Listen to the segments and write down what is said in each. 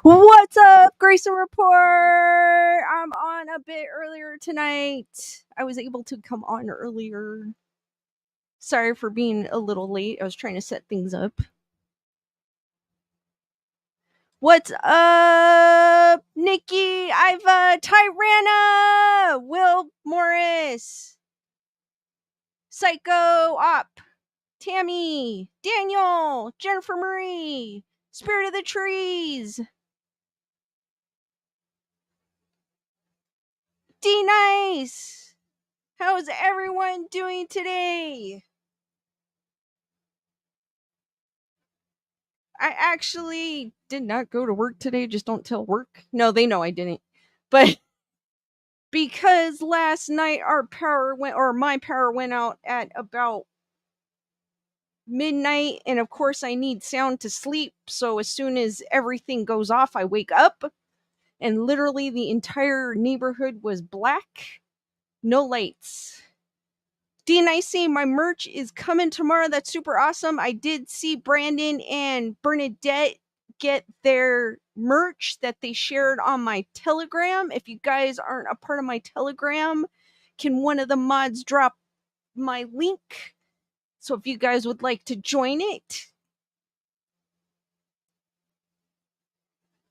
What's up, Grayson Report? I'm on a bit earlier tonight. I was able to come on earlier. Sorry for being a little late. I was trying to set things up. What's up, Nikki, Iva, Tyrana, Will Morris, Psycho Op, Tammy, Daniel, Jennifer Marie, Spirit of the Trees, D Nice. How's everyone doing today? I actually did not go to work today. Just don't tell work. No, they know I didn't. But because last night my power went out at about midnight, and of course I need sound to sleep. So as soon as everything goes off, I wake up, and literally the entire neighborhood was black, no lights. DNIC, my merch is coming tomorrow. That's super awesome. I did see Brandon and Bernadette get their merch that they shared on my Telegram. If you guys aren't a part of my Telegram, can one of the mods drop my link? So if you guys would like to join it.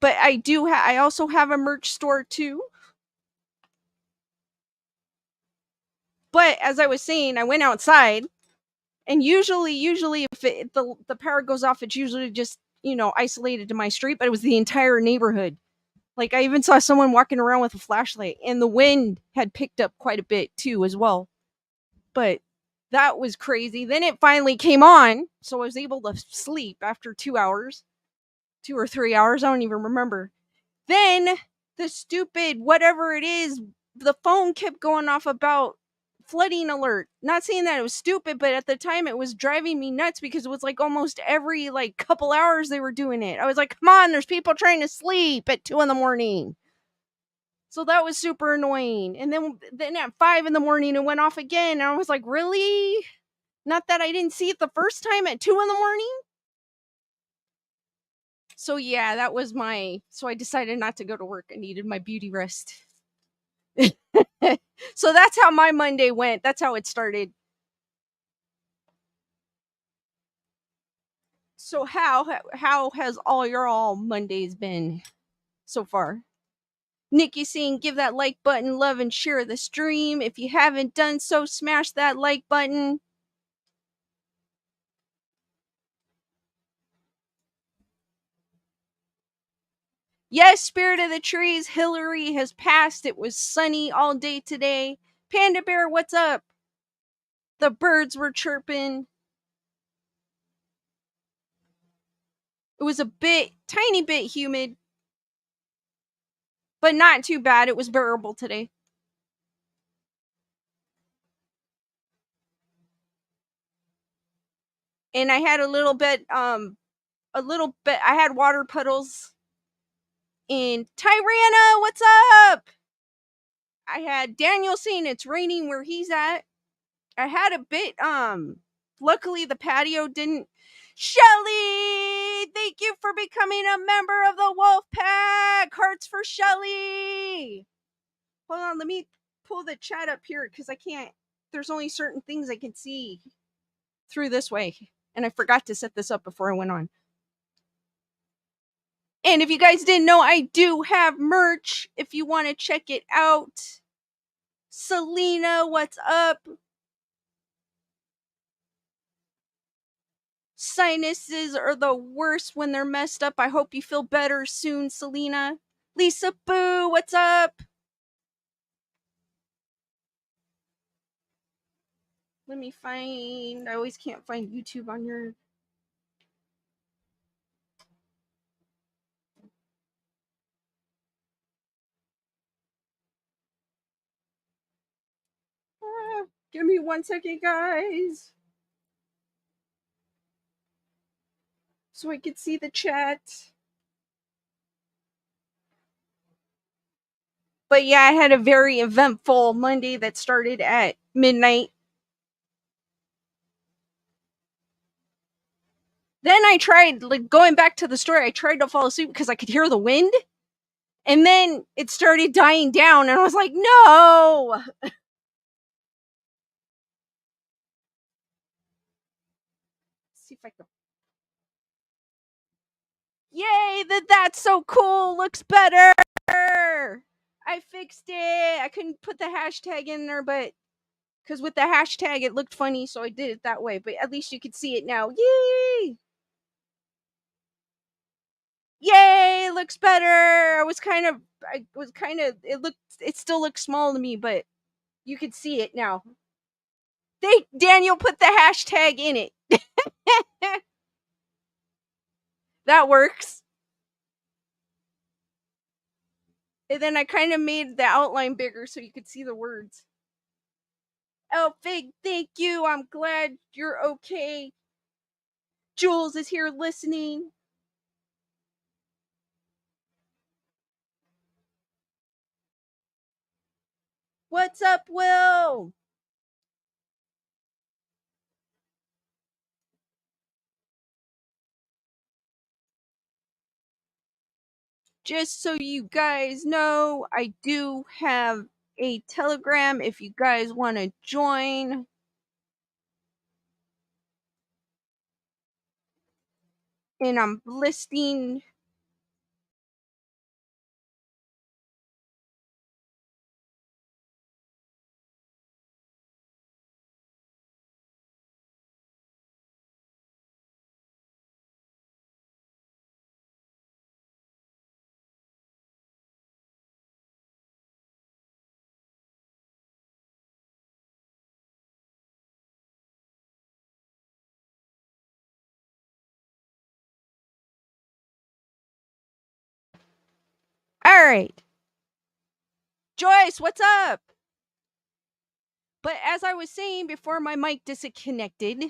But I also have a merch store too. But as I was saying, I went outside, and usually if the power goes off, it's usually just, isolated to my street, but it was the entire neighborhood. Like, I even saw someone walking around with a flashlight, and the wind had picked up quite a bit too as well. But that was crazy. Then it finally came on, so I was able to sleep after 2 hours. 2 or 3 hours, I don't even remember. Then the stupid whatever it is, the phone kept going off about flooding alert. Not saying that it was stupid, but at the time it was driving me nuts because it was like almost every couple hours they were doing it. I was like, come on, there's people trying to sleep at 2 a.m. So that was super annoying. And then at 5 a.m. it went off again. And I was like, really? Not that I didn't see it the first time at 2 a.m. So yeah, that was so I decided not to go to work. I needed my beauty rest. So that's how my Monday went. That's how it started. So how has all Mondays been so far? Nikki saying, give that like button, love, and share the stream. If you haven't done so, smash that like button. Yes, Spirit of the Trees, Hillary has passed. It was sunny all day today. Panda Bear, what's up? The birds were chirping. It was a tiny bit humid, but not too bad. It was bearable today. And I had I had water puddles. And Tyrana, what's up? I had Daniel saying it's raining where he's at. I had a bit, luckily the patio didn't. Shelly, thank you for becoming a member of the Wolf Pack. Hearts for Shelly. Hold on, let me pull the chat up here because I can't. There's only certain things I can see through this way, and I forgot to set this up before I went on. And if you guys didn't know, I do have merch if you want to check it out. Selena, what's up? Sinuses are the worst when they're messed up. I hope you feel better soon, Selena. Lisa Boo, what's up? Let me find. I always can't find YouTube on your. Give me 1 second, guys. So I could see the chat. But yeah, I had a very eventful Monday that started at midnight. Then I tried, like, going back to the story, I tried to fall asleep because I could hear the wind. And then it started dying down, and I was like, no! See if I can. Yay, that's so cool. Looks better. I fixed it. I couldn't put the hashtag in there, but because with the hashtag it looked funny, so I did it that way. But at least you could see it now. Yay! Yay! It looks better. It still looks small to me, but you could see it now. Daniel put the hashtag in it. That works. And then I kind of made the outline bigger so you could see the words. Oh, Fig, thank you. I'm glad you're okay. Jules is here listening. What's up, Will? Just so you guys know, I do have a Telegram if you guys want to join. And I'm listing. All right. Joyce, what's up? But as I was saying before my mic disconnected,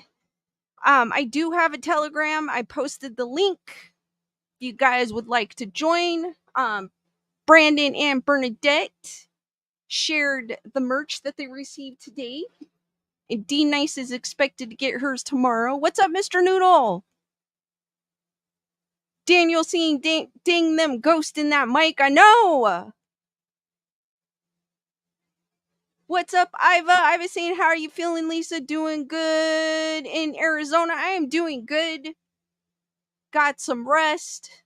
I do have a Telegram. I posted the link. If you guys would like to join, Brandon and Bernadette shared the merch that they received today. And D Nice is expected to get hers tomorrow. What's up, Mr. Noodle? Daniel seeing ding them ghost in that mic. I know. What's up, Iva? Iva saying, how are you feeling, Lisa? Doing good in Arizona. I am doing good. Got some rest.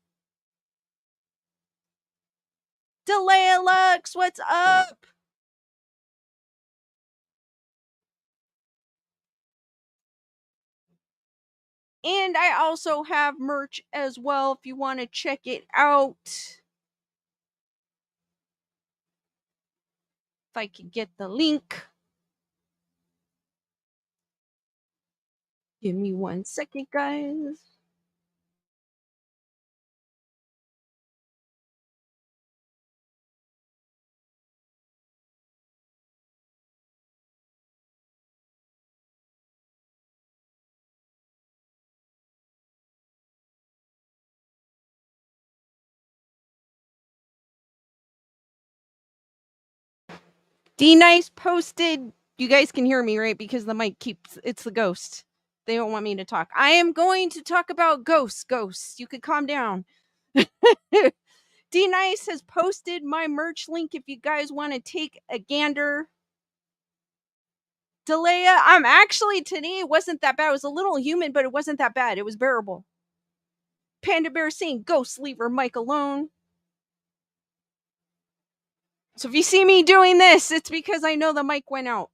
Delea Lux, what's up? And I also have merch as well if you want to check it out. If I could get the link. Give me 1 second, guys. D Nice posted. You guys can hear me, right? Because the mic keeps. It's the ghost. They don't want me to talk. I am going to talk about ghosts. Ghosts. You could calm down. D Nice has posted my merch link if you guys want to take a gander. Delea, I'm actually today wasn't that bad. It was a little humid, but it wasn't that bad. It was bearable. Panda Bear saying, "Ghost, leave her mic alone." So if you see me doing this, it's because I know the mic went out.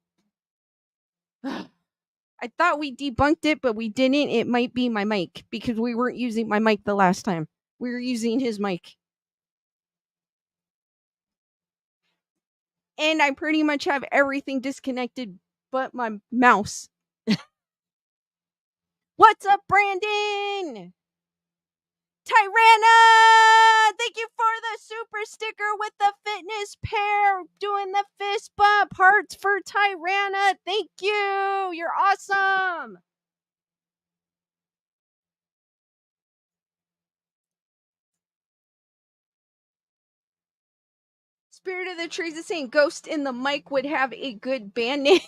I thought we debunked it, but we didn't. It might be my mic because we weren't using my mic the last time. We were using his mic. And I pretty much have everything disconnected but my mouse. What's up, Brandon? Tyranna! Thank you for the super sticker with the fitness pair. Doing the fist bump. Hearts for Tyranna. Thank you. You're awesome. Spirit of the Trees is saying Ghost in the Mic would have a good band name.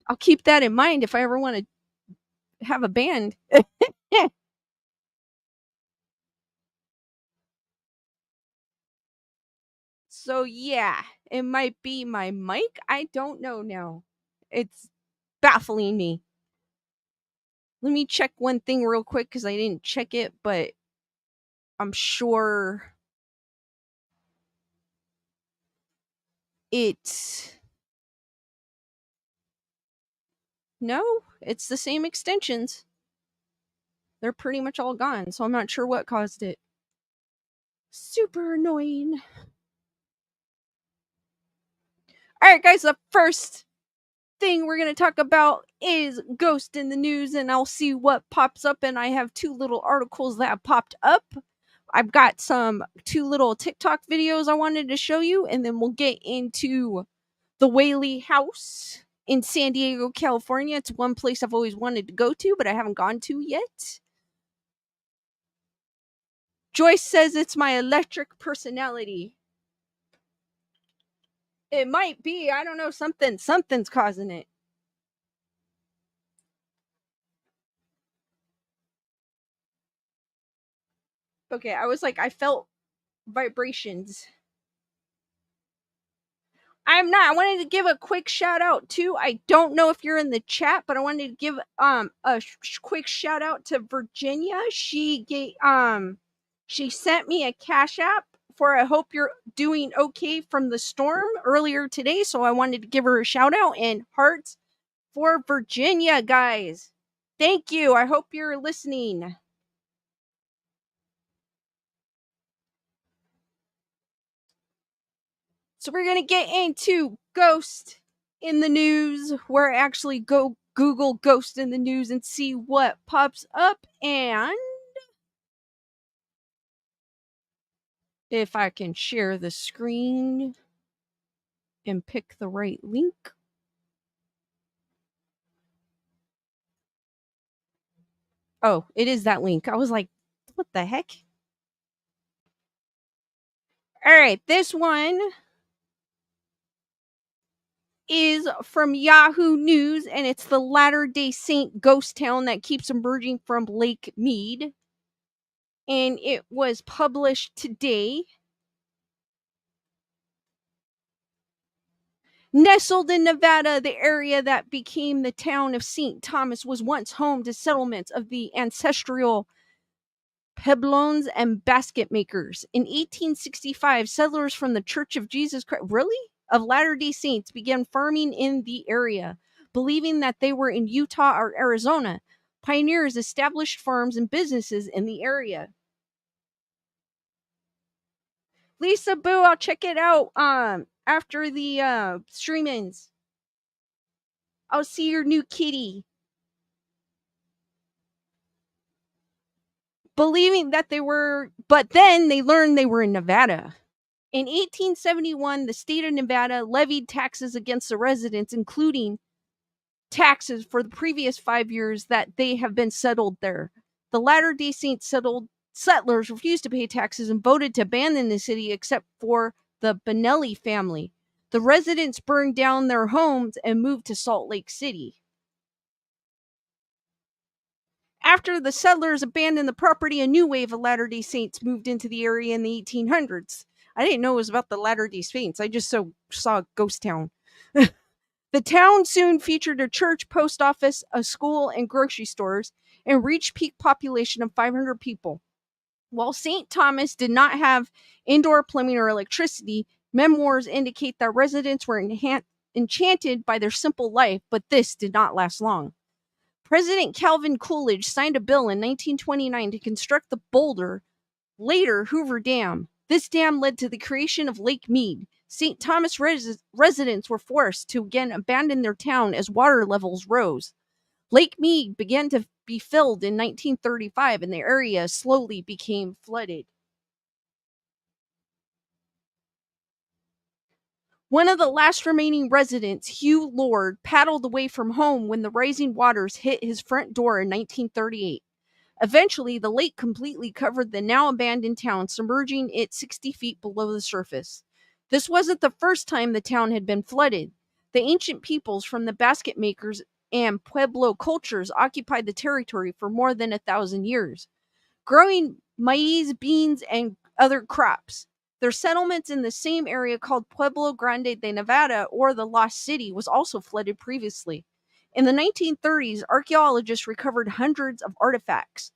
I'll keep that in mind if I ever want to have a band. So yeah, it might be my mic. I don't know now. It's baffling me. Let me check one thing real quick because I didn't check it, but I'm sure it's no, it's the same extensions. They're pretty much all gone, so I'm not sure what caused it. Super annoying. All right, guys, the first thing we're going to talk about is ghost in the news, and I'll see what pops up. And I have two little articles that have popped up. I've got two little TikTok videos I wanted to show you, and then we'll get into the Whaley House in San Diego, California. It's one place I've always wanted to go to, but I haven't gone to yet. Joyce says it's my electric personality. It might be. I don't know. Something's causing it. Okay, I was like, I felt vibrations. I'm not. I wanted to give a quick shout out too. I don't know if you're in the chat, but I wanted to give a quick shout out to Virginia. She sent me a cash app for I hope you're doing okay from the storm earlier today, so I wanted to give her a shout out and hearts for Virginia, guys. Thank you. I hope you're listening. So we're going to get into ghost in the news, where I actually go Google ghost in the news and see what pops up. And if I can share the screen and pick the right link. Oh, it is that link. I was like, what the heck? All right, this one is from Yahoo News, and it's the Latter-day Saint ghost town that keeps emerging from Lake Mead. And it was published today. Nestled in Nevada, the area that became the town of St. Thomas was once home to settlements of the ancestral Puebloans and basket makers. In 1865, settlers from the Church of Jesus Christ, of Latter-day Saints, began farming in the area, believing that they were in Utah or Arizona. Pioneers established farms and businesses in the area. Lisa Boo, I'll check it out after the stream ends. I'll see your new kitty. Believing that they were, but then they learned they were in Nevada. In 1871, the state of Nevada levied taxes against the residents, including taxes for the previous 5 years that they have been settled there. The Latter-day Saint settlers refused to pay taxes and voted to abandon the city except for the Benelli family. The residents burned down their homes and moved to Salt Lake City. After the settlers abandoned the property, a new wave of Latter-day Saints moved into the area in the 1800s. I didn't know it was about the Latter-day Saints. I just saw a ghost town. The town soon featured a church, post office, a school, and grocery stores, and reached peak population of 500 people. While St. Thomas did not have indoor plumbing or electricity, memoirs indicate that residents were enchanted by their simple life, but this did not last long. President Calvin Coolidge signed a bill in 1929 to construct the Boulder, later Hoover Dam. This dam led to the creation of Lake Mead. St. Thomas residents were forced to again abandon their town as water levels rose. Lake Mead began to be filled in 1935, and the area slowly became flooded. One of the last remaining residents, Hugh Lord, paddled away from home when the rising waters hit his front door in 1938. Eventually, the lake completely covered the now abandoned town, submerging it 60 feet below the surface. This wasn't the first time the town had been flooded. The ancient peoples from the basket makers and Pueblo cultures occupied the territory for more than 1,000 years, growing maize, beans, and other crops. Their settlements in the same area called Pueblo Grande de Nevada, or the Lost City, was also flooded previously. In the 1930s, archaeologists recovered hundreds of artifacts.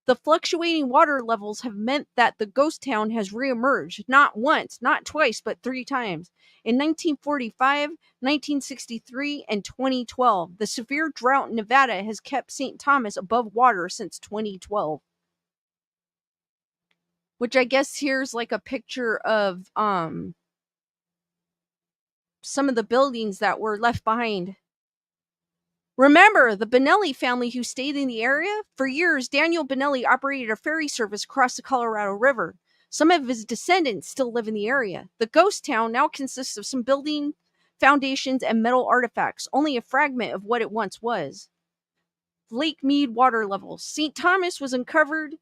The fluctuating water levels have meant that the ghost town has reemerged not once, not twice, but 3 times. In 1945, 1963, and 2012. The severe drought in Nevada has kept St. Thomas above water since 2012. Which I guess here's like a picture of some of the buildings that were left behind. Remember the Benelli family who stayed in the area? For years, Daniel Benelli operated a ferry service across the Colorado River. Some of his descendants still live in the area. The ghost town now consists of some building foundations and metal artifacts, only a fragment of what it once was. Lake Mead water levels. St. Thomas was uncovered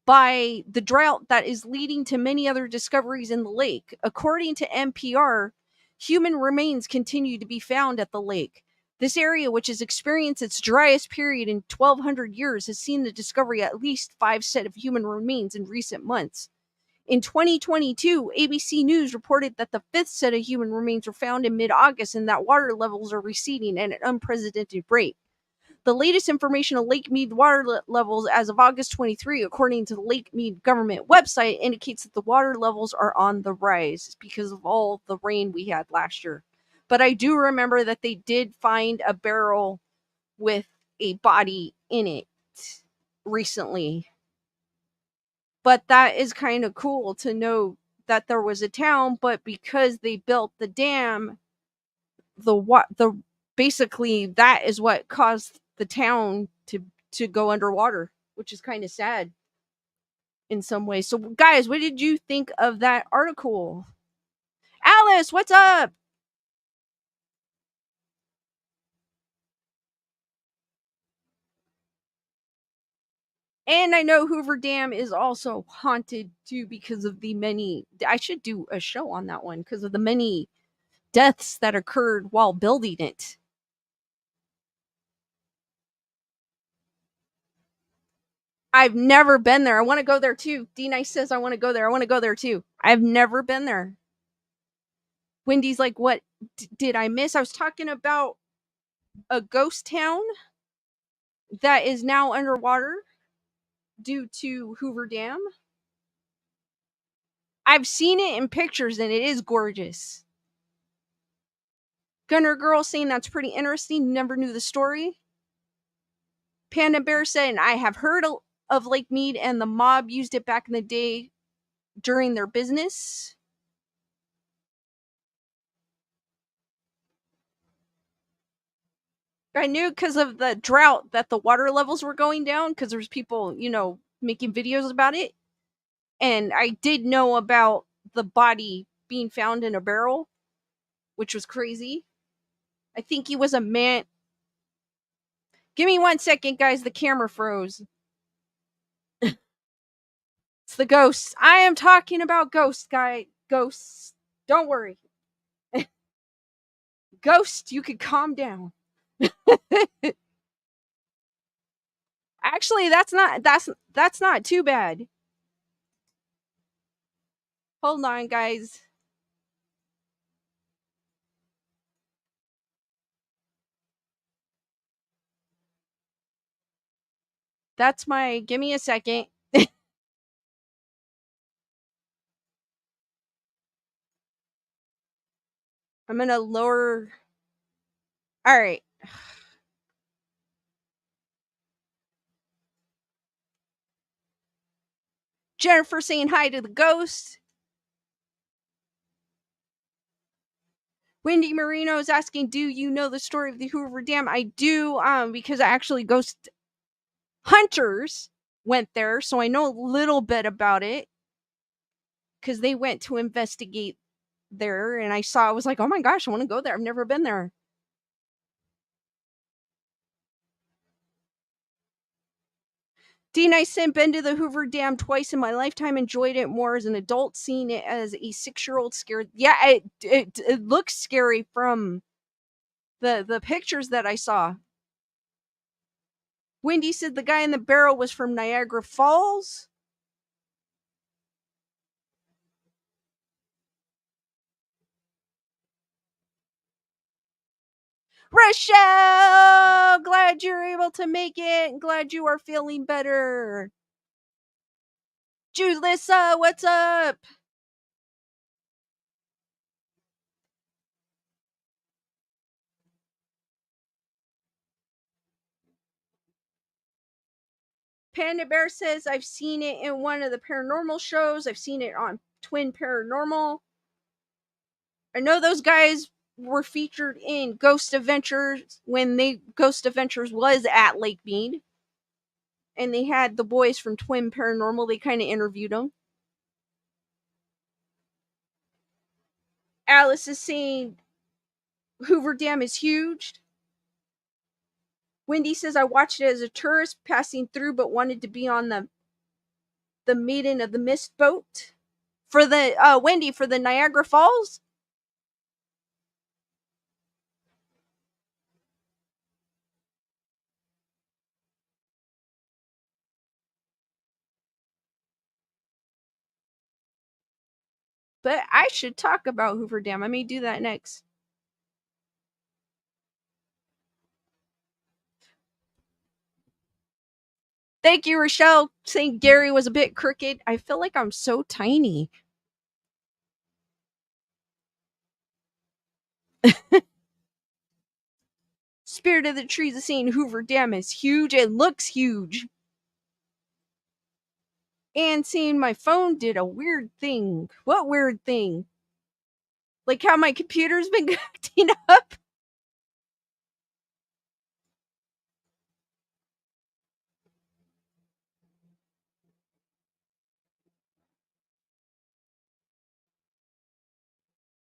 by the drought that is leading to many other discoveries in the lake. According to NPR, human remains continue to be found at the lake. This area, which has experienced its driest period in 1,200 years, has seen the discovery of at least 5 sets of human remains in recent months. In 2022, ABC News reported that the 5th set of human remains were found in mid-August and that water levels are receding at an unprecedented rate. The latest information on Lake Mead water levels as of August 23, according to the Lake Mead government website, indicates that the water levels are on the rise because of all the rain we had last year. But I do remember that they did find a barrel with a body in it recently. But that is kind of cool to know that there was a town, but because they built the dam, the basically that is what caused the town to go underwater, which is kind of sad in some ways. So guys, what did you think of that article? Alice, what's up? And I know Hoover Dam is also haunted too because of the many, I should do a show on that one because of the many deaths that occurred while building it. I've never been there. I want to go there too. D Nice says I want to go there. I want to go there too. I've never been there. Wendy's like, what did I miss? I was talking about a ghost town that is now underwater due to Hoover Dam. I've seen it in pictures and it is gorgeous. Gunner Girl saying that's pretty interesting. Never knew the story. Panda Bear saying I have heard of Lake Mead and the mob used it back in the day during their business. I knew because of the drought that the water levels were going down because there's people, making videos about it. And I did know about the body being found in a barrel, which was crazy. I think he was a man. Give me 1 second, guys. The camera froze. It's the ghosts. I am talking about ghosts, guy. Ghosts. Don't worry. Ghost, you can calm down. Actually, that's not too bad. Hold on, guys. That's my. Give me a second. I'm gonna lower. All right. Jennifer saying hi to the ghost. Wendy Marino is asking, do you know the story of the Hoover Dam? I do, because actually ghost hunters went there, so I know a little bit about it. Because they went to investigate there, and I was like, oh my gosh, I want to go there. I've never been there. Dean, I said, been to the Hoover Dam twice in my lifetime, enjoyed it more as an adult, seeing it as a 6-year-old scared. Yeah, it looks scary from The pictures that I saw. Wendy said the guy in the barrel was from Niagara Falls. Rochelle, glad you're able to make it. Glad you are feeling better. Julissa, what's up? Panda Bear says, I've seen it in one of the paranormal shows. I've seen it on Twin Paranormal. I know those guys were featured in Ghost Adventures when Ghost Adventures was at Lake Mead. And they had the boys from Twin Paranormal. They kind of interviewed them. Alice is saying Hoover Dam is huge. Wendy says, I watched it as a tourist passing through, but wanted to be on the Maiden of the Mist boat. For the, Wendy, for the Niagara Falls? But I should talk about Hoover Dam. I may do that next. Thank you, Rochelle, saying Gary was a bit crooked. I feel like I'm so tiny. Spirit of the Trees is saying Hoover Dam is huge. It looks huge. And saying my phone did a weird thing. What weird thing? Like how my computer's been acting up?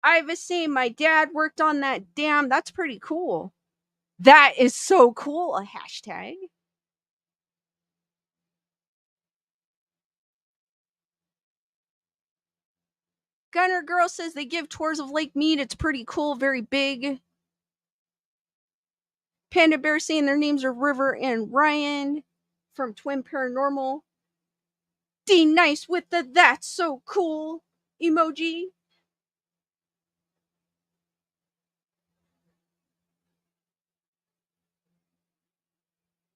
I was saying my dad worked on that dam. That's pretty cool. That is so cool. A hashtag. Gunner Girl says they give tours of Lake Mead. It's pretty cool, very big. Panda Bear saying their names are River and Ryan from Twin Paranormal. D Nice with the that's so cool emoji.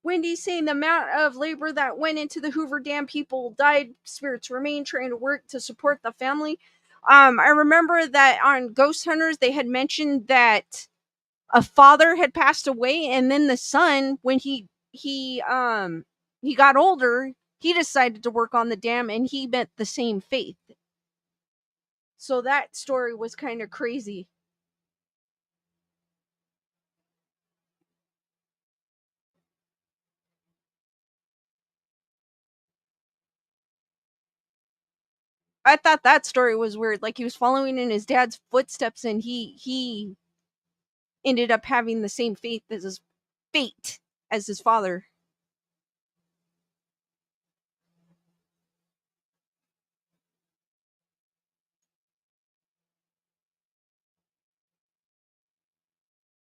Wendy saying the amount of labor that went into the Hoover Dam, people died, spirits remain, trying to work to support the family. I remember that on Ghost Hunters they had mentioned that a father had passed away, and then the son, when he got older, he decided to work on the dam, and he met the same fate. So that story was kind of crazy. I thought that story was weird. Like he was following in his dad's footsteps, and he ended up having the same fate as his father.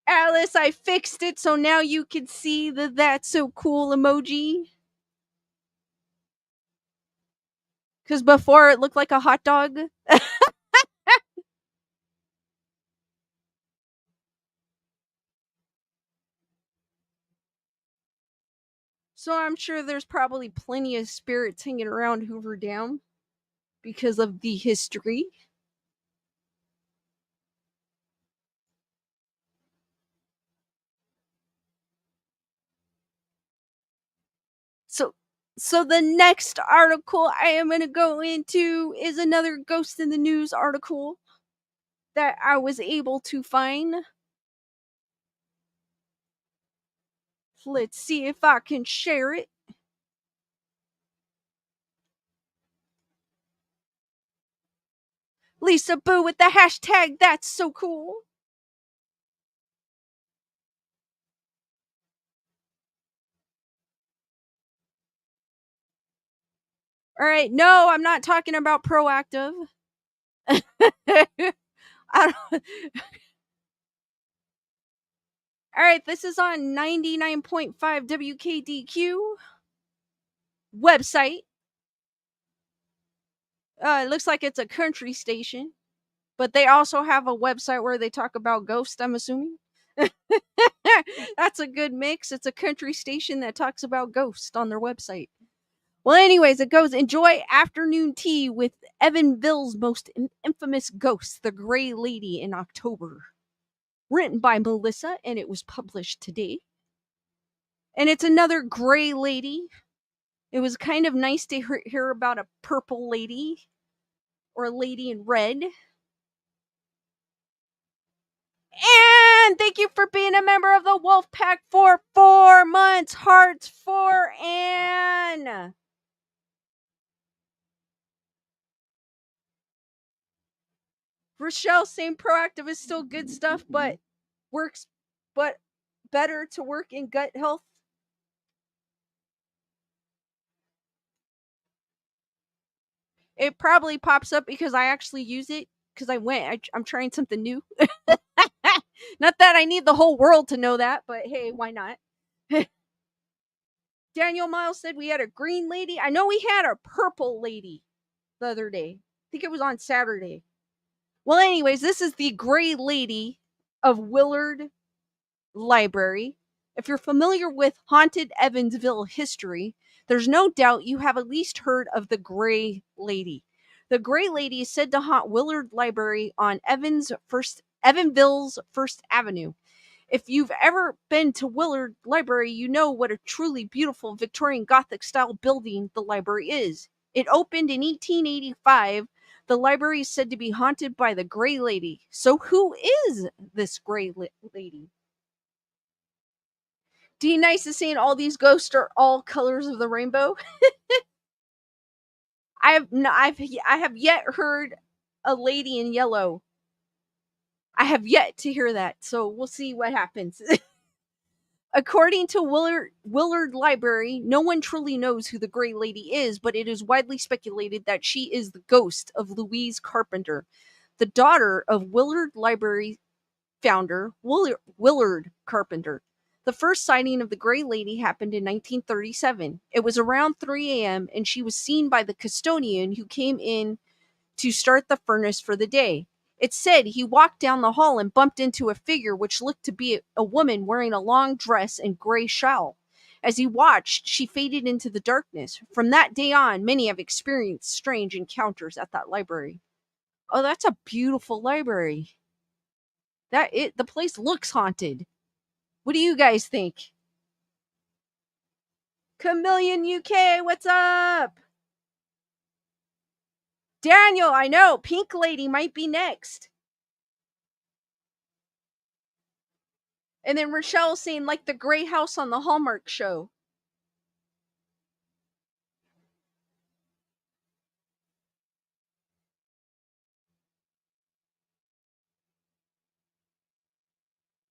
Alice, I fixed it so now you can see the that's so cool emoji. Because before it looked like a hot dog. So I'm sure there's probably plenty of spirits hanging around Hoover Dam because of the history. So so the next article I am going to go into is another Ghost in the News article that I was able to find. Let's see if I can share it. Lisa Boo with the hashtag that's so cool. All right, no, I'm not talking about proactive. I don't, All right, this is on 99.5 WKDQ website. It looks like it's a country station, but they also have a website where they talk about ghosts, I'm assuming. That's a good mix. It's a country station that talks about ghosts on their website. Well, anyways, it goes enjoy afternoon tea with Evanville's most infamous ghost, the Gray Lady, in October. Written by Melissa, and it was published today. And it's another Gray Lady. It was kind of nice to hear about a purple lady or a lady in red. And thank you for being a member of the Wolf Pack for 4 months. Hearts for Anne. Rochelle, same proactive is still good stuff, but works, but better to work in gut health. It probably pops up because I actually use it because I'm trying something new. Not that I need the whole world to know that, but hey, why not? Daniel Miles said we had a green lady. I know we had a purple lady the other day. I think it was on Saturday. Well, anyways, this is the Gray Lady of Willard Library. If you're familiar with haunted Evansville history, there's no doubt you have at least heard of the Gray Lady. The Gray Lady is said to haunt Willard Library on Evansville's First Avenue. If you've ever been to Willard Library, you know what a truly beautiful Victorian Gothic style building the library is. It opened in 1885. The library is said to be haunted by the Gray Lady. So who is this Gray Lady? D, nice to seeing all these ghosts are all colors of the rainbow. I have yet heard a lady in yellow. I have yet to hear that, so we'll see what happens. According to Willard Library, no one truly knows who the Gray Lady is, but it is widely speculated that she is the ghost of Louise Carpenter, the daughter of Willard Library founder Willard Carpenter. The first sighting of the Gray Lady happened in 1937. It was around 3 a.m., and she was seen by the custodian who came in to start the furnace for the day. It said he walked down the hall and bumped into a figure which looked to be a woman wearing a long dress and gray shawl. As he watched, she faded into the darkness. From that day on, many have experienced strange encounters at that library. Oh, that's a beautiful library. The place looks haunted. What do you guys think? Chameleon UK, what's up? Daniel, I know, Pink Lady might be next. And then Rochelle saying, like the gray house on the Hallmark show.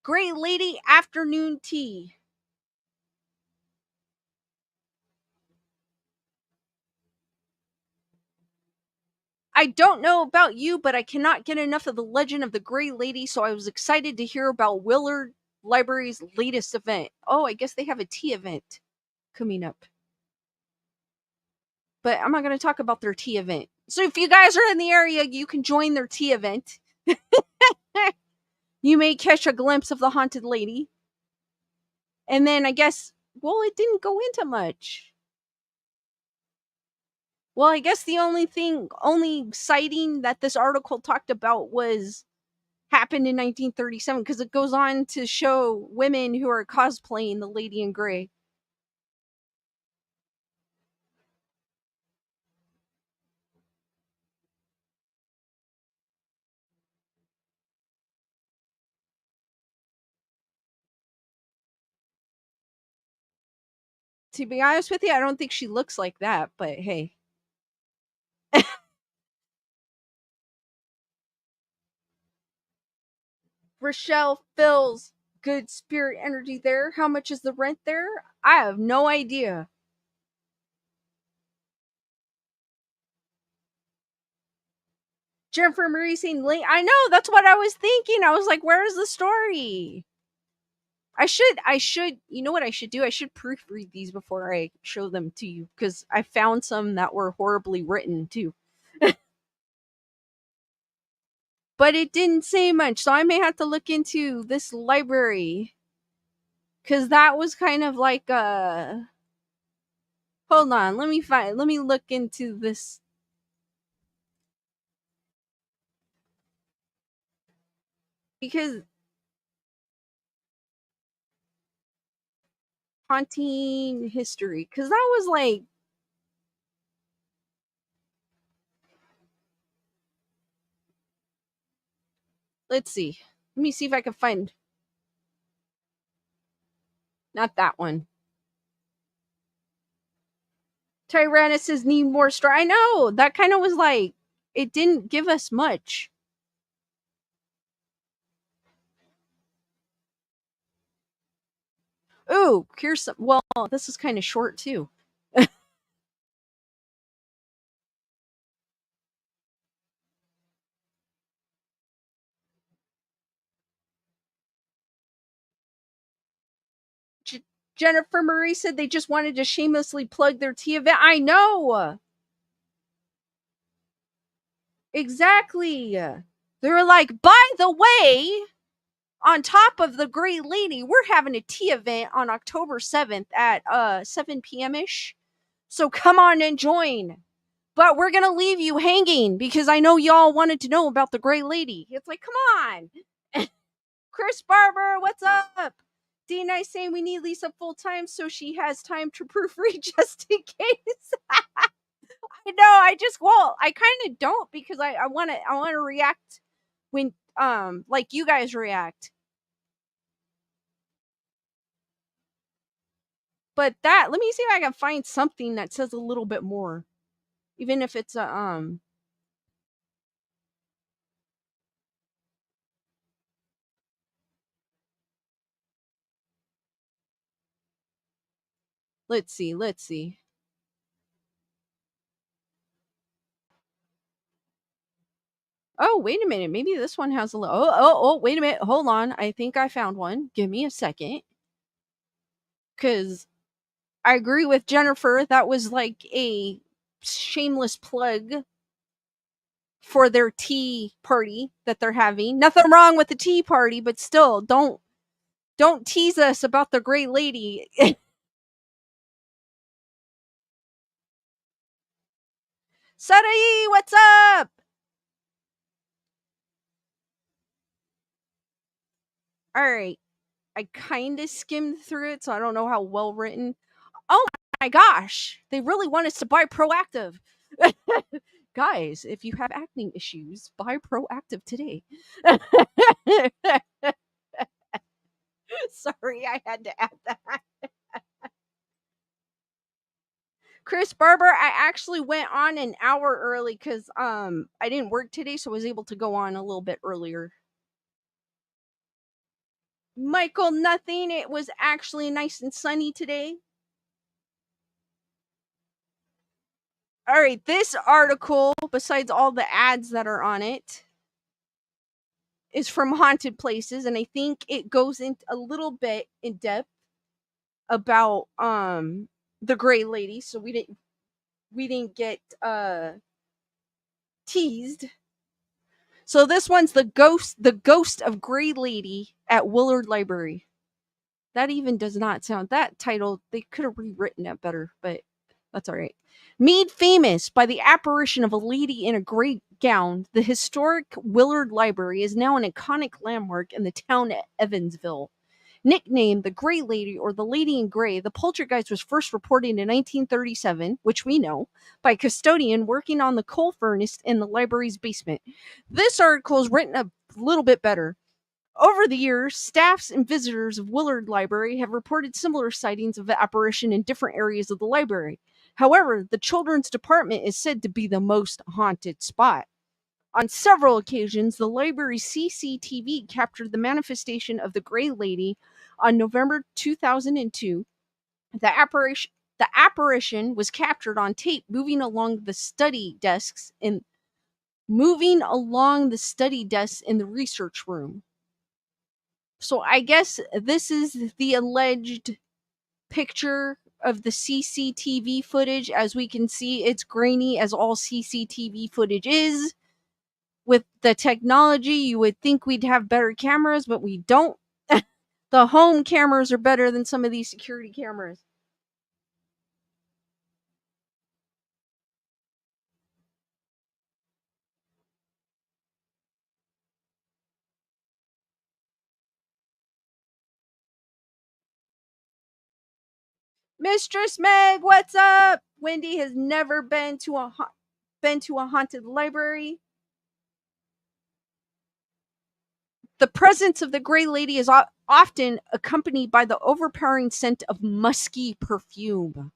Gray Lady afternoon tea. I don't know about you, but I cannot get enough of the legend of the Gray Lady, so I was excited to hear about Willard Library's latest event. Oh, I guess they have a tea event coming up. But I'm not going to talk about their tea event. So if you guys are in the area, you can join their tea event. You may catch a glimpse of the haunted lady. And then I guess, well, it didn't go into much. Well, I guess the only sighting that this article talked about was happened in 1937 because it goes on to show women who are cosplaying the Lady in Gray. To be honest with you, I don't think she looks like that, but hey. Rochelle feels good spirit energy there. How much is the rent there? I have no idea. Jennifer Marie saying, I know, that's what I was thinking. I was like, where's the story? You know what I should do? I should proofread these before I show them to you because I found some that were horribly written too. But it didn't say much, so I may have to look into this library because that was kind of like a. Hold on, let me look into this because haunting history because that was like, let's see. Let me see if I can find not that one. Tyrannuses need more straw. I know that kind of was like it didn't give us much. Ooh, here's some. Well, this is kind of short too. J- Jennifer Marie said they just wanted to shamelessly plug their tea event. I know exactly. They were like, by the way, on top of the Great Lady, we're having a tea event on October 7th at 7 p.m. ish. So come on and join. But we're gonna leave you hanging because I know y'all wanted to know about the Great Lady. It's like, come on. Chris Barber, what's up? Dean I saying we need Lisa full time so she has time to proofread just in case. I know, I kind of don't because I wanna react when like you guys react. But that let me see if I can find something that says a little bit more. Even if it's a let's see. Oh, wait a minute. Maybe this one has a little. Wait a minute. Hold on. I think I found one. Give me a second. Because I agree with Jennifer. That was like a shameless plug for their tea party that they're having. Nothing wrong with the tea party, but still, don't tease us about the Great Lady. Sarai, what's up? All right. I kind of skimmed through it, so I don't know how well written. Oh my gosh, they really want us to buy Proactive. Guys, if you have acne issues, buy Proactive today. Sorry, I had to add that. Chris Barber, I actually went on an hour early because I didn't work today, so I was able to go on a little bit earlier. Michael, nothing. It was actually nice and sunny today. All right, this article, besides all the ads that are on it, is from Haunted Places, and I think it goes into a little bit in depth about the Gray Lady, so we didn't get teased. So this one's the ghost of Gray Lady at Willard Library. That even does not sound that title. They could have rewritten that better, but that's all right. Made famous by the apparition of a lady in a gray gown, the historic Willard Library is now an iconic landmark in the town of Evansville. Nicknamed the Gray Lady or the Lady in Gray, the poltergeist was first reported in 1937, which we know, by a custodian working on the coal furnace in the library's basement. This article is written a little bit better. Over the years, staffs and visitors of Willard Library have reported similar sightings of the apparition in different areas of the library. However, the children's department is said to be the most haunted spot. On several occasions, the library's CCTV captured the manifestation of the Gray Lady on November 2002. The apparition was captured on tape moving along the study desks in the research room. So I guess this is the alleged picture of the CCTV footage. As we can see, it's grainy as all CCTV footage is. With the technology, you would think we'd have better cameras, but we don't. The home cameras are better than some of these security cameras. Mistress Meg, what's up? Wendy has never been to a haunted library. The presence of the Gray Lady is often accompanied by the overpowering scent of musky perfume.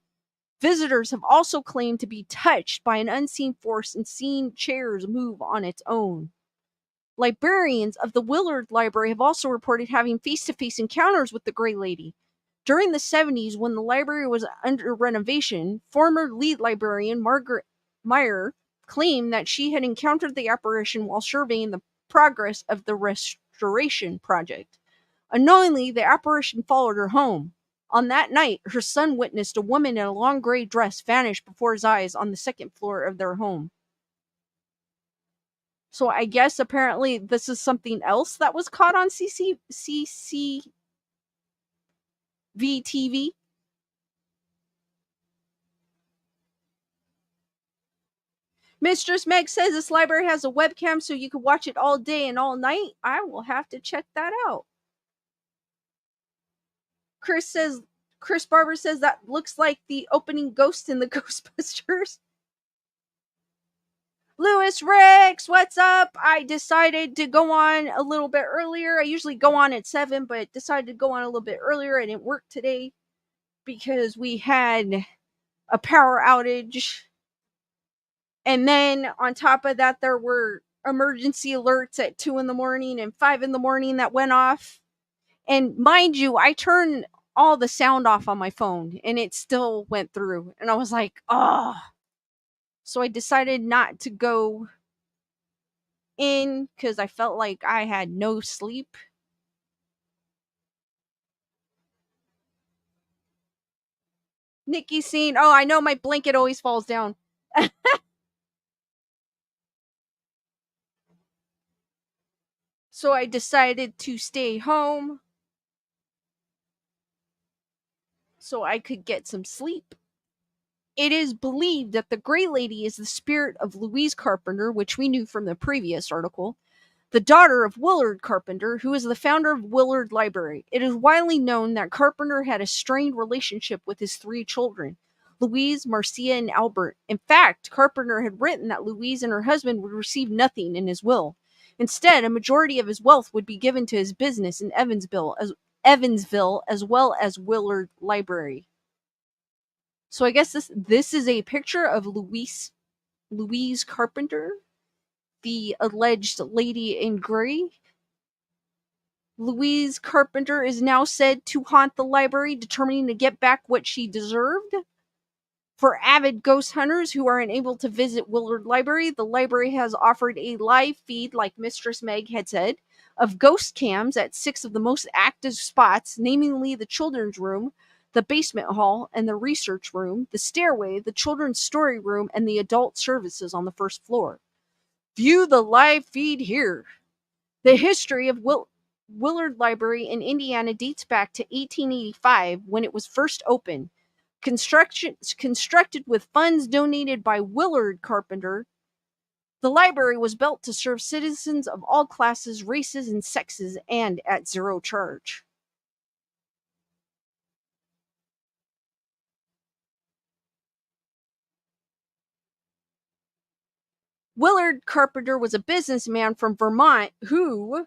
Visitors have also claimed to be touched by an unseen force and seen chairs move on its own. Librarians of the Willard Library have also reported having face to face encounters with the Gray Lady. During the 70s, when the library was under renovation, former lead librarian Margaret Meyer claimed that she had encountered the apparition while surveying the progress of the restoration project. Unknowingly, the apparition followed her home. On that night, her son witnessed a woman in a long gray dress vanish before his eyes on the second floor of their home. So I guess apparently this is something else that was caught on CCTV. Mistress Meg says this library has a webcam so you can watch it all day and all night. I will have to check that out. Chris Barber says that looks like the opening ghost in the Ghostbusters. Lewis Rex, what's up? I decided to go on a little bit earlier. I usually go on at 7, but decided to go on a little bit earlier. I didn't work today because we had a power outage. And then on top of that, there were emergency alerts at 2 in the morning and 5 in the morning that went off. And mind you, I turned all the sound off on my phone and it still went through. And I was like, oh. So I decided not to go in because I felt like I had no sleep. Nikki's saying, oh, I know my blanket always falls down. So I decided to stay home so I could get some sleep. It is believed that the Gray Lady is the spirit of Louise Carpenter, which we knew from the previous article, the daughter of Willard Carpenter, who is the founder of Willard Library. It is widely known that Carpenter had a strained relationship with his 3 children, Louise, Marcia, and Albert. In fact, Carpenter had written that Louise and her husband would receive nothing in his will. Instead, a majority of his wealth would be given to his business in Evansville, as well as Willard Library. So I guess this is a picture of Louise Carpenter, the alleged lady in gray. Louise Carpenter is now said to haunt the library, determining to get back what she deserved. For avid ghost hunters who are unable to visit Willard Library, the library has offered a live feed, like Mistress Meg had said, of ghost cams at 6 of the most active spots, namely the children's room, the basement hall, and the research room, the stairway, the children's story room, and the adult services on the first floor. View the live feed here. The history of Willard Library in Indiana dates back to 1885 when it was first opened. Constructed with funds donated by Willard Carpenter, the library was built to serve citizens of all classes, races, and sexes, and at zero charge. Willard Carpenter was a businessman from Vermont who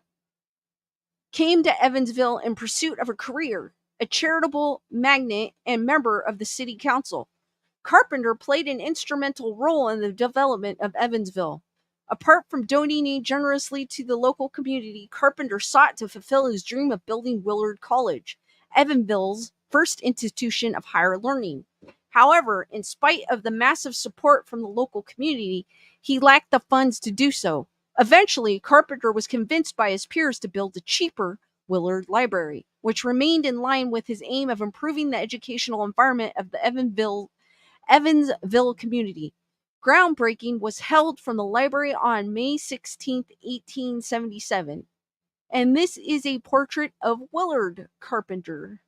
came to Evansville in pursuit of a career, a charitable magnate and member of the city council. Carpenter played an instrumental role in the development of Evansville. Apart from donating generously to the local community, Carpenter sought to fulfill his dream of building Willard College, Evansville's first institution of higher learning. However, in spite of the massive support from the local community, he lacked the funds to do so. Eventually, Carpenter was convinced by his peers to build a cheaper, Willard Library, which remained in line with his aim of improving the educational environment of the Evansville community. Groundbreaking was held from the library on May 16th, 1877. And this is a portrait of Willard Carpenter,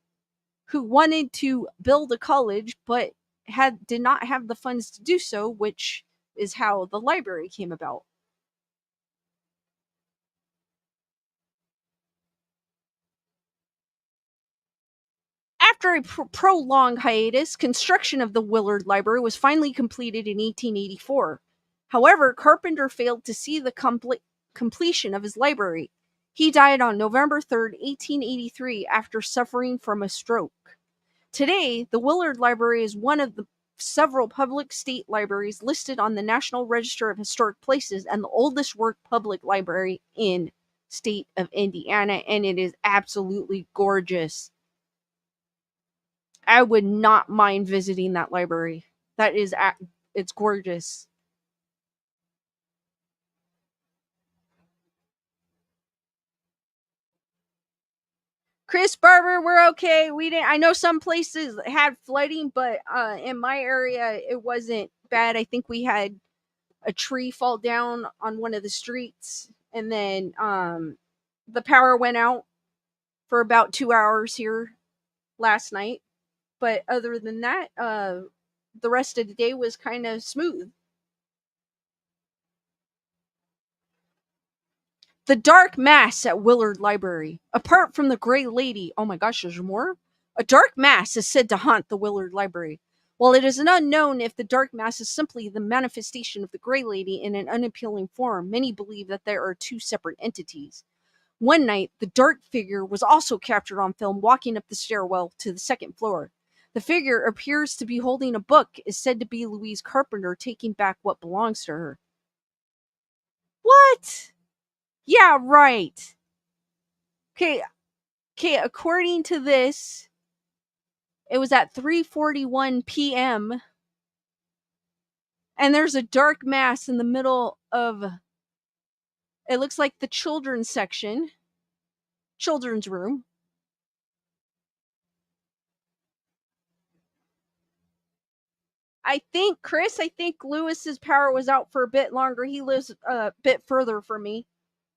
who wanted to build a college but did not have the funds to do so, which is how the library came about. After a prolonged hiatus, construction of the Willard Library was finally completed in 1884. However, Carpenter failed to see the completion of his library. He died on November 3rd, 1883, after suffering from a stroke. Today, the Willard Library is one of the several public state libraries listed on the National Register of Historic Places and the oldest work public library in state of Indiana, and it is absolutely gorgeous. I would not mind visiting that library. It's gorgeous. Chris Barber, we're okay. We didn't. I know some places had flooding, but in my area, it wasn't bad. I think we had a tree fall down on one of the streets, and then the power went out for about 2 hours here last night. But other than that, the rest of the day was kind of smooth. The Dark Mass at Willard Library. Apart from the Gray Lady, oh my gosh, there's more? A dark mass is said to haunt the Willard Library. While it is unknown if the Dark Mass is simply the manifestation of the Gray Lady in an unappealing form, many believe that there are two separate entities. One night, the dark figure was also captured on film walking up the stairwell to the second floor. The figure appears to be holding a book, is said to be Louise Carpenter taking back what belongs to her. What? Yeah, right. Okay, according to this, it was at 3:41 p.m. and there's a dark mass in the middle of, it looks like the children's section, children's room. I think Lewis's power was out for a bit longer. He lives a bit further from me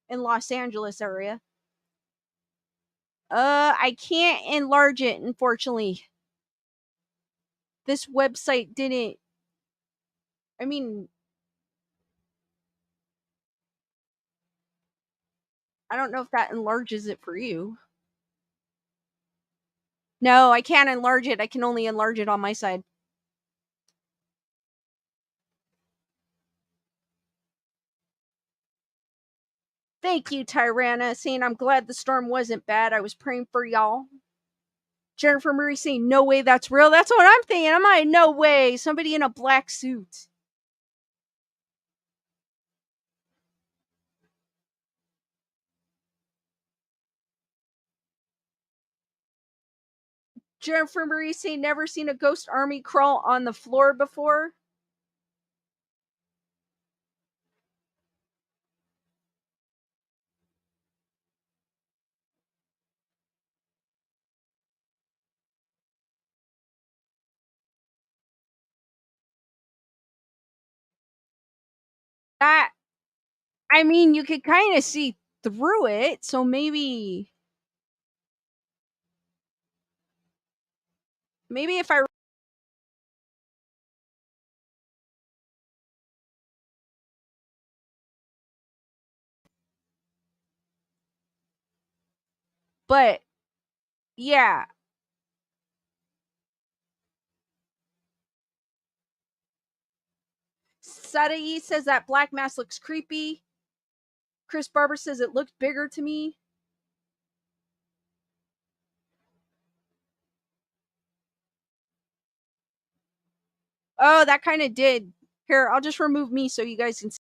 in Los Angeles area. I can't enlarge it, unfortunately. This website didn't. I mean, I don't know if that enlarges it for you. No, I can't enlarge it. I can only enlarge it on my side. Thank you, Tyranna, saying I'm glad the storm wasn't bad. I was praying for y'all. Jennifer Murray saying, no way that's real. That's what I'm thinking. I'm like, no way. Somebody in a black suit. Jennifer Murray saying, never seen a ghost army crawl on the floor before. That, I mean, you could kind of see through it. So maybe if I, but yeah. Sadai says that black mass looks creepy. Chris Barber says it looked bigger to me. Oh, that kind of did. Here, I'll just remove me so you guys can see.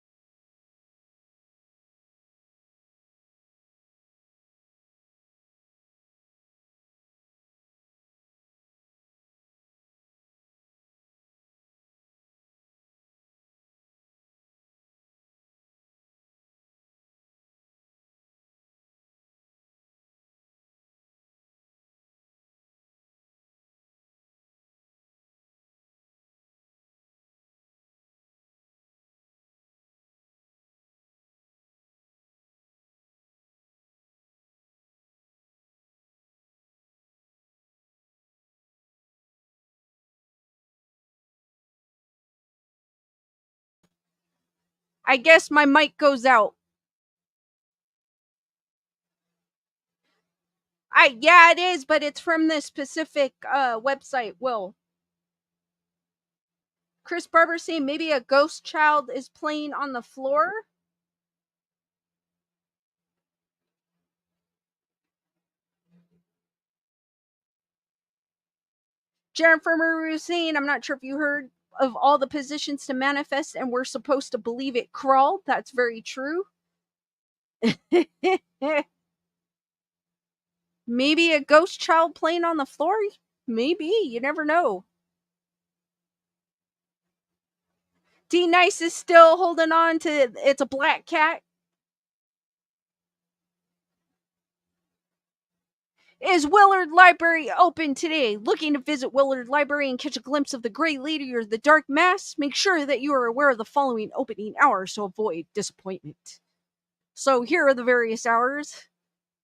I guess my mic goes out. Yeah, it is, but it's from this specific website. Will Chris Barber saying maybe a ghost child is playing on the floor? Jennifer Marie was saying, I'm not sure if you heard of all the positions to manifest, and we're supposed to believe it crawled. That's very true. Maybe a ghost child playing on the floor? Maybe. You never know. D Nice is still holding on to it's a black cat. Is Willard Library open today? Looking to visit Willard Library and catch a glimpse of the Gray Lady or the Dark Mass? Make sure that you are aware of the following opening hours to avoid disappointment. So here are the various hours.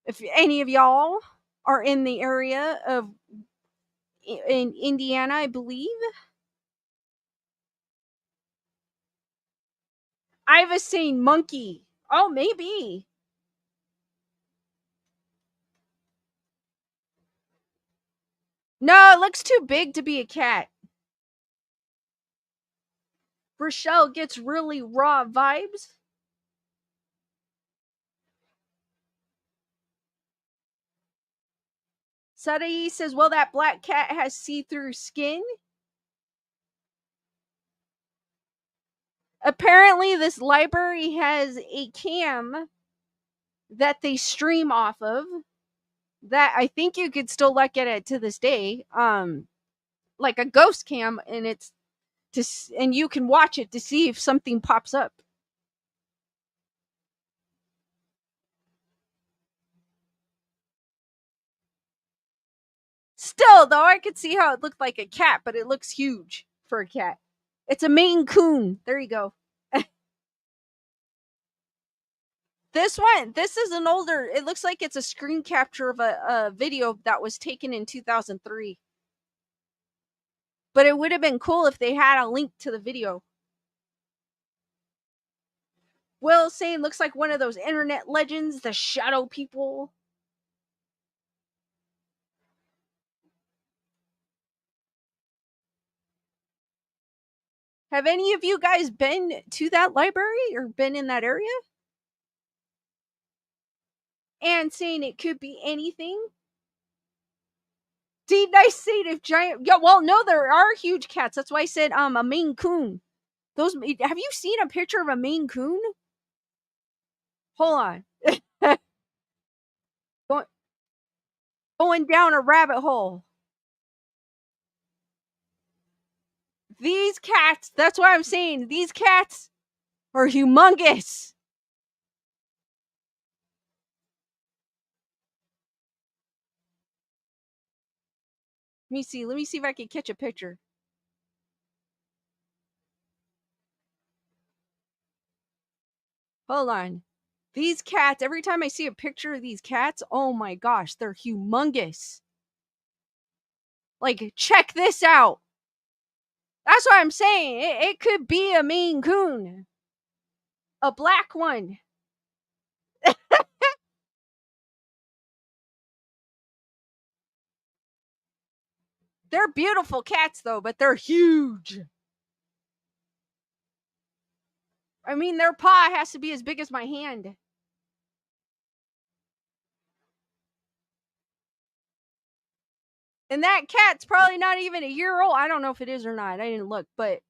If any of y'all are in the area of in Indiana, I believe. I was saying monkey. Oh, maybe. No, it looks too big to be a cat. Rochelle gets really raw vibes. Sadai says, well, that black cat has see-through skin. Apparently, this library has a cam that they stream off of that I think you could still look at it to this day. Like a ghost cam, and it's and you can watch it to see if something pops up. Still, though, I could see how it looked like a cat, but it looks huge for a cat. It's a Maine Coon. There you go. This is an older, it looks like it's a screen capture of a video that was taken in 2003. But it would have been cool if they had a link to the video. Will saying looks like one of those internet legends, the shadow people. Have any of you guys been to that library or been in that area? And saying it could be anything? D Nice saying if giant, yeah, well, no, there are huge cats. That's why I said a Maine Coon. Those, have you seen a picture of a Maine Coon? Hold on. Going down a rabbit hole. These cats, that's what I'm saying. These cats are humongous. Let me see. Let me see if I can catch a picture. Hold on. These cats, every time I see a picture of these cats, oh my gosh, they're humongous. Like, check this out. That's what I'm saying. It could be a Maine Coon. A black one. They're beautiful cats, though, but they're huge. I mean, their paw has to be as big as my hand. And that cat's probably not even a year old. I don't know if it is or not. I didn't look, but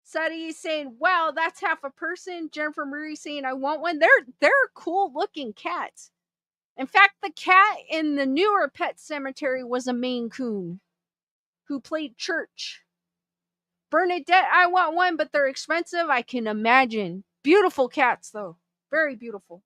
Sadie saying, "Wow, that's half a person." Jennifer Murray saying, "I want one." They're cool looking cats. In fact, the cat in the newer Pet Cemetery was a Maine Coon who played church. Bernadette, I want one, but they're expensive. I can imagine. Beautiful cats, though. Very beautiful.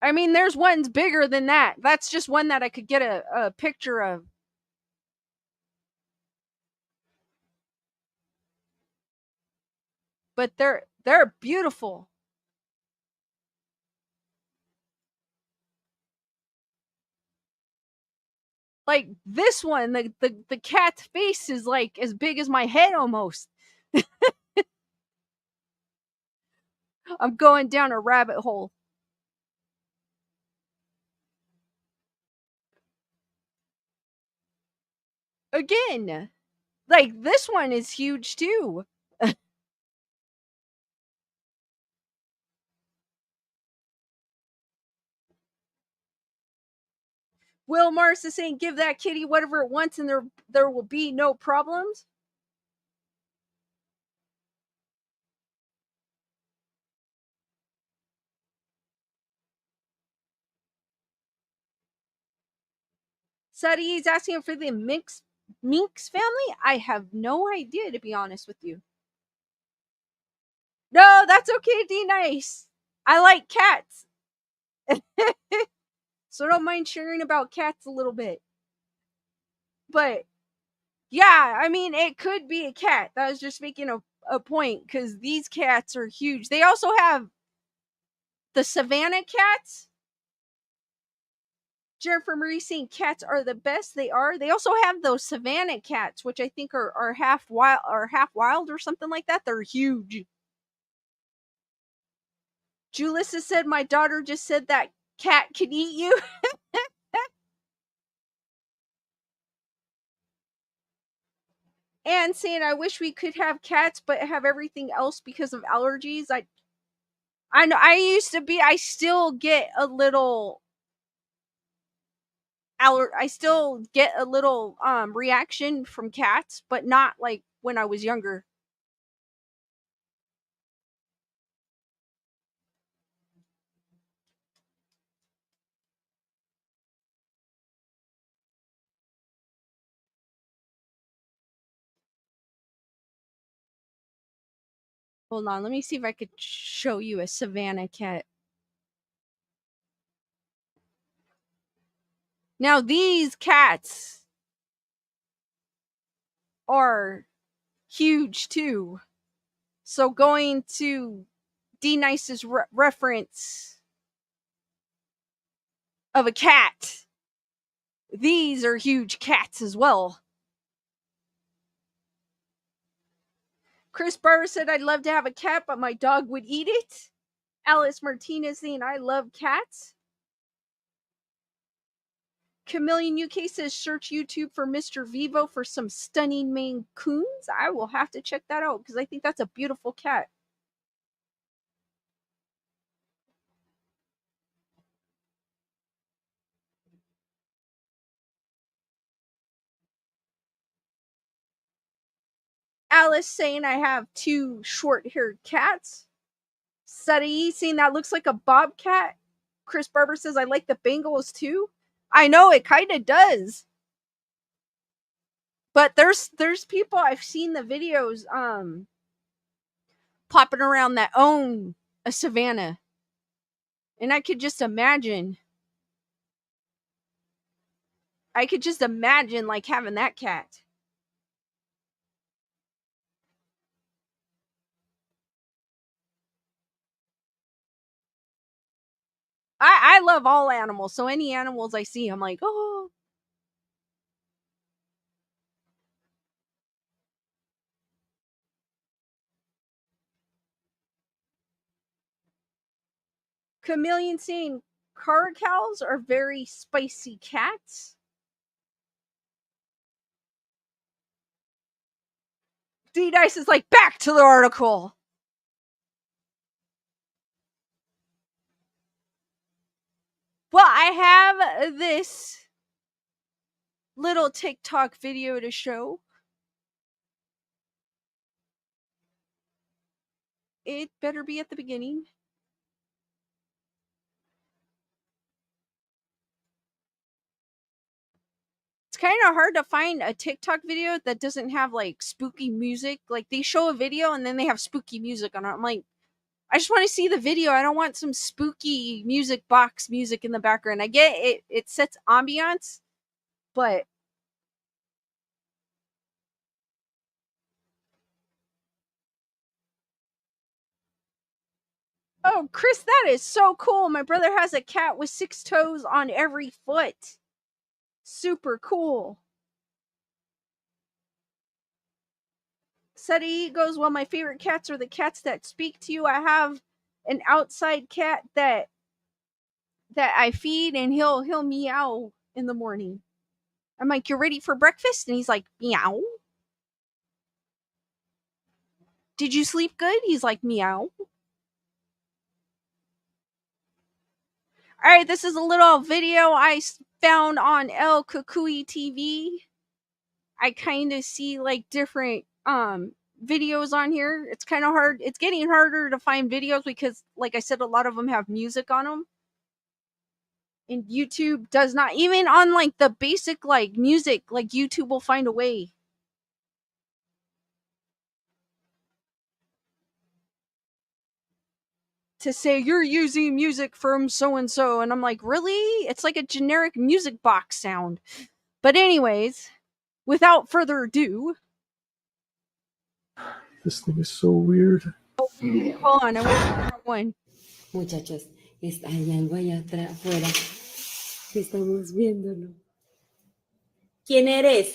I mean, there's ones bigger than that. That's just one that I could get a picture of. but they're beautiful. Like this one, the cat's face is like as big as my head almost. I'm going down a rabbit hole. Again, like this one is huge too. Will Mars is saying, "Give that kitty whatever it wants, and there will be no problems." Sadi is asking for the Minx family. I have no idea, to be honest with you. No, that's okay. D nice. I like cats, so don't mind sharing about cats a little bit. But yeah, I mean, it could be a cat. That was just making a point because these cats are huge. They also have the Savannah cats. Jennifer Marie saying cats are the best. They are. They also have those Savannah cats, which I think are half wild or something like that. They're huge. Julissa said, "My daughter just said that cat can eat you." And saying, "I wish we could have cats, but have everything else because of allergies." I know. I used to be. I still get a little I still get a little reaction from cats, but not like when I was younger. Hold on, let me see if I could show you a Savannah cat. Now these cats are huge too. So going to D Nice's reference of a cat, these are huge cats as well. Chris Barber said, "I'd love to have a cat, but my dog would eat it." Alice Martinez saying, "I love cats." Chameleon UK says, "Search YouTube for Mr. Vivo for some stunning Maine Coons." I will have to check that out because I think that's a beautiful cat. Alice saying, "I have two short-haired cats." Sadi saying, "That looks like a bobcat." Chris Barber says, "I like the Bengals too." I know it kind of does. But there's people I've seen the videos popping around that own a Savannah. And I could just imagine like having that cat. I love all animals, so any animals I see, I'm like, oh. Chameleon saying caracals are very spicy cats. D Dice is like, back to the article. Well, I have this little TikTok video to show. It better be at the beginning. It's kind of hard to find a TikTok video that doesn't have like spooky music. Like they show a video and then they have spooky music on it. I'm like, I just want to see the video. I don't want some spooky music box music in the background. I get it, it sets ambiance, but Oh, Chris, that is so cool. My brother has a cat with 6 toes on every foot. Super cool. Seti goes, well, my favorite cats are the cats that speak to you. I have an outside cat that I feed, and he'll meow in the morning. I'm like, you're ready for breakfast? And he's like, meow. Did you sleep good? He's like, meow. All right, this is a little video I found on El Kukui TV. I kind of see like different videos on here. It's kind of hard. It's getting harder to find videos because, like I said, a lot of them have music on them. And YouTube does not, even on like the basic like music, like YouTube will find a way. To say you're using music from so and so, and I'm like, really? It's like a generic music box sound. But anyways, without further ado, this thing is so weird. Hold on, I want one. Muchachos, hay algo allá afuera que estamos viéndolo. ¿Quién eres?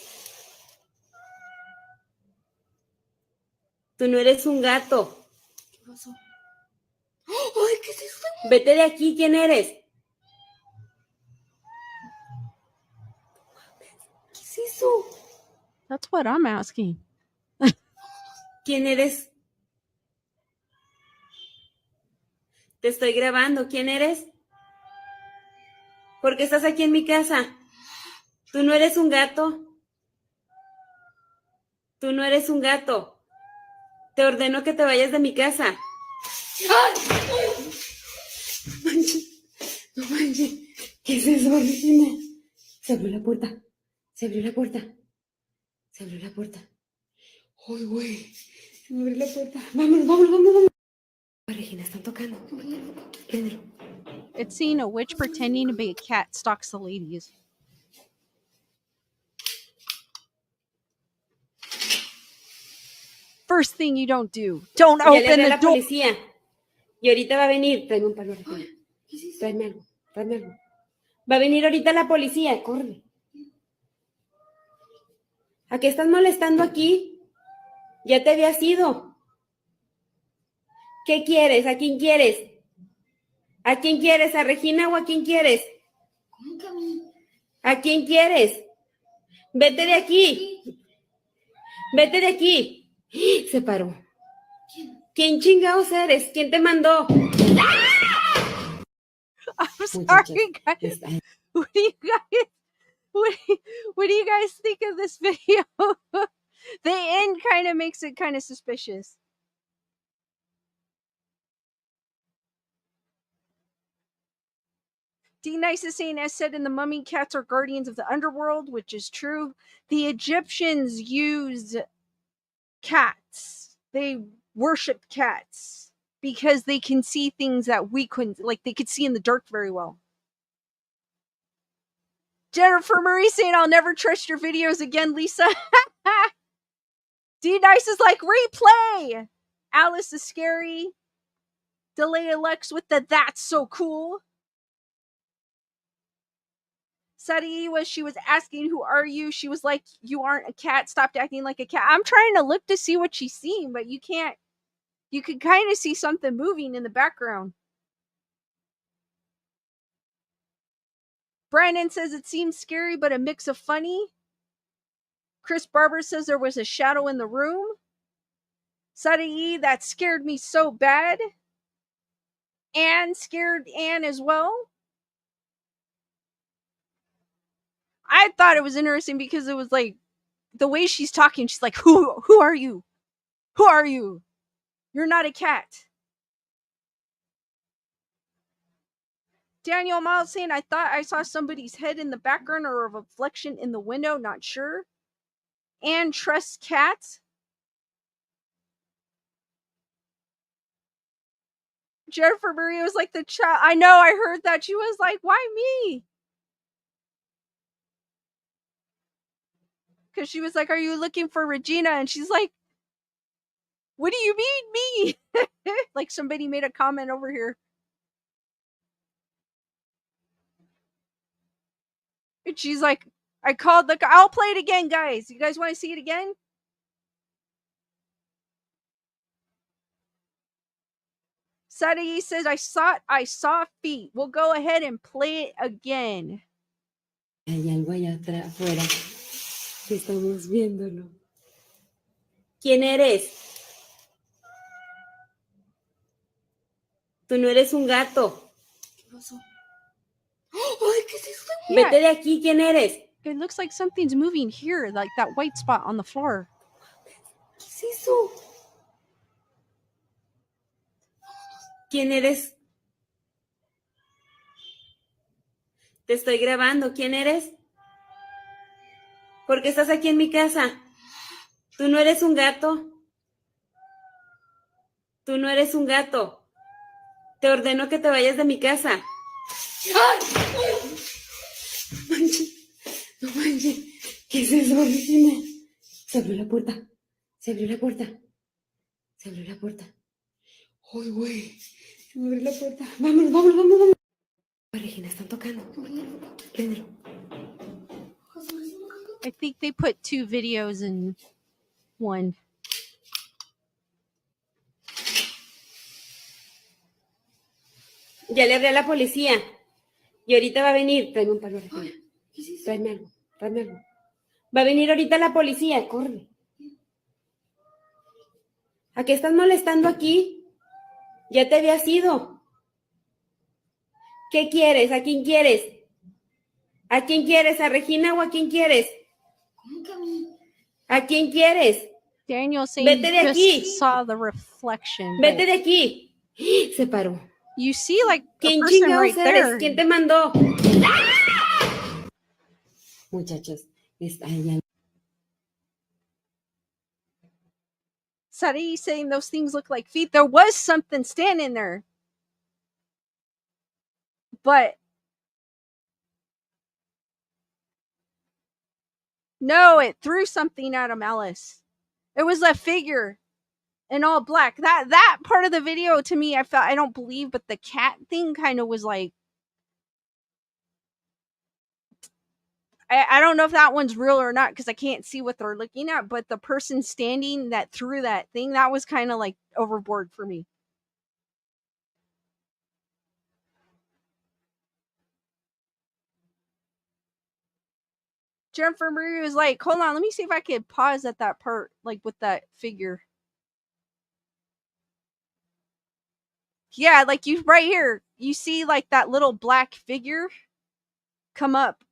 Tú no eres un gato. ¿Qué pasó? ¡Ay, qué es eso! Vete de aquí, ¿quién eres? ¿Qué es eso? That's what I'm asking. ¿Quién eres? Te estoy grabando. ¿Quién eres? ¿Por qué estás aquí en mi casa? Tú no eres un gato. Tú no eres un gato. Te ordeno que te vayas de mi casa. ¡Ay! No manches. No manches. ¿Qué es eso, Regina? Se abrió la puerta. Se abrió la puerta. Se abrió la puerta. ¡Ay, güey! Se me abrió la puerta. Vámonos, vámonos, vámonos, vámonos. Regina, están tocando. Préndelo. It's seeing a witch pretending to be a cat stalks the ladies. First thing you don't do. Don't Ya le open hablé a the la door. policía. Y ahorita va a venir. Tráeme un palo, Regina. Tráeme algo. Tráeme algo. Va a venir ahorita la policía. Corre. ¿A qué estás molestando aquí? Ya te habías ido. ¿Qué quieres? ¿A quién quieres? ¿A quién quieres? ¿A Regina o a quién quieres? ¿A quién quieres? Vete de aquí. Vete de aquí. Se paró. ¿Quién chingados eres? ¿Quién te mandó? I'm sorry, guys. What do you guys? What do you guys think of this video? The end kind of makes it kind of suspicious. D Nice is saying, as said in the Mummy, cats are guardians of the underworld, which is true. The Egyptians used cats. They worshipped cats because they can see things that we couldn't, like they could see in the dark very well. Jennifer Marie saying, I'll never trust your videos again, Lisa. D Nice is like, replay. Alice is scary. Delay Lex with the that's so cool. Sadi was, she was asking, who are you? She was like, you aren't a cat. Stopped acting like a cat. I'm trying to look to see what she's seeing, but you can't. You can kind of see something moving in the background. Brandon says it seems scary, but a mix of funny. Chris Barber says there was a shadow in the room. Sadi, that scared me so bad. Anne scared Anne as well. I thought it was interesting because it was like the way she's talking. She's like, who are you? Who are you? You're not a cat. Daniel Miles saying, I thought I saw somebody's head in the background or a reflection in the window. Not sure. And trusts cats. Jennifer Marie was like the child. I know, I heard that. She was like, why me? Because she was like, are you looking for Regina? And she's like, what do you mean me? Like somebody made a comment over here. And she's like, I called the. I'll play it again, guys. You guys want to see it again? Sadie says, I saw feet. We'll go ahead and play it again. Hay algo allá afuera que estamos viéndolo. ¿Quién eres? Tú no eres un gato. ¿Qué pasó? ¡Ay, qué es eso? Yeah. Vete de aquí, ¿quién eres? It looks like something's moving here, like that white spot on the floor. ¿Qué es eso? ¿Quién eres? Te estoy grabando. ¿Quién eres? ¿Por qué estás aquí en mi casa? Tú no eres un gato. Tú no eres un gato. Te ordeno que te vayas de mi casa. ¡Ay! No manches. No manches. ¿Qué es eso, Regina? Se abrió la puerta. Se abrió la puerta. Se abrió la puerta. ¡Ay, güey! Se me abrió la puerta. Vámonos, vámonos, vámonos, vámonos. Ay, Regina, están tocando. Préndelo. I think they put 2 videos in one. Ya le hablé a la policía. Y ahorita va a venir. Tráeme un palo, Regina. Tráeme algo. Tráeme algo. Va a venir ahorita la policía. Corre. ¿A qué estás molestando aquí? Ya te habías ido. ¿Qué quieres? ¿A quién quieres? ¿A quién quieres? ¿A Regina o a quién quieres? ¿A quién quieres? Daniel saying Vete de he aquí. just saw the reflection. Vete de aquí. Se paró. You see like a ¿Quién person chingados right eres? there. ¿Quién te mandó? Muchachos, está allá. Sadie saying those things look like feet. There was something standing there. But no, it threw something at him, Alice. It was a figure in all black. That part of the video to me, I don't believe, but the cat thing kind of was like, I don't know if that one's real or not because I can't see what they're looking at, but the person standing that threw that thing, that was kind of like overboard for me. Jennifer Marie was like, hold on, let me see if I could pause at that part, like with that figure. Yeah, like you right here, you see like that little black figure come up.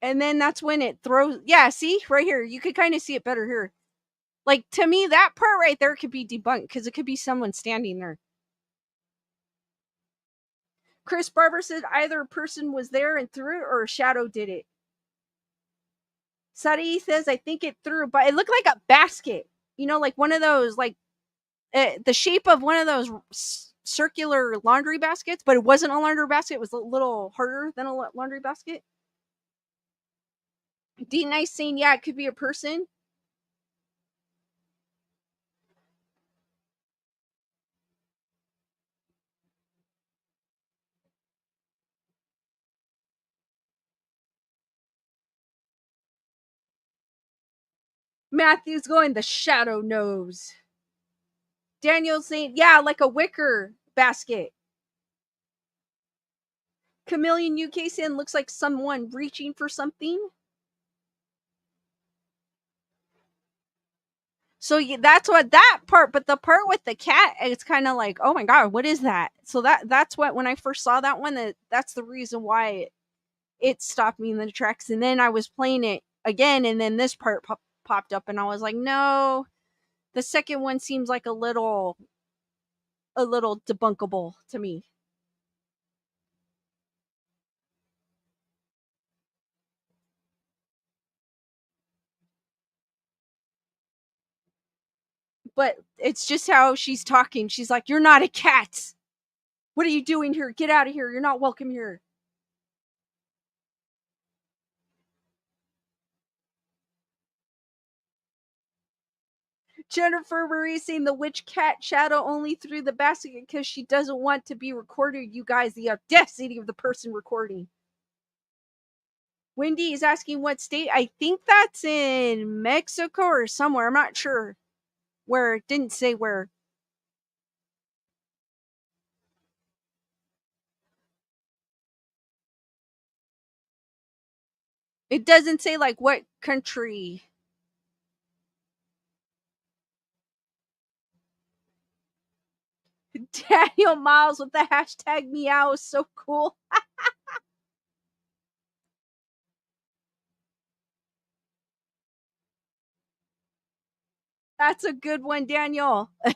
And then that's when it throws. Yeah, see right here, you could kind of see it better here. Like to me, that part right there could be debunked because it could be someone standing there. Chris Barber said either a person was there and threw it or a shadow did it. Sadi says, I think it threw, but it looked like a basket. You know, like one of those, like the shape of one of those circular laundry baskets, but it wasn't a laundry basket. It was a little harder than a laundry basket. D Nice saying, yeah, it could be a person. Matthew's going, the shadow knows. Daniel's saying, yeah, like a wicker basket. Chameleon UK saying, looks like someone reaching for something. So yeah, that's what that part, but the part with the cat, it's kind of like, oh my god, what is that? So that's what when I first saw that one, that's the reason why it stopped me in the tracks. And then I was playing it again, and then this part popped up, and I was like, no, the second one seems like a little debunkable to me. But it's just how she's talking. She's like, you're not a cat. What are you doing here? Get out of here. You're not welcome here. Jennifer Marie saying the witch cat shadow only threw the basket because she doesn't want to be recorded. You guys, the audacity of the person recording. Wendy is asking what state. I think that's in Mexico or somewhere. I'm not sure where. It didn't say where. It doesn't say like what country. Daniel Miles with the hashtag meow is so cool. That's a good one, Daniel. All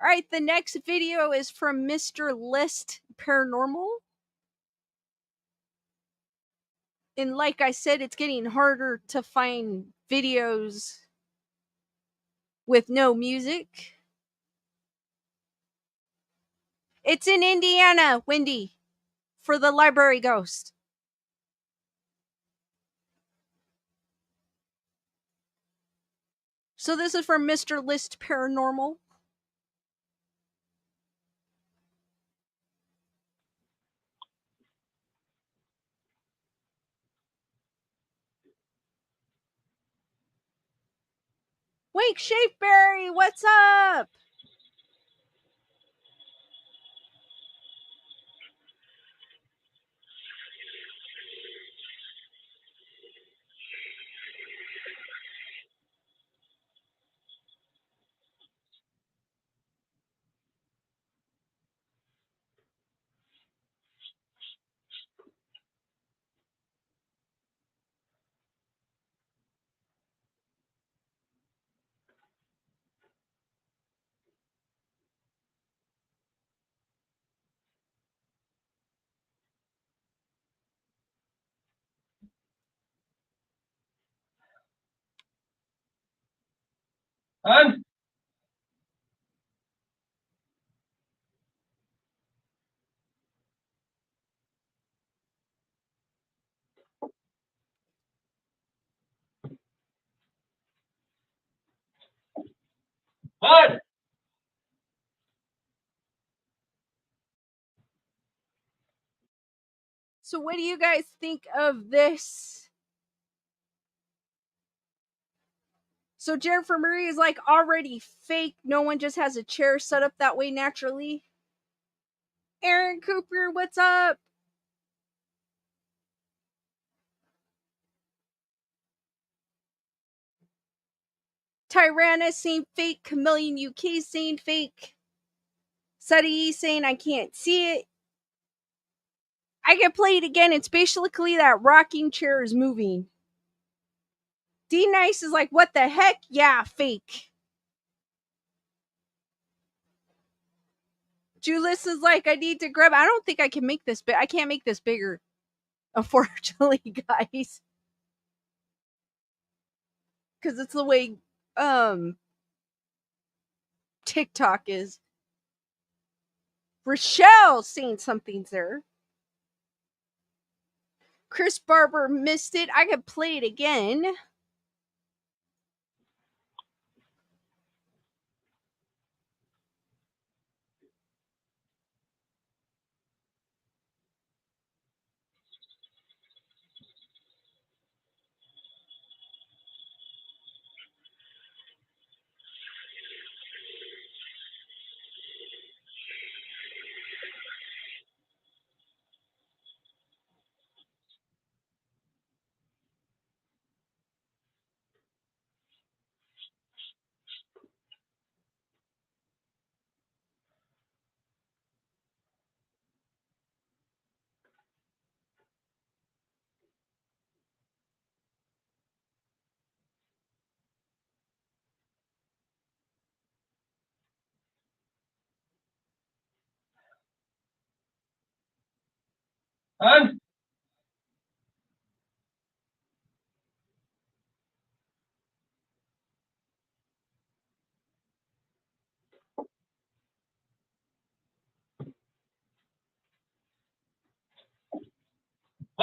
right, the next video is from Mr. List Paranormal. And like I said, it's getting harder to find videos with no music. It's in Indiana, Wendy, for the library ghost. So this is from Mr. List Paranormal. Wake Shapeberry, what's up? Hun? Hun? So what do you guys think of this? So Jennifer Marie is like already fake. No one just has a chair set up that way naturally. Aaron Cooper, what's up? Tyrannus saying fake. Chameleon UK saying fake. Suddy saying I can't see it. I can play it again. It's basically that rocking chair is moving. D Nice is like, what the heck? Yeah, fake. Julius is like, I need to grab. I don't think I can make this big. I can't make this bigger, unfortunately, guys. Because it's the way TikTok is. Rochelle saying something's there. Chris Barber missed it. I could play it again. Hun?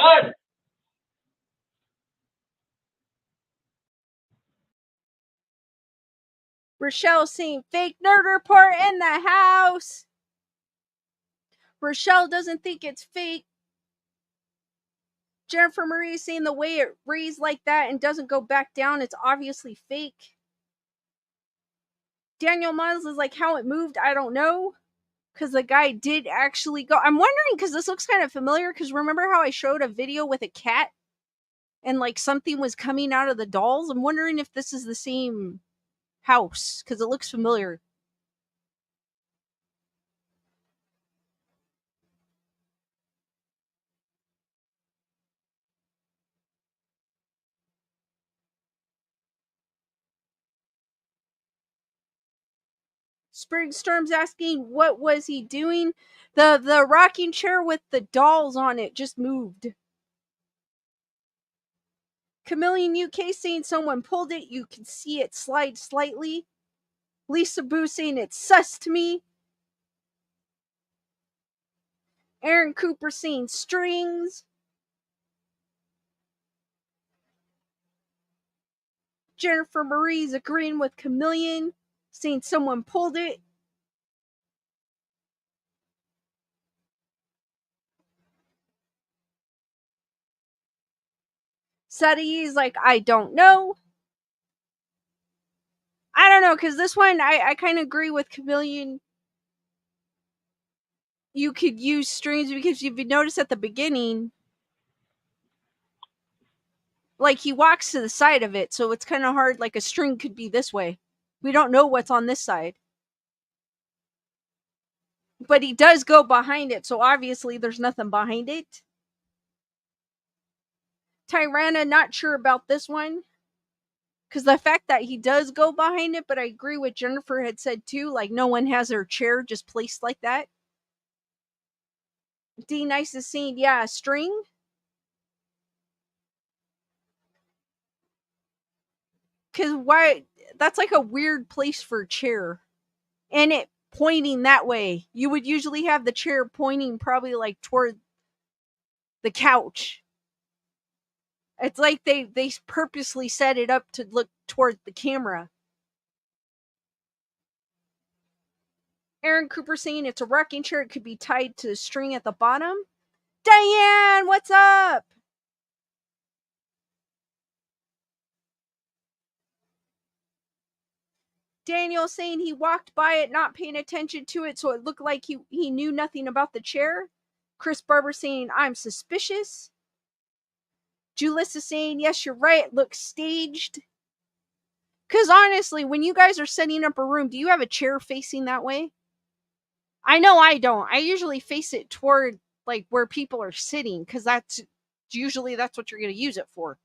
Hard! Rochelle saying fake nerd report in the house. Rochelle doesn't think it's fake. Jennifer Marie saying the way it raised like that and doesn't go back down, it's obviously fake. Daniel Miles is like, how it moved, I don't know. Because the guy did actually go. I'm wondering, because this looks kind of familiar, because remember how I showed a video with a cat and like something was coming out of the dolls? I'm wondering if this is the same house, because it looks familiar. Springstorm's asking, what was he doing? The rocking chair with the dolls on it just moved. Chameleon UK saying someone pulled it. You can see it slide slightly. Lisa Boo saying it's sus to me. Aaron Cooper saying strings. Jennifer Marie's agreeing with Chameleon, saying someone pulled it. Sadie's like, I don't know. I don't know, because this one, I kind of agree with Chameleon. You could use strings, because if you notice at the beginning, like he walks to the side of it, so it's kind of hard, like a string could be this way. We don't know what's on this side. But he does go behind it, so obviously there's nothing behind it. Tyranna, not sure about this one. Because the fact that he does go behind it, but I agree with Jennifer had said too, like no one has their chair just placed like that. D Nice is saying, yeah, a string. Because why? That's like a weird place for a chair. And it pointing that way. You would usually have the chair pointing probably like toward the couch. It's like they purposely set it up to look toward the camera. Aaron Cooper saying it's a rocking chair. It could be tied to a string at the bottom. Diane, what's up? Daniel saying he walked by it, not paying attention to it, so it looked like he knew nothing about the chair. Chris Barber saying, I'm suspicious. Julissa saying, yes, you're right, it looks staged. Because honestly, when you guys are setting up a room, do you have a chair facing that way? I know I don't. I usually face it toward like where people are sitting, because that's what you're going to use it for.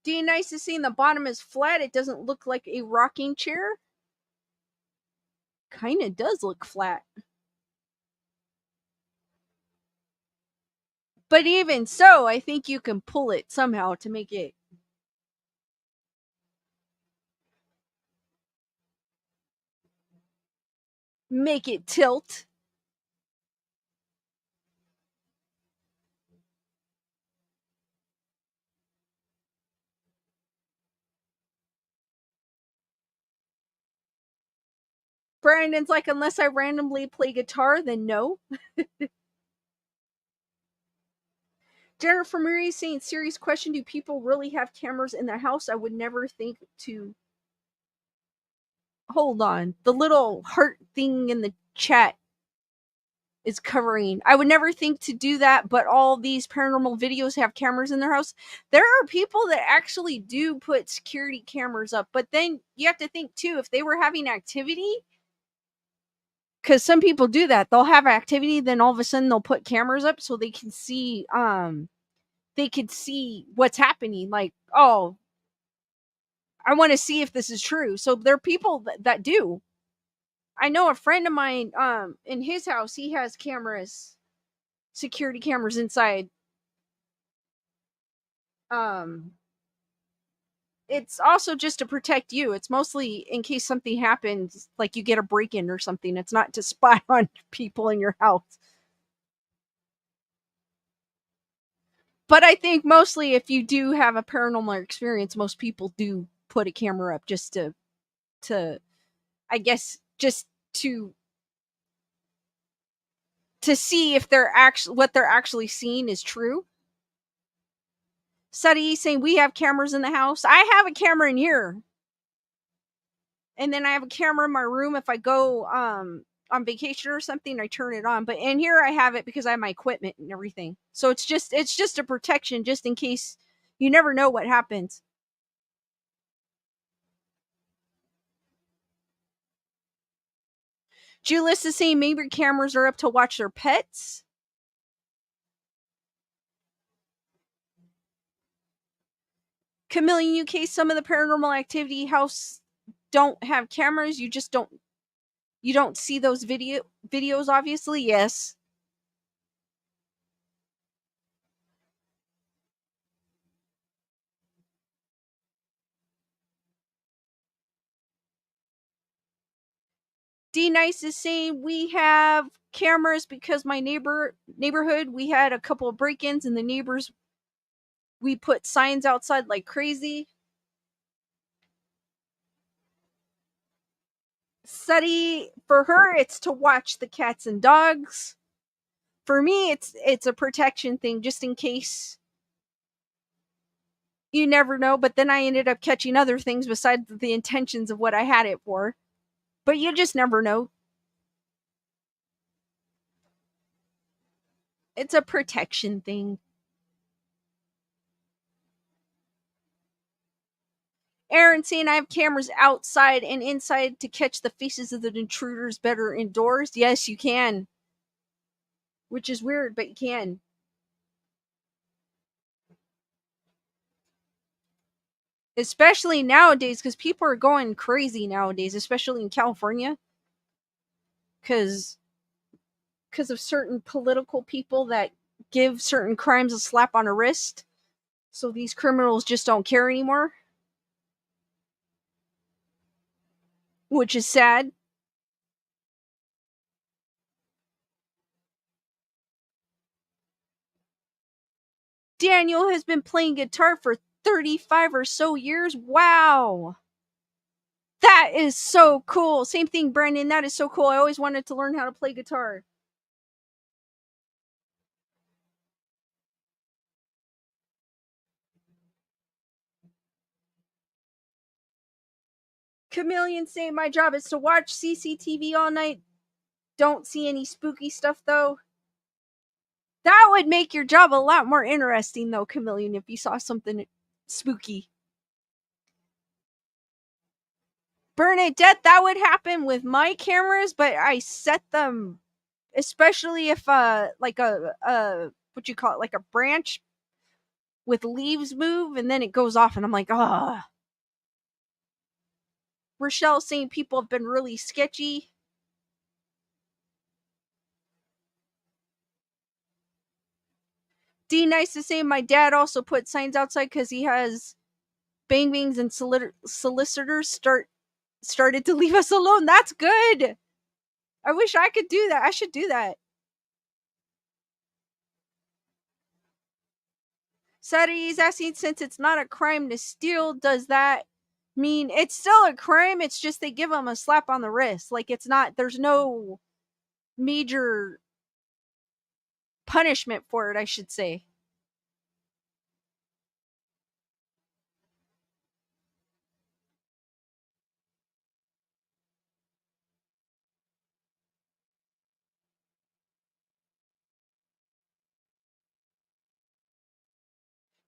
D Nice is saying the bottom is flat. It doesn't look like a rocking chair. Kind of does look flat. But even so, I think you can pull it somehow to make it tilt. Brandon's like, unless I randomly play guitar, then no. Jennifer Marie saying, serious question, do people really have cameras in their house? I would never think to... Hold on. The little heart thing in the chat is covering. I would never think to do that, but all these paranormal videos have cameras in their house. There are people that actually do put security cameras up, but then you have to think too, if they were having activity, because some people do that. They'll have activity, then all of a sudden they'll put cameras up so they can see what's happening. Like, oh, I want to see if this is true. So there are people that do. I know a friend of mine, in his house, he has cameras, security cameras inside it's also just to protect you. It's mostly in case something happens, like you get a break-in or something. It's not to spy on people in your house. But I think mostly if you do have a paranormal experience, most people do put a camera up just to I guess just to see if they're actually what they're actually seeing is true. Sadi saying we have cameras in the house. I have a camera in here. And then I have a camera in my room. If I go on vacation or something, I turn it on. But in here I have it because I have my equipment and everything. So it's just a protection just in case. You never know what happens. Julius is saying maybe cameras are up to watch their pets. Chameleon UK, some of the paranormal activity house don't have cameras. You just don't see those videos, obviously. Yes. D Nice is saying we have cameras because my neighborhood we had a couple of break-ins and the neighbors we put signs outside like crazy. Seti, for her it's to watch the cats and dogs. For me it's a protection thing just in case. You never know, but then I ended up catching other things besides the intentions of what I had it for. But you just never know. It's a protection thing. Aaron saying I have cameras outside and inside to catch the faces of the intruders better indoors. Yes, you can. Which is weird, but you can. Especially nowadays, because people are going crazy nowadays, especially in California. Because of certain political people that give certain crimes a slap on a wrist. So these criminals just don't care anymore. Which is sad. Daniel has been playing guitar for 35 or so years. Wow. That is so cool. Same thing, Brandon. That is so cool. I always wanted to learn how to play guitar. Chameleon saying my job is to watch CCTV all night. Don't see any spooky stuff though. That would make your job a lot more interesting though, Chameleon, if you saw something spooky. Bernadette, that would happen with my cameras, but I set them, especially if like a what you call it, like a branch with leaves move and then it goes off and I'm like, ah. Rochelle saying people have been really sketchy. D Nice is saying my dad also put signs outside because he has bang bangs and solicitors started to leave us alone. That's good. I wish I could do that. I should do that. Sadie is asking, since it's not a crime to steal, does that mean it's still a crime? It's just they give them a slap on the wrist. Like it's not, there's no major punishment for it, I should say.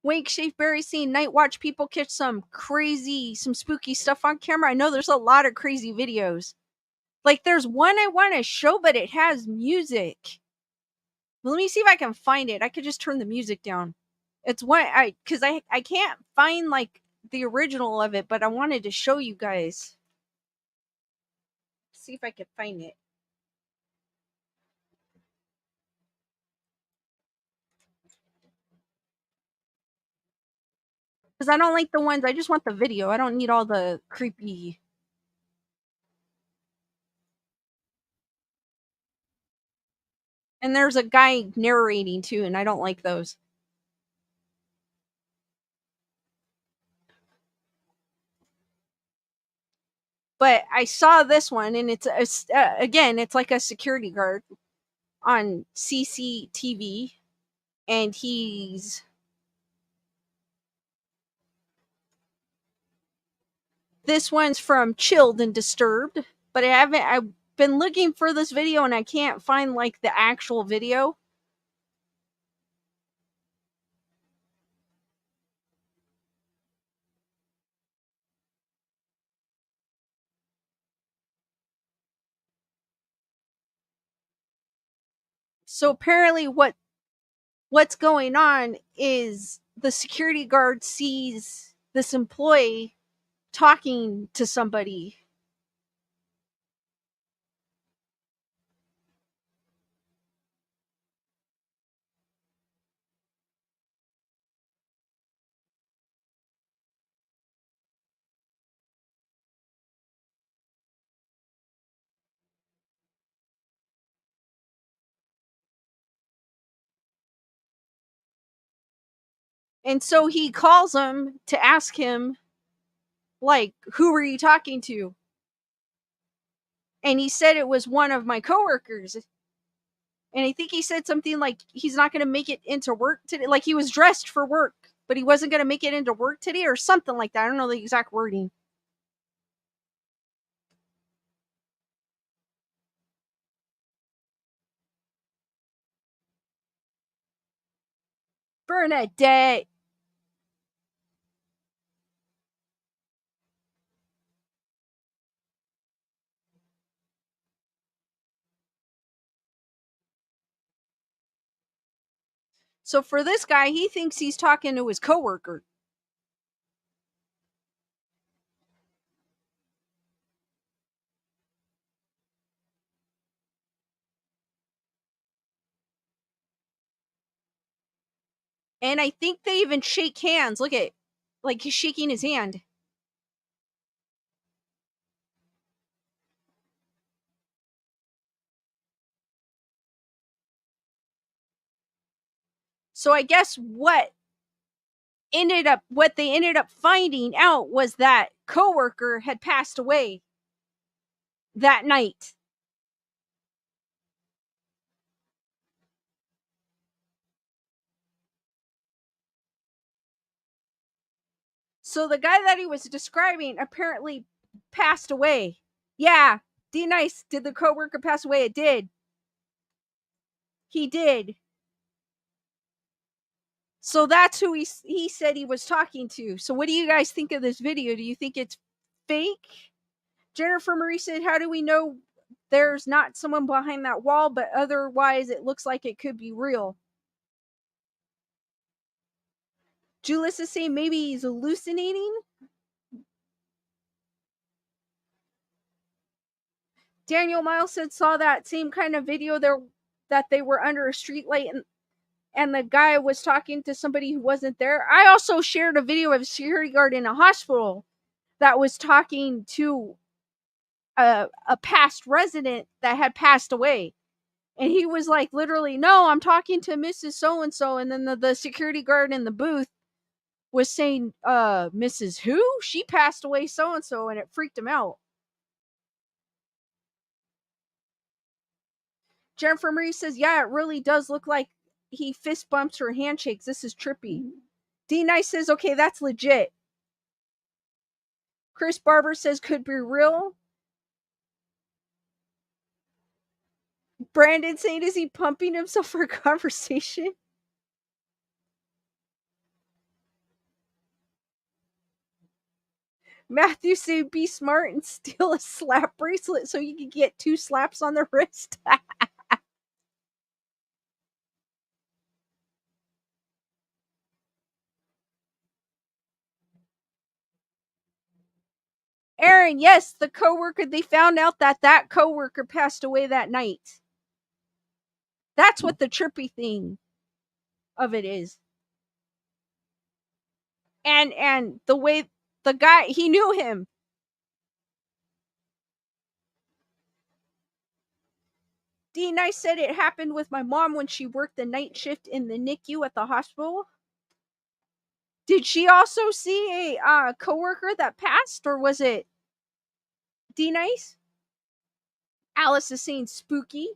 Wake Shapeberry seeing Night Watch people catch some spooky stuff on camera. I know there's a lot of crazy videos. Like there's one I want to show, but it has music. Well, let me see if I can find it. I could just turn the music down. It's one because I can't find like the original of it, but I wanted to show you guys. See if I can find it. Because I don't like the ones, I just want the video. I don't need all the creepy. And there's a guy narrating too, and I don't like those. But I saw this one, and it's again, it's like a security guard on CCTV, and this one's from Chilled and Disturbed, but I've been looking for this video and I can't find like the actual video. So apparently what's going on is the security guard sees this employee talking to somebody. And so he calls him to ask him, like, who were you talking to? And he said it was one of my coworkers. And I think he said something like he's not going to make it into work today. Like he was dressed for work, but he wasn't going to make it into work today or something like that. I don't know the exact wording. Bernadette. So for this guy, he thinks he's talking to his coworker. And I think they even shake hands. Look at, like he's shaking his hand. So I guess what they ended up finding out was that coworker had passed away that night. So the guy that he was describing apparently passed away. Yeah, D Nice, did the coworker pass away? It did. He did. So that's who he said he was talking to. So what do you guys think of this video? Do you think it's fake? Jennifer Marie said, how do we know there's not someone behind that wall, but otherwise it looks like it could be real? Julius is saying maybe he's hallucinating. Daniel Miles said saw that same kind of video there that they were under a street light and the guy was talking to somebody who wasn't there. I also shared a video of a security guard in a hospital that was talking to a past resident that had passed away. And he was like, literally, no, I'm talking to Mrs. So-and-so. And then the security guard in the booth was saying, Mrs. Who? She passed away so-and-so. And it freaked him out. Jennifer Marie says, yeah, it really does look like he fist bumps or handshakes. This is trippy. D Nice says, okay, that's legit. Chris Barber says, could be real. Brandon saying, is he pumping himself for a conversation? Matthew saying, be smart and steal a slap bracelet so you can get 2 slaps on the wrist. Aaron, yes, the coworker, they found out that coworker passed away that night. That's what the trippy thing of it is. And the way the guy, he knew him. D Nice said it happened with my mom when she worked the night shift in the NICU at the hospital. Did she also see a coworker that passed, or was it D Nice? Alice is saying spooky.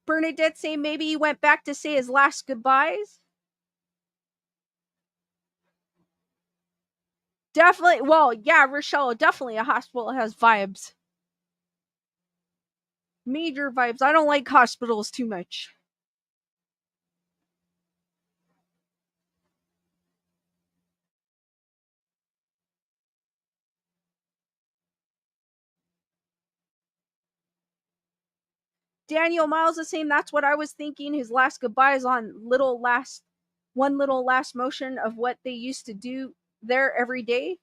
Bernadette saying maybe he went back to say his last goodbyes. Definitely. Well, yeah, Rochelle, definitely a hospital has vibes. Major vibes. I don't like hospitals too much. Daniel Miles is saying that's what I was thinking. His last goodbyes on one little last motion of what they used to do there every day.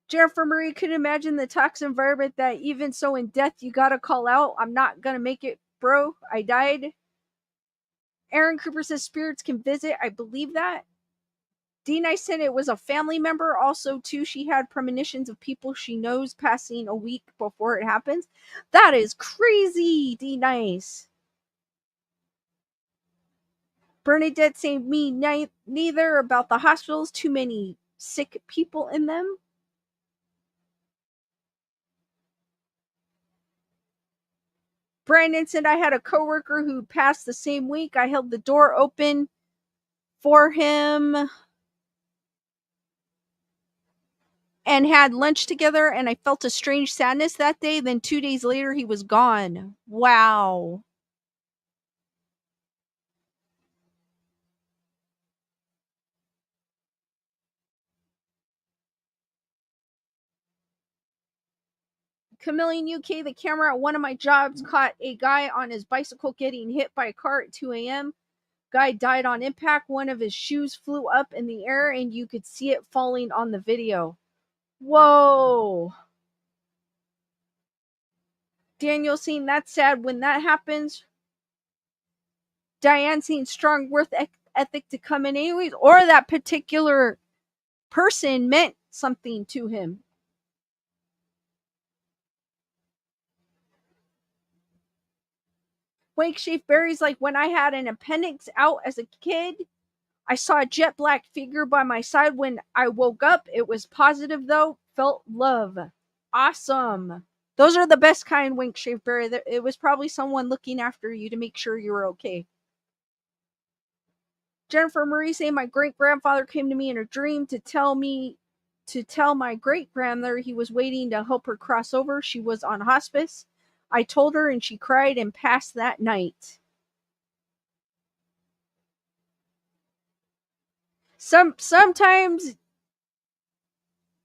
Jennifer Marie couldn't imagine the toxic environment that even so in death you gotta call out. I'm not gonna make it, bro. I died. Aaron Cooper says spirits can visit. I believe that. D-Nice said it was a family member. Also, too, she had premonitions of people she knows passing a week before it happens. That is crazy, D-Nice. Bernadette saying me neither about the hospitals. Too many sick people in them. Brandon said I had a coworker who passed the same week. I held the door open for him and had lunch together, and I felt a strange sadness that day. Then 2 days later, he was gone. Wow. Chameleon UK, the camera at one of my jobs caught a guy on his bicycle getting hit by a car at 2 a.m. Guy died on impact. One of his shoes flew up in the air, and you could see it falling on the video. Whoa. Daniel saying that's sad when that happens. Diane saying strong worth ethic to come in anyways, or that particular person meant something to him. Wake Shape Berries, like when I had an appendix out as a kid, I saw a jet black figure by my side when I woke up. It was positive though, felt love. Awesome. Those are the best kind, Wink Shape Berry. It was probably someone looking after you to make sure you were okay. Jennifer Marie saying my great grandfather came to me in a dream to tell my great grandmother he was waiting to help her cross over. She was on hospice. I told her and she cried and passed that night. Sometimes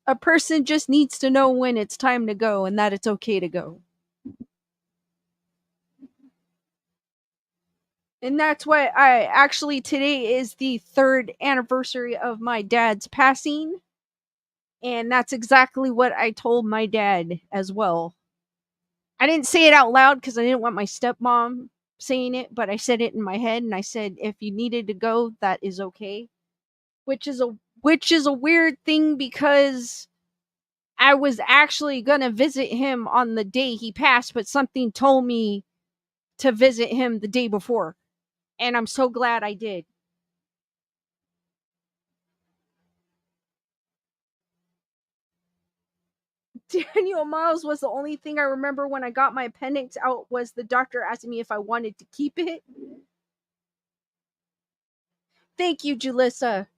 a person just needs to know when it's time to go and that it's okay to go. And that's why today is the 3rd anniversary of my dad's passing. And that's exactly what I told my dad as well. I didn't say it out loud because I didn't want my stepmom saying it, but I said it in my head and I said, if you needed to go, that is okay. Which is a weird thing because I was actually gonna visit him on the day he passed, but something told me to visit him the day before. And I'm so glad I did. Daniel Miles was the only thing I remember when I got my appendix out was the doctor asking me if I wanted to keep it. Thank you, Julissa.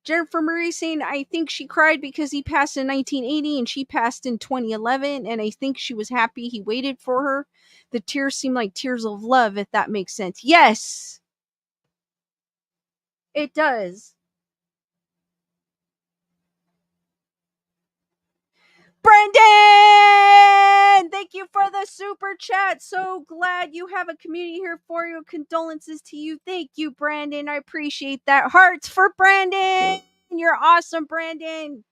Jennifer Marie saying, I think she cried because he passed in 1980 and she passed in 2011, and I think she was happy he waited for her. The tears seem like tears of love, if that makes sense. Yes, it does. Brendan! Thank you for the super chat. So glad you have a community here for you. Condolences to you. Thank you, Brandon. I appreciate that. Hearts for Brandon! You're awesome, Brandon.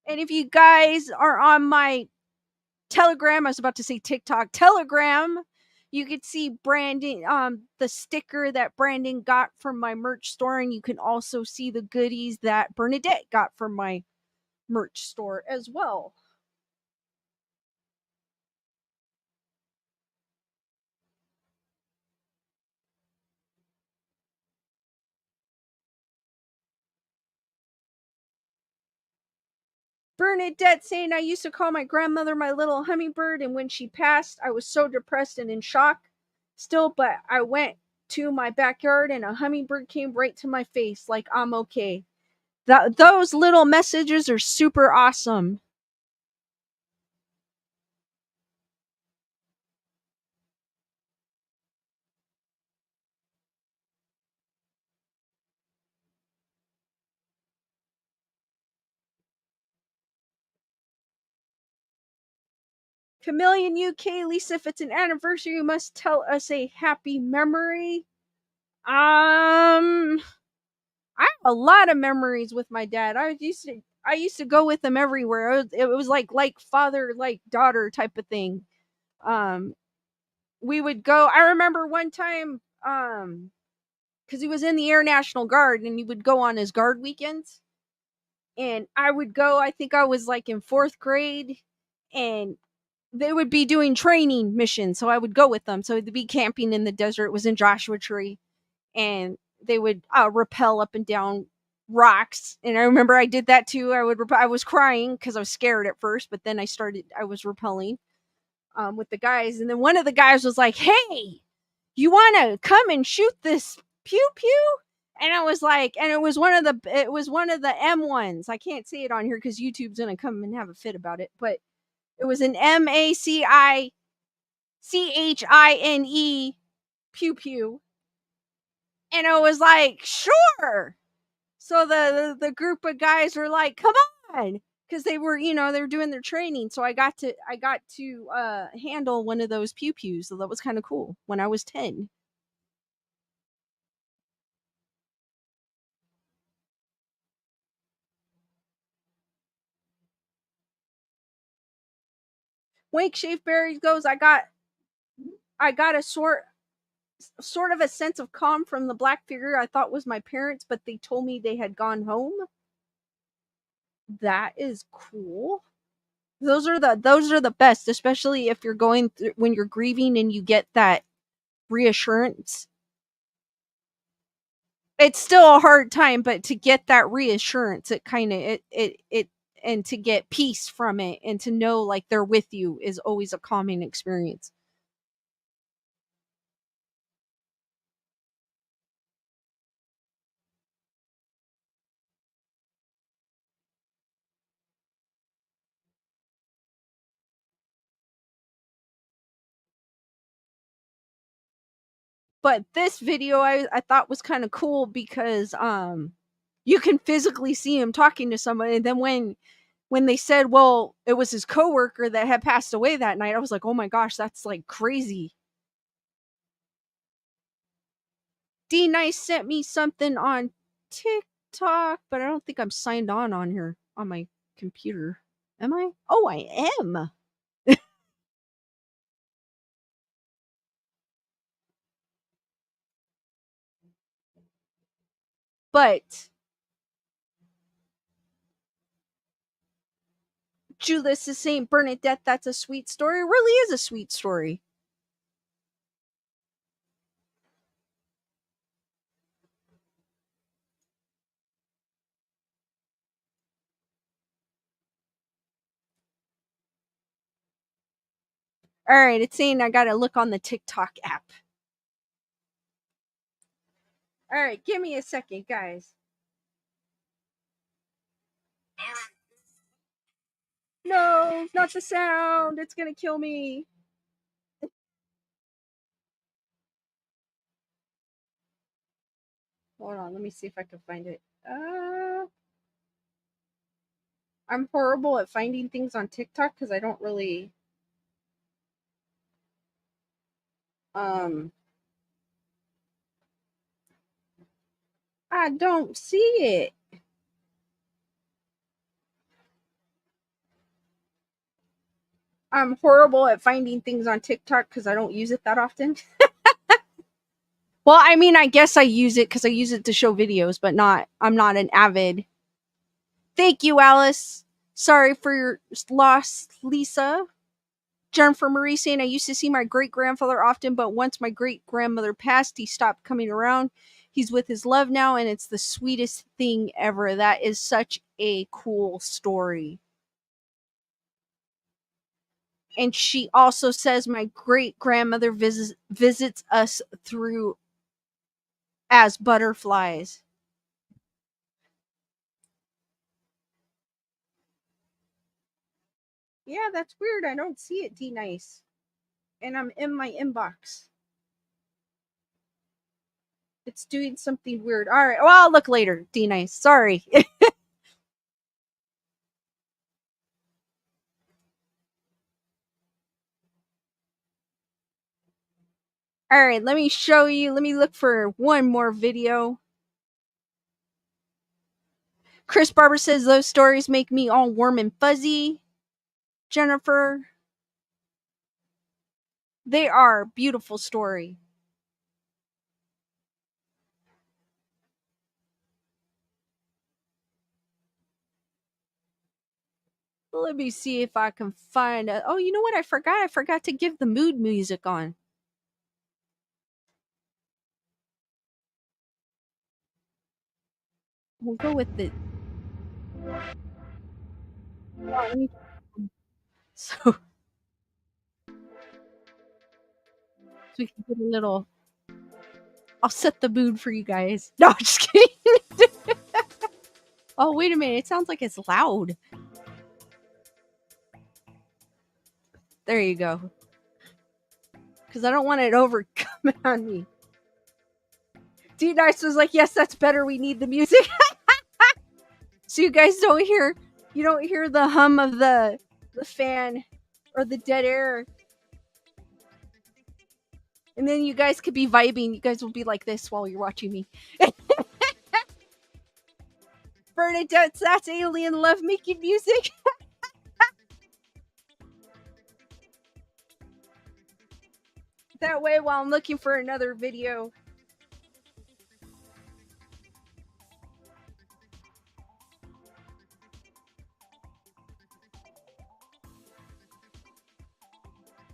And if you guys are on my Telegram, I was about to say TikTok, Telegram, you could see Brandon, the sticker that Brandon got from my merch store, and you can also see the goodies that Bernadette got from my merch store as well. Bernadette saying, I used to call my grandmother my little hummingbird, and when she passed, I was so depressed and in shock still, but I went to my backyard and a hummingbird came right to my face like I'm okay. Those little messages are super awesome. Chameleon UK, Lisa, if it's an anniversary, you must tell us a happy memory. I have a lot of memories with my dad. I used to go with him everywhere. It was like father like daughter type of thing. Um, we would go. I remember one time, because he was in the Air National Guard, and he would go on his guard weekends, and I would go. I think I was like in 4th grade, and they would be doing training missions, so I would go with them. So they'd be camping in the desert. It was in Joshua Tree, and they would rappel up and down rocks. And I remember I did that too. I was crying because I was scared at first, but then I was rappelling with the guys, and then one of the guys was like, "Hey, you want to come and shoot this pew pew?" And I was like, and it was one of the M1s. I can't say it on here because YouTube's gonna come and have a fit about it, but it was an MACICHINE pew pew. And I was like, sure. So the group of guys were like, come on, because they were they were doing their training. So I got to handle one of those pew pews. So that was kind of cool when I was 10. Wake Shave Berries goes, I got a sort of a sense of calm from the black figure I thought was my parents, but they told me they had gone home. That is cool. Those are the best, especially if you're going through when you're grieving and you get that reassurance. It's still a hard time, but to get that reassurance, it kind of it and to get peace from it and to know like they're with you is always a calming experience. But this video I thought was kind of cool because you can physically see him talking to somebody, and then when they said, well, it was his coworker that had passed away that night, I was like, oh my gosh, that's like crazy. D Nice sent me something on TikTok, but I don't think I'm signed on here on my computer. Am I? Oh, I am. But Julius is saying, Bernadette, that's a sweet story. It really is a sweet story. All right, it's saying I gotta look on the TikTok app. All right, give me a second, guys. No, not the sound. It's gonna kill me. Hold on, let me see if I can find it. I'm horrible at finding things on TikTok because I don't really um I don't see it. I'm horrible at finding things on TikTok because I don't use it that often. Well, I mean, I guess I use it because I use it to show videos, but I'm not an avid. Thank you, Alice. Sorry for your loss, Lisa. Jennifer Marie saying, I used to see my great grandfather often, but once my great grandmother passed, he stopped coming around. He's with his love now, and it's the sweetest thing ever. That is such a cool story. And she also says my great grandmother visits us through as butterflies. Yeah, that's weird. I don't see it, D Nice. And I'm in my inbox. It's doing something weird. All right. Well, I'll look later, D Nice. Sorry. All right, let me show you. Let me look for one more video. Chris Barber says those stories make me all warm and fuzzy. Jennifer, they are beautiful story. Let me see if I can find a. Oh, you know what? I forgot. I forgot to give the mood music on. We'll go with the. So we can get a little. I'll set the mood for you guys. No, I'm just kidding. Oh, wait a minute. It sounds like it's loud. There you go. Because I don't want it overcoming on me. D Nice was like, yes, that's better. We need the music. So you guys don't hear the hum of the fan or the dead air. And then you guys could be vibing. You guys will be like this while you're watching me. Bernadette, that's alien love making music. That way while I'm looking for another video.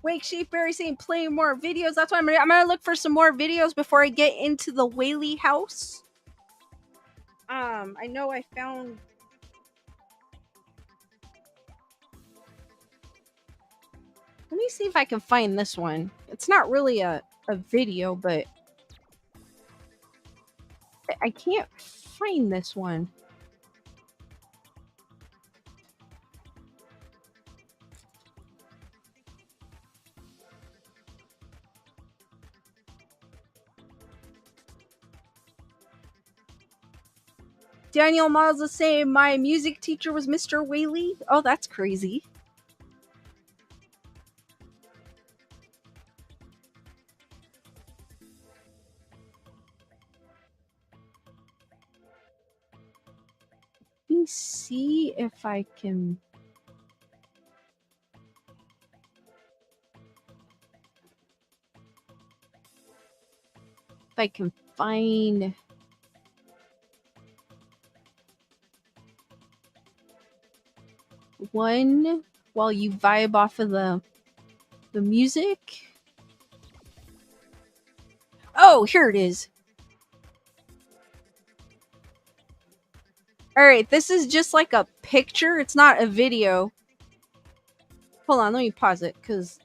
Wake Sheepberry saying play more videos. That's why I'm gonna look for some more videos before I get into the Whaley House. I know I found. Let me see if I can find this one. It's not really a video, but I can't find this one. Daniel Miles is saying my music teacher was Mr. Whaley. Oh, that's crazy. Let me see if I can. If I can find. One while you vibe off of the music. Oh, here it is. All right, this is just like a picture. It's not a video. Hold on, let me pause it because.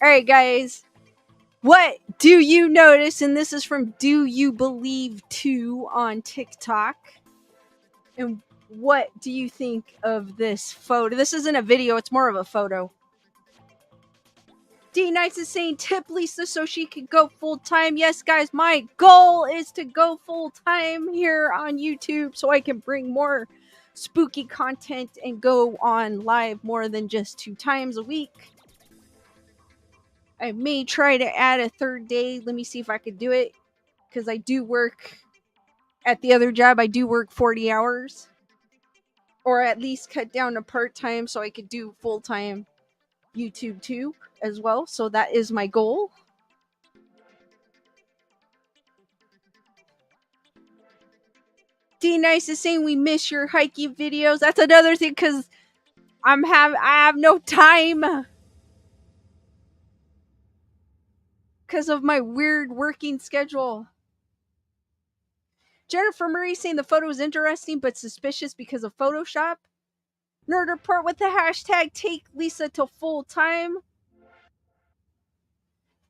All right, guys. What do you notice? And this is from Do You Believe 2 on TikTok. And what do you think of this photo? This isn't a video, it's more of a photo. D Nights is saying tip Lisa so she can go full time. Yes, guys, my goal is to go full time here on YouTube so I can bring more spooky content and go on live more than just 2 times a week. I may try to add a third day. Let me see if I could do it, because I do work at the other job. I do work 40 hours, or at least cut down to part-time so I could do full-time YouTube too as well. So that is my goal. D Nice is saying we miss your hiking videos. That's another thing, because I have no time because of my weird working schedule. Jennifer Murray saying the photo is interesting but suspicious because of Photoshop. Nerd Report with the hashtag take Lisa to full time.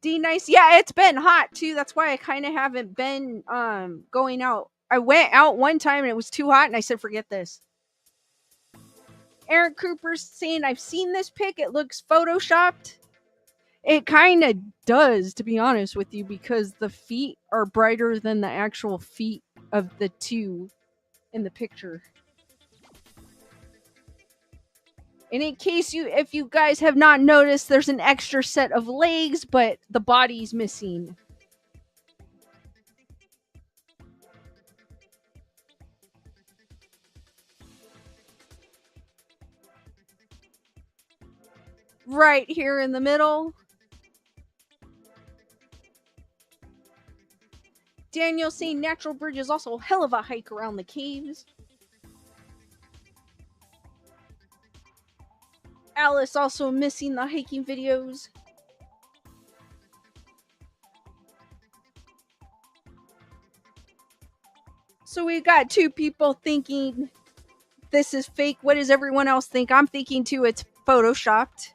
D Nice, yeah, it's been hot too. That's why I kind of haven't been going out. I went out one time and it was too hot, and I said, forget this. Aaron Cooper's saying I've seen this pic. It looks photoshopped. It kind of does, to be honest with you, because the feet are brighter than the actual feet of the two in the picture. And in case if you guys have not noticed, there's an extra set of legs, but the body's missing. Right here in the middle. Daniel saying Natural Bridge is also a hell of a hike around the caves. Alice also missing the hiking videos. So we got 2 people thinking this is fake. What does everyone else think? I'm thinking too it's photoshopped,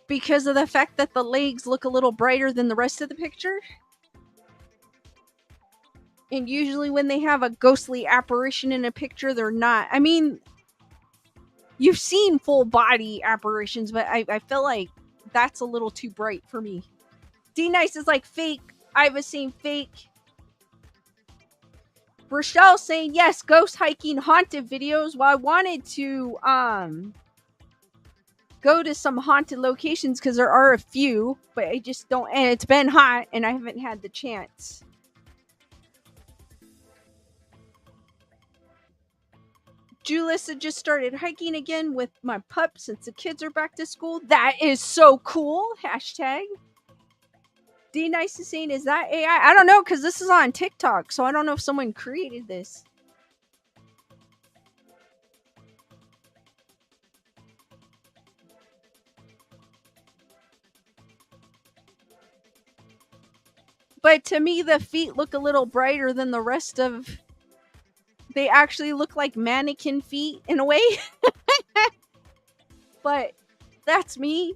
because of the fact that the legs look a little brighter than the rest of the picture. And usually when they have a ghostly apparition in a picture, they're not. I mean, you've seen full body apparitions, but I feel like that's a little too bright for me. D Nice is like fake. I've seen fake. Rochelle saying yes, ghost hiking haunted videos. Well, I wanted to go to some haunted locations because there are a few, but I just don't, and it's been hot and I haven't had the chance. Julissa just started hiking again with my pup since the kids are back to school. That is so cool. Hashtag. D Nice is saying, is that AI? I don't know, because this is on TikTok, so I don't know if someone created this. But to me, the feet look a little brighter than the rest of... They actually look like mannequin feet in a way. But that's me.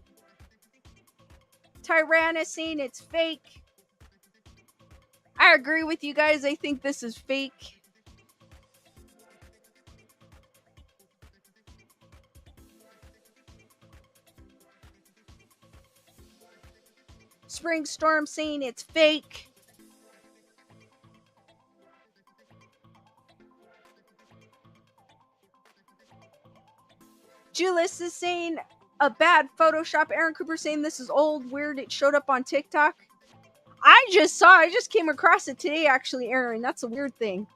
Tyranna saying it's fake. I agree with you guys. I think this is fake. Spring Storm saying it's fake. Julius is saying a bad Photoshop. Aaron Cooper saying this is old, weird. It showed up on TikTok. I just came across it today, actually, Aaron. That's a weird thing.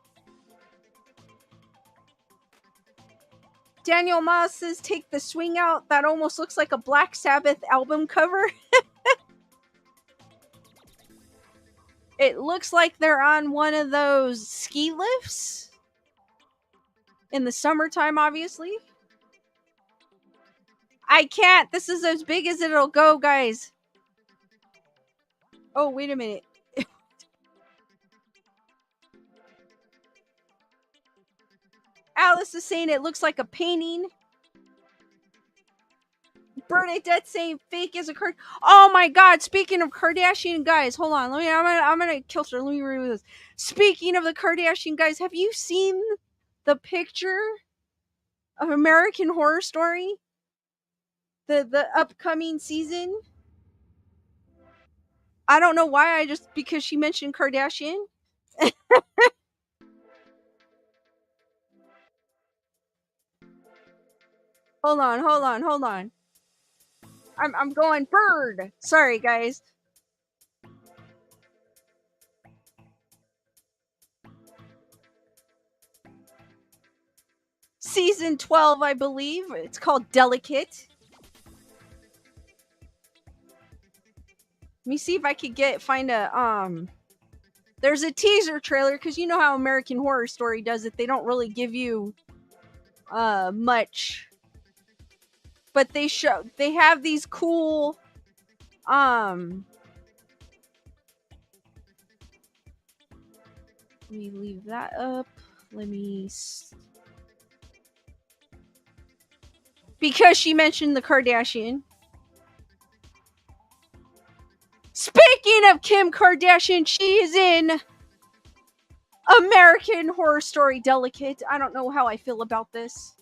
Daniel Miles says, take the swing out. That almost looks like a Black Sabbath album cover. It looks like they're on one of those ski lifts. In the summertime, obviously. I can't. This is as big as it'll go, guys. Oh, wait a minute. Alice is saying it looks like a painting. Bernadette saying fake is a card. Oh my god, speaking of Kardashian guys, hold on. I'm gonna kill her. Let me read this. Speaking of the Kardashian guys, have you seen the picture of American Horror Story? The upcoming season? I don't know why. Because she mentioned Kardashian. Hold on. I'm going bird. Sorry, guys. Season 12, I believe. It's called Delicate. Let me see if I could find a there's a teaser trailer, because you know how American Horror Story does it. They don't really give you much. But they have these cool let me leave that up. Because she mentioned the Kardashian. Speaking of Kim Kardashian, she is in American Horror Story Delicate. I don't know how I feel about this.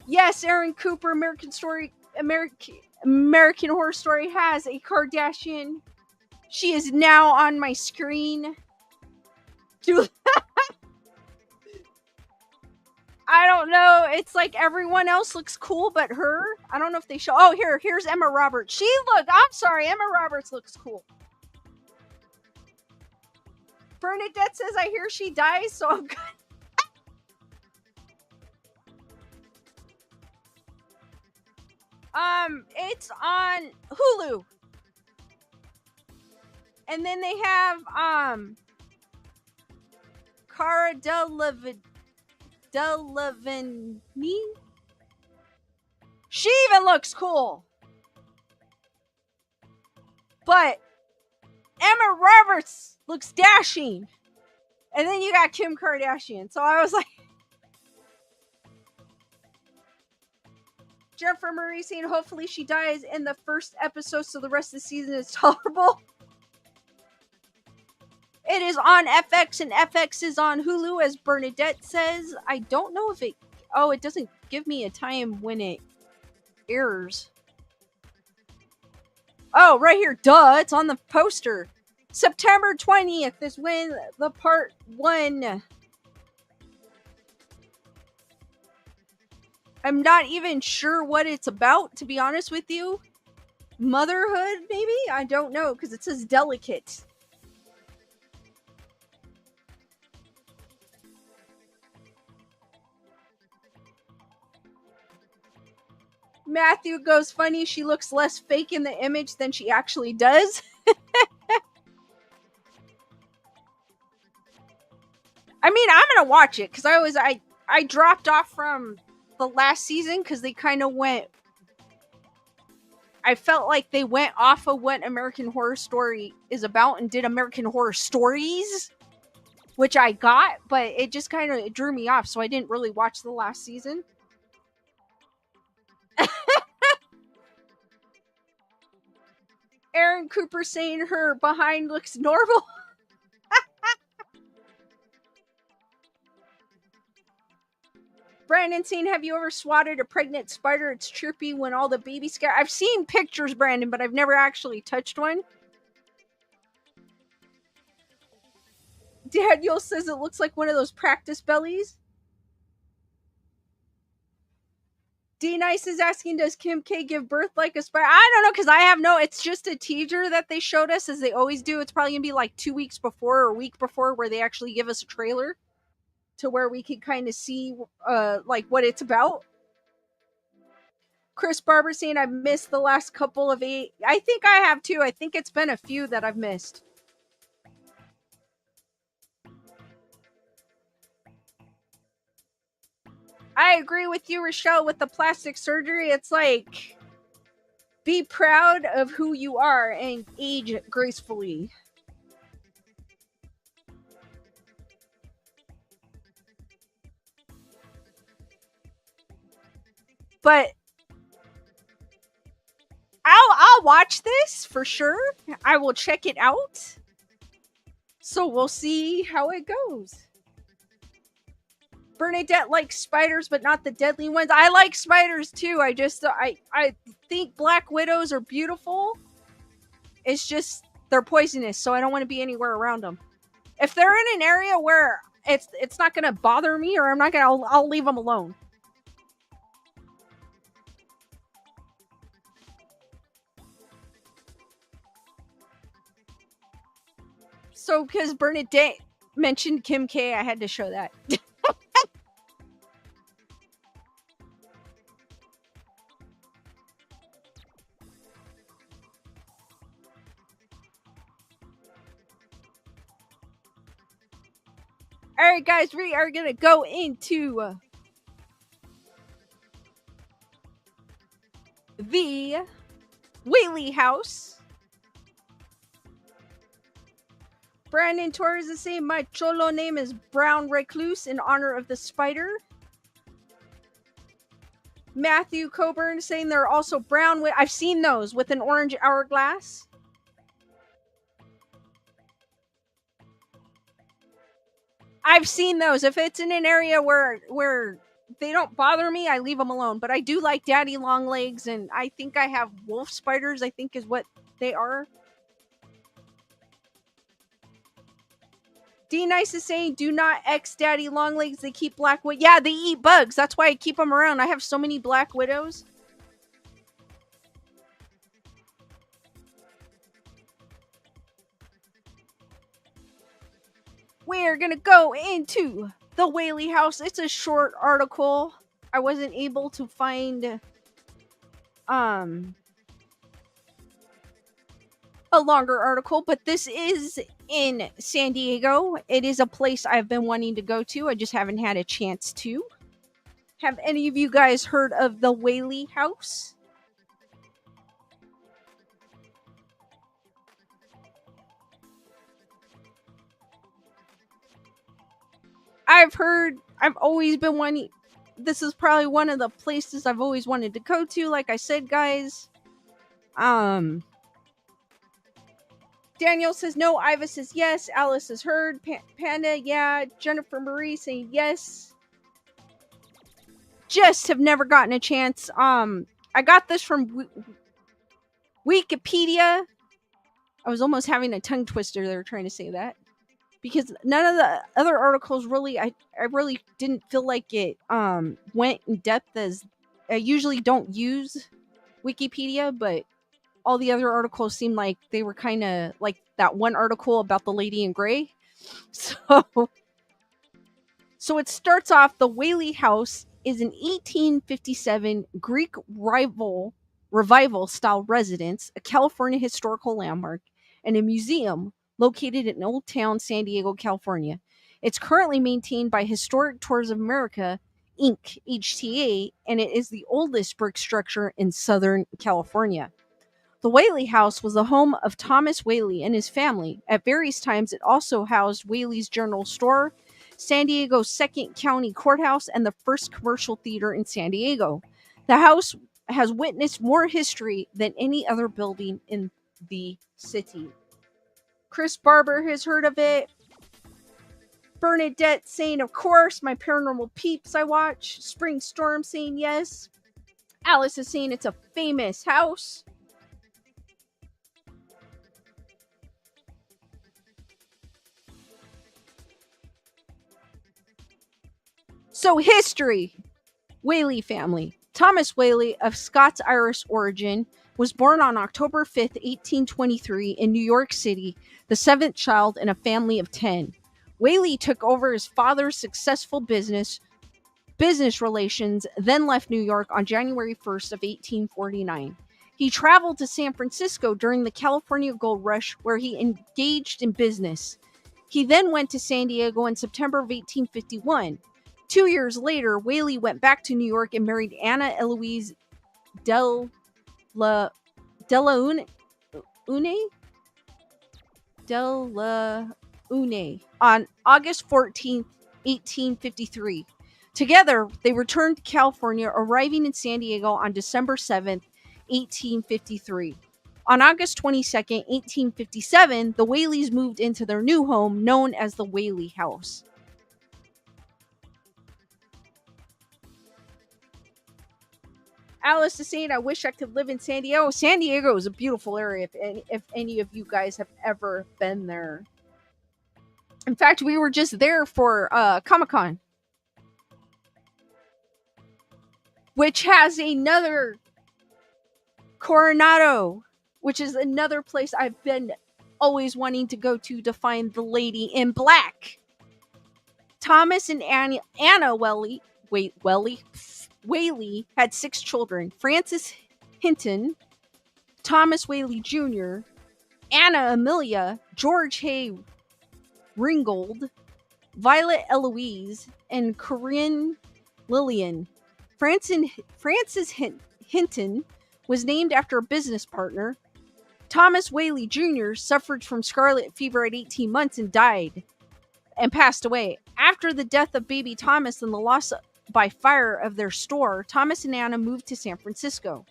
Yes, Aaron Cooper, American Horror Story has a Kardashian. She is now on my screen. I don't know. It's like everyone else looks cool, but her. I don't know if they show. Oh, here's Emma Roberts. I'm sorry, Emma Roberts looks cool. Bernadette says, I hear she dies, so I'm good. It's on Hulu. And then they have, Cara Delevingne. She even looks cool. But Emma Roberts looks dashing. And then you got Kim Kardashian. So I was like, Jennifer Murray saying hopefully she dies in the first episode so the rest of the season is tolerable. It is on FX and FX is on Hulu, as Bernadette says. I don't know if it doesn't give me a time when it airs. Oh, right here. Duh, it's on the poster. September 20th is when the part 1. I'm not even sure what it's about, to be honest with you. Motherhood, maybe? I don't know, because it says Delicate. Matthew goes, funny, she looks less fake in the image than she actually does. I mean, I'm gonna watch it, because I dropped off from the last season, because they kind of I felt like they went off of what American Horror Story is about and did American Horror Stories, which I got, but it just kind of drew me off, so I didn't really watch the last season. Aaron Cooper saying her behind looks normal. Brandon saying, have you ever swatted a pregnant spider? It's trippy when all the babies scare. I've seen pictures, Brandon, but I've never actually touched one. Daniel says it looks like one of those practice bellies. D-Nice is asking, does Kim K give birth like a spider? I don't know, because I have it's just a teaser that they showed us, as they always do. It's probably going to be like 2 weeks before or a week before where they actually give us a trailer to where we can kind of see like what it's about. Chris Barber saying, I've missed the last couple of 8. I think I have too. I think it's been a few that I've missed. I agree with you, Rochelle, with the plastic surgery. It's like, be proud of who you are and age gracefully. But I'll watch this for sure. I will check it out. So we'll see how it goes. Bernadette likes spiders, but not the deadly ones. I like spiders too. I think black widows are beautiful. It's just they're poisonous, so I don't want to be anywhere around them. If they're in an area where it's not going to bother me, or I'm not going to, I'll leave them alone. So, because Bernadette mentioned Kim K, I had to show that. All right, guys, we are going to go into the Whaley House. Brandon Torres is saying, my cholo name is Brown Recluse in honor of the spider. Matthew Coburn saying they're also brown. I've seen those with an orange hourglass. I've seen those. If it's in an area where they don't bother me, I leave them alone. But I do like daddy long legs, and I think I have wolf spiders, I think is what they are. D Nice is saying, do not X daddy long legs. They keep black widows. Yeah, they eat bugs. That's why I keep them around. I have so many black widows. We're going to go into the Whaley House. It's a short article. I wasn't able to find a longer article, but this is in San Diego. It is a place I've been wanting to go to. I just haven't had a chance to. Have any of you guys heard of the Whaley House? I've always been wanting. This is probably one of the places I've always wanted to go to. Like I said, guys. Daniel says no. Iva says yes. Alice has heard. Panda, yeah. Jennifer Marie saying yes. Just have never gotten a chance. I got this from Wikipedia. I was almost having a tongue twister there trying to say that. Because none of the other articles really, I really didn't feel like it went in depth, as I usually don't use Wikipedia, but all the other articles seemed like they were kind of like that one article about the lady in gray. So it starts off, the Whaley House is an 1857 Greek revival style residence, a California historical landmark, and a museum located in Old Town, San Diego, California. It's currently maintained by Historic Tours of America, Inc., HTA, and it is the oldest brick structure in Southern California. The Whaley House was the home of Thomas Whaley and his family. At various times, it also housed Whaley's General Store, San Diego's Second County Courthouse, and the first commercial theater in San Diego. The house has witnessed more history than any other building in the city. Chris Barber has heard of it. Bernadette saying, of course. My Paranormal Peeps I watch. Spring Storm saying yes. Alice is saying it's a famous house. So, history. Whaley family. Thomas Whaley, of Scots-Irish origin, was born on October 5th, 1823 in New York City, the seventh child in a family of 10. Whaley took over his father's successful business relations, then left New York on January 1st of 1849. He traveled to San Francisco during the California Gold Rush, where he engaged in business. He then went to San Diego in September of 1851. 2 years later, Whaley went back to New York and married Anna Eloise Delaune on August 14th, 1853. Together, they returned to California, arriving in San Diego on December 7th, 1853. On August 22nd, 1857, the Whaleys moved into their new home, known as the Whaley House. Alice is saying, I wish I could live in San Diego. San Diego is a beautiful area if any of you guys have ever been there. In fact, we were just there for Comic-Con, which has another Coronado, which is another place I've been always wanting to go to find the lady in black. Thomas and Anna Whaley had 6 children. Francis Hinton, Thomas Whaley Jr., Anna Amelia, George Hay Ringgold, Violet Eloise, and Corinne Lillian. Francis Hinton was named after a business partner. Thomas Whaley Jr. suffered from scarlet fever at 18 months and died and passed away. After the death of baby Thomas and the loss by fire of their store, Thomas and Anna moved to San Francisco.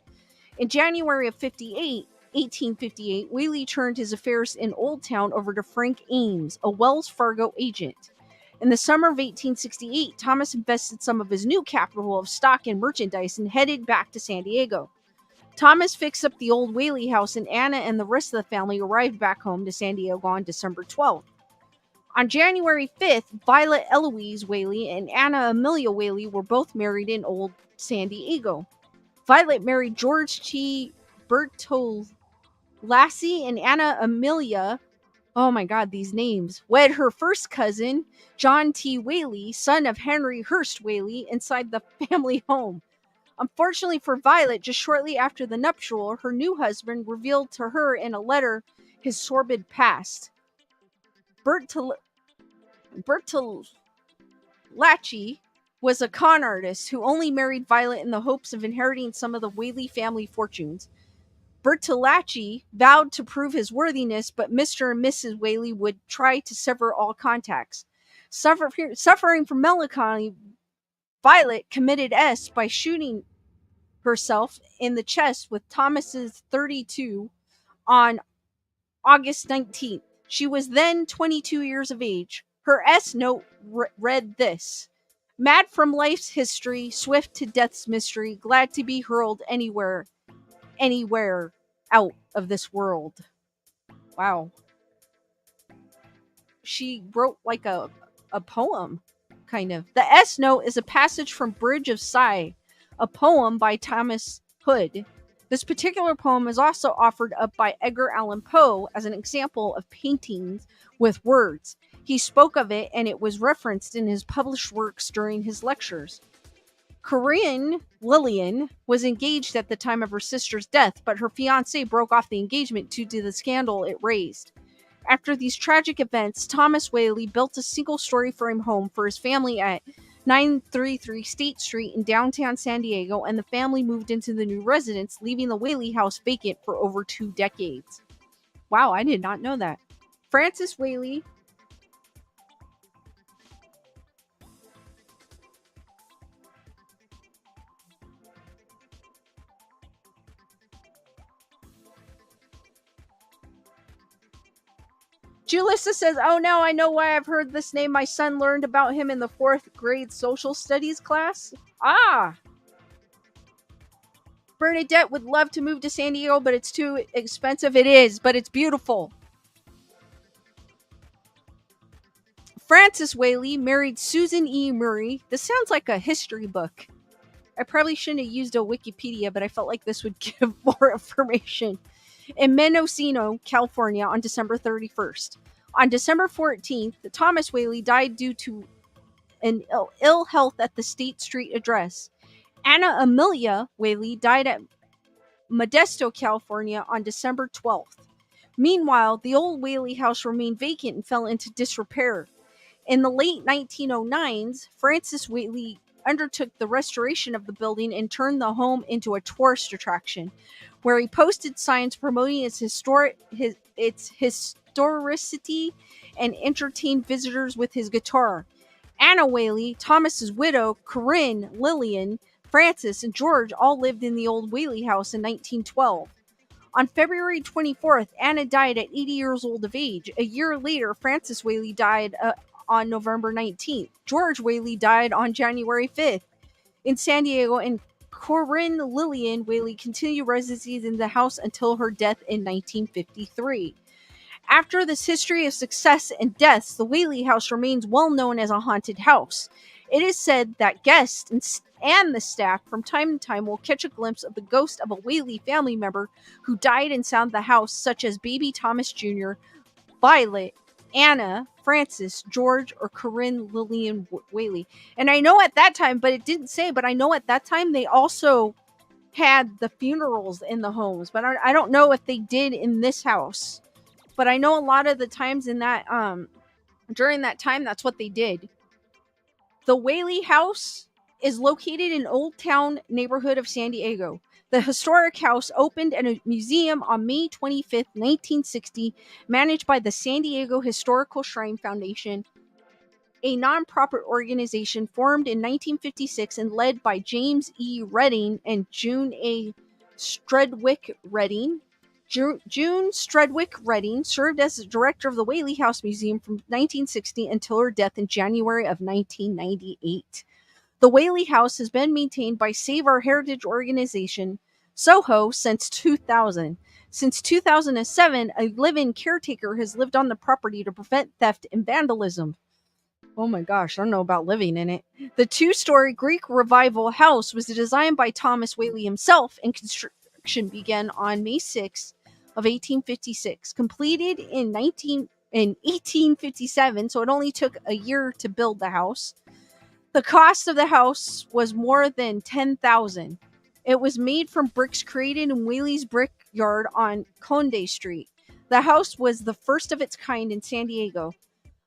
In January of 1858, Whaley turned his affairs in Old Town over to Frank Ames, a Wells Fargo agent. In the summer of 1868, Thomas invested some of his new capital of stock and merchandise and headed back to San Diego. Thomas fixed up the old Whaley House, and Anna and the rest of the family arrived back home to San Diego on December 12th. On January 5th, Violet Eloise Whaley and Anna Amelia Whaley were both married in Old San Diego. Violet married George T. Bertolassi, and Anna Amelia, oh my god, these names, wed her first cousin, John T. Whaley, son of Henry Hurst Whaley, inside the family home. Unfortunately for Violet, just shortly after the nuptial, her new husband revealed to her in a letter his sordid past. Bertolacci was a con artist who only married Violet in the hopes of inheriting some of the Whaley family fortunes. Bertolacci vowed to prove his worthiness, but Mr. and Mrs. Whaley would try to sever all contacts. Suffering from melancholy, Violet committed by shooting herself in the chest with Thomas's .32 on August 19th. She was then 22 years of age. Her note read this: mad from life's history, swift to death's mystery, glad to be hurled anywhere out of this world. Wow. She wrote like a poem, kind of. The note is a passage from Bridge of Sighs, a poem by Thomas Hood. This particular poem is also offered up by Edgar Allan Poe as an example of paintings with words. He spoke of it, and it was referenced in his published works during his lectures. Corinne Lillian was engaged at the time of her sister's death, but her fiancé broke off the engagement due to the scandal it raised. After these tragic events, Thomas Whaley built a single-story frame home for his family at 933 State Street in downtown San Diego, and the family moved into the new residence, leaving the Whaley House vacant for over 2 decades. Wow, I did not know that. Francis Whaley Julissa says, oh, now I know why I've heard this name. My son learned about him in the 4th grade social studies class. Ah! Bernadette would love to move to San Diego, but it's too expensive. It is, but it's beautiful. Francis Whaley married Susan E. Murray. This sounds like a history book. I probably shouldn't have used a Wikipedia, but I felt like this would give more information. In Mendocino, California, on December 31st. On December 14th, Thomas Whaley died due to an ill health at the State Street address. Anna Amelia Whaley died at Modesto, California, on December 12th. Meanwhile, the old Whaley House remained vacant and fell into disrepair. In the late 1909s, Francis Whaley undertook the restoration of the building and turned the home into a tourist attraction, where he posted signs promoting its historicity and entertained visitors with his guitar. Anna Whaley, Thomas's widow, Corinne, Lillian, Francis, and George all lived in the old Whaley House in 1912. On February 24th, Anna died at 80 years old of age. A year later, Francis Whaley died on November 19th. George Whaley died on January 5th. In San Diego, and Corinne Lillian Whaley continued residency in the house until her death in 1953. After this history of success and deaths, the Whaley House remains well known as a haunted house. It is said that guests and the staff from time to time will catch a glimpse of the ghost of a Whaley family member who died inside the house, such as baby Thomas Jr., Violet, Anna, Francis, George, or Corinne Lillian Whaley. And I know at that time, but it didn't say, but I know at that time they also had the funerals in the homes, but I don't know if they did in this house. But I know a lot of the times in that during that time, that's what they did. The Whaley House is located in Old Town neighborhood of San Diego. The historic house opened at a museum on May 25th, 1960, managed by the San Diego Historical Shrine Foundation, a nonprofit organization formed in 1956 and led by James E. Redding and June A. Stredwick Redding. June Stredwick Redding served as the director of the Whaley House Museum from 1960 until her death in January of 1998. The Whaley House has been maintained by Save Our Heritage organization, Soho, since 2000. Since 2007, a live-in caretaker has lived on the property to prevent theft and vandalism. Oh my gosh, I don't know about living in it. The two-story Greek Revival house was designed by Thomas Whaley himself, and construction began on May 6th of 1856. Completed in 1857, so it only took a year to build the house. The cost of the house was more than $10,000. It was made from bricks created in Whaley's Brickyard on Conde Street. The house was the first of its kind in San Diego.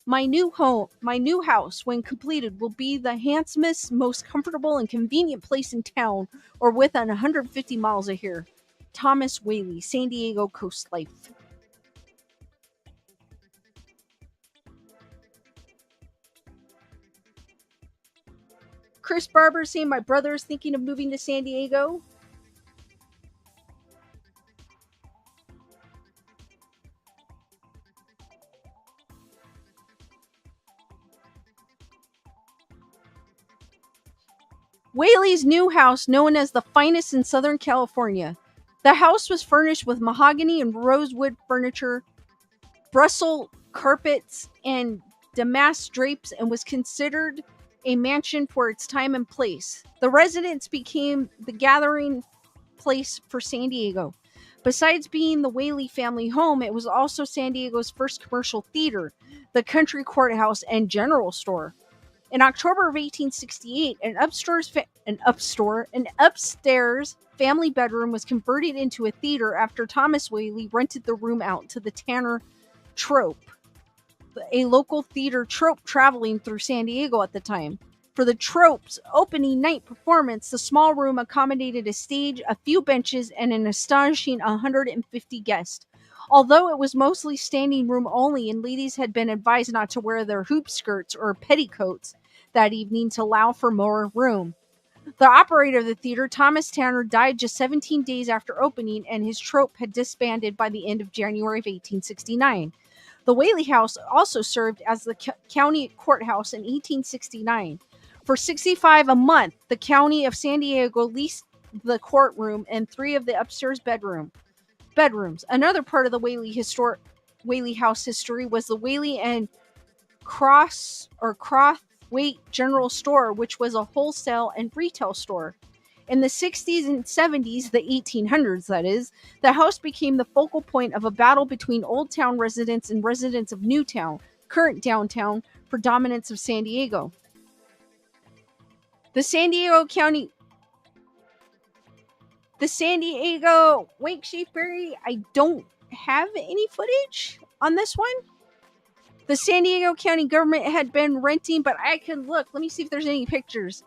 My new house, when completed, will be the handsomest, most comfortable, and convenient place in town, or within 150 miles of here. Thomas Whaley, San Diego Coast Life. Chris Barber saying my brother is thinking of moving to San Diego. Whaley's new house, known as the finest in Southern California. The house was furnished with mahogany and rosewood furniture, Brussels carpets, and damask drapes, and was considered a mansion for its time and place. The residence became the gathering place for San Diego. Besides being the Whaley family home, it was also San Diego's first commercial theater, the country courthouse, and general store. In October of 1868, an upstairs family bedroom was converted into a theater after Thomas Whaley rented the room out to the Tanner Troupe, a local theater troupe traveling through San Diego at the time. For the troupe's opening night performance, the small room accommodated a stage, a few benches, and an astonishing 150 guests. Although it was mostly standing room only and ladies had been advised not to wear their hoop skirts or petticoats that evening to allow for more room. The operator of the theater, Thomas Tanner, died just 17 days after opening, and his troupe had disbanded by the end of January of 1869. The Whaley House also served as the county courthouse in 1869. For $65 a month, the county of San Diego leased the courtroom and 3 of the upstairs bedrooms. Another part of the Whaley House history was the Whaley and Crothwaite General Store, which was a wholesale and retail store. In the 60s and 70s, the 1800s that is, the house became the focal point of a battle between Old Town residents and residents of Newtown, current downtown, for dominance of San Diego. The San Diego Wakeshafe Ferry, I don't have any footage on this one. The San Diego County government had been renting, but I can look. Let me see if there's any pictures.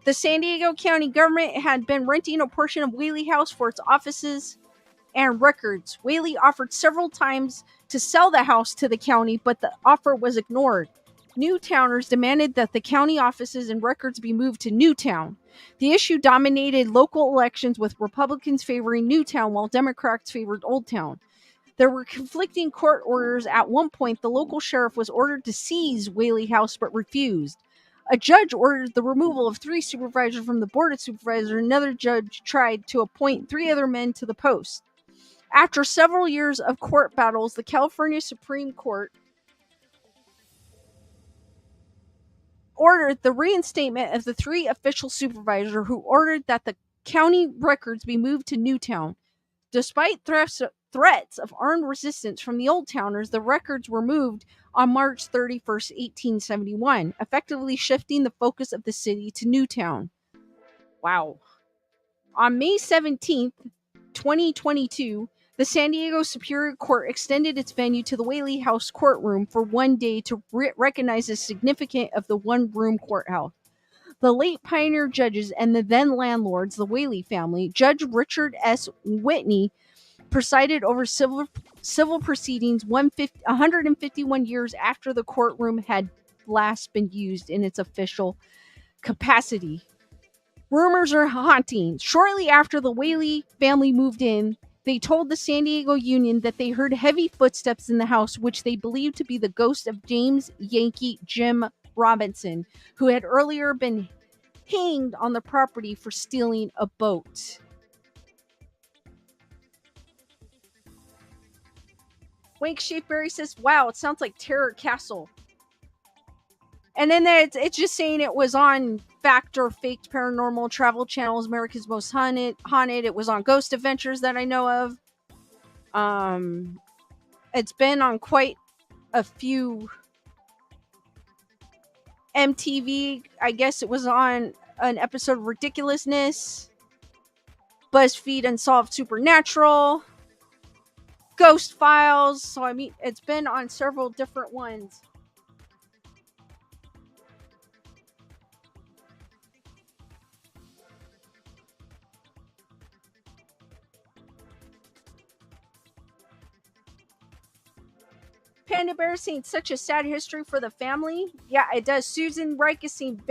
The San Diego County government had been renting a portion of Whaley House for its offices and records. Whaley offered several times to sell the house to the county, but the offer was ignored. Newtowners demanded that the county offices and records be moved to Newtown. The issue dominated local elections, with Republicans favoring Newtown while Democrats favored Old Town. There were conflicting court orders. At one point, the local sheriff was ordered to seize Whaley House but refused. A judge ordered the removal of 3 supervisors from the board of supervisors. Another judge tried to appoint 3 other men to the post. After several years of court battles, the California Supreme Court ordered the reinstatement of the 3 official supervisors, who ordered that the county records be moved to Newtown. Despite threats of armed resistance from the Old Towners, the records were moved on March 31st, 1871, effectively shifting the focus of the city to Newtown. Wow. On May 17th, 2022, the San Diego Superior Court extended its venue to the Whaley House courtroom for 1 day to recognize the significance of the one-room courthouse. The late pioneer judges and the then landlords, the Whaley family, Judge Richard S. Whitney, presided over civil proceedings 151 years after the courtroom had last been used in its official capacity. Rumors are haunting. Shortly after the Whaley family moved in, they told the San Diego Union that they heard heavy footsteps in the house, which they believed to be the ghost of James Yankee Jim Robinson, who had earlier been hanged on the property for stealing a boat. Wink Shapeberry says, wow, it sounds like Terror Castle. And then it's just saying it was on Fact or Faked Paranormal, Travel Channel's America's Most Haunted. It was on Ghost Adventures that I know of. It's been on quite a few MTV. I guess it was on an episode of Ridiculousness, BuzzFeed Unsolved Supernatural, Ghost Files. So, I mean, it's been on several different ones. Panda Bear saying such a sad history for the family. Yeah, it does. Susan Reich is saying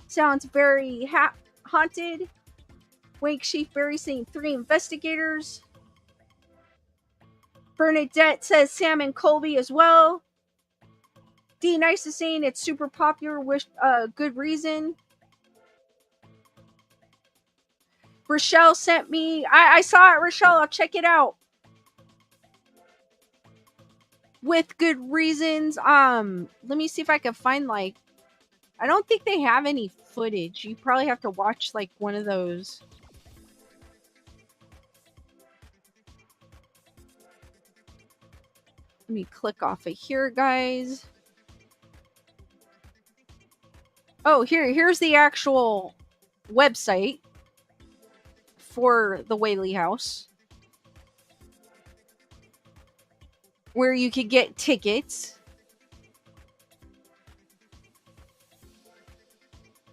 sounds very haunted. Wake Sheafberry saying 3 investigators. Bernadette says Sam and Colby as well. D Nice is saying it's super popular with good reason. Rochelle sent me. I saw it, Rochelle. I'll check it out. With good reasons. Let me see if I can find, like, I don't think they have any footage. You probably have to watch, like, one of those. Let me click off of here, guys. Oh, here's the actual website for the Whaley House, where you could get tickets.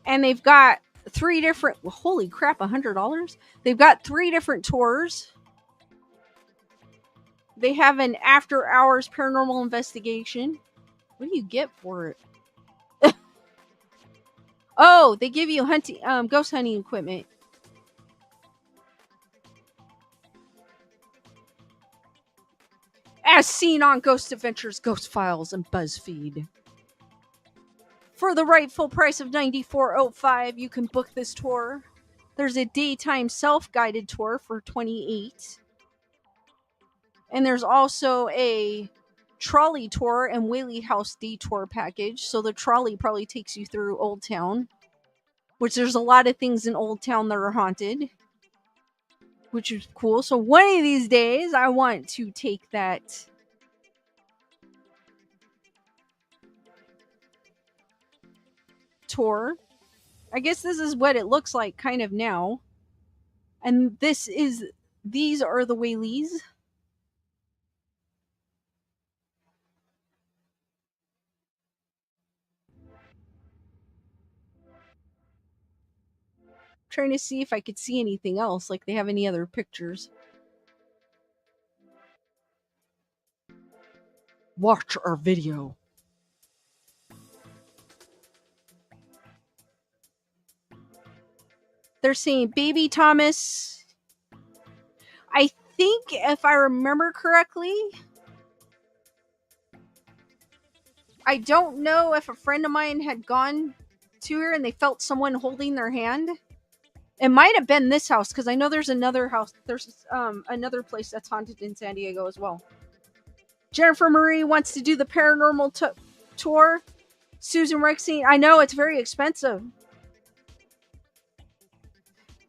And they've got 3 different, holy crap, $100? They've got 3 different tours. They have an after hours paranormal investigation. What do you get for it? Oh, they give you hunting, ghost hunting equipment. As seen on Ghost Adventures, Ghost Files, and BuzzFeed. For the rightful price of $94.05, you can book this tour. There's a daytime self-guided tour for $28. And there's also a trolley tour and Whaley House day tour package. So the trolley probably takes you through Old Town, which there's a lot of things in Old Town that are haunted, which is cool. So one of these days, I want to take that tour. I guess this is what it looks like kind of now. And these are the Whaleys. Trying to see if I could see anything else, like they have any other pictures. Watch our video. They're saying Baby Thomas. I think if I remember correctly, I don't know if a friend of mine had gone to here and they felt someone holding their hand. It might have been this house because I know there's another house. There's another place that's haunted in San Diego as well. Jennifer Marie wants to do the paranormal tour. Susan Rexine, I know it's very expensive.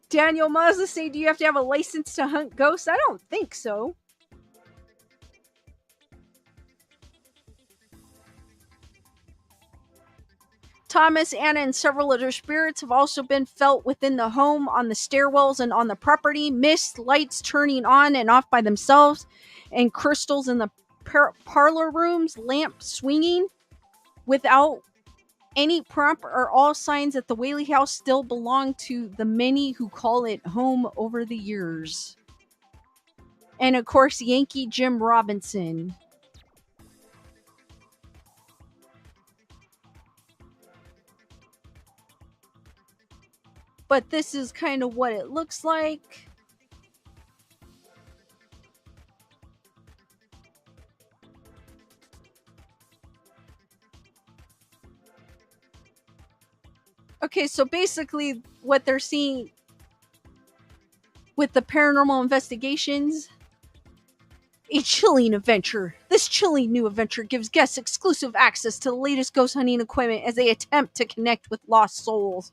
Daniel Mazza say, do you have to have a license to hunt ghosts? I don't think so. Thomas, Anna, and several other spirits have also been felt within the home, on the stairwells, and on the property. Mist, lights turning on and off by themselves, and crystals in the parlor rooms, lamp swinging without any prompt are all signs that the Whaley House still belonged to the many who call it home over the years. And of course, Yankee Jim Robinson. But this is kind of what it looks like. Okay, so basically what they're seeing with the paranormal investigations, a chilling adventure. This chilling new adventure gives guests exclusive access to the latest ghost hunting equipment as they attempt to connect with lost souls.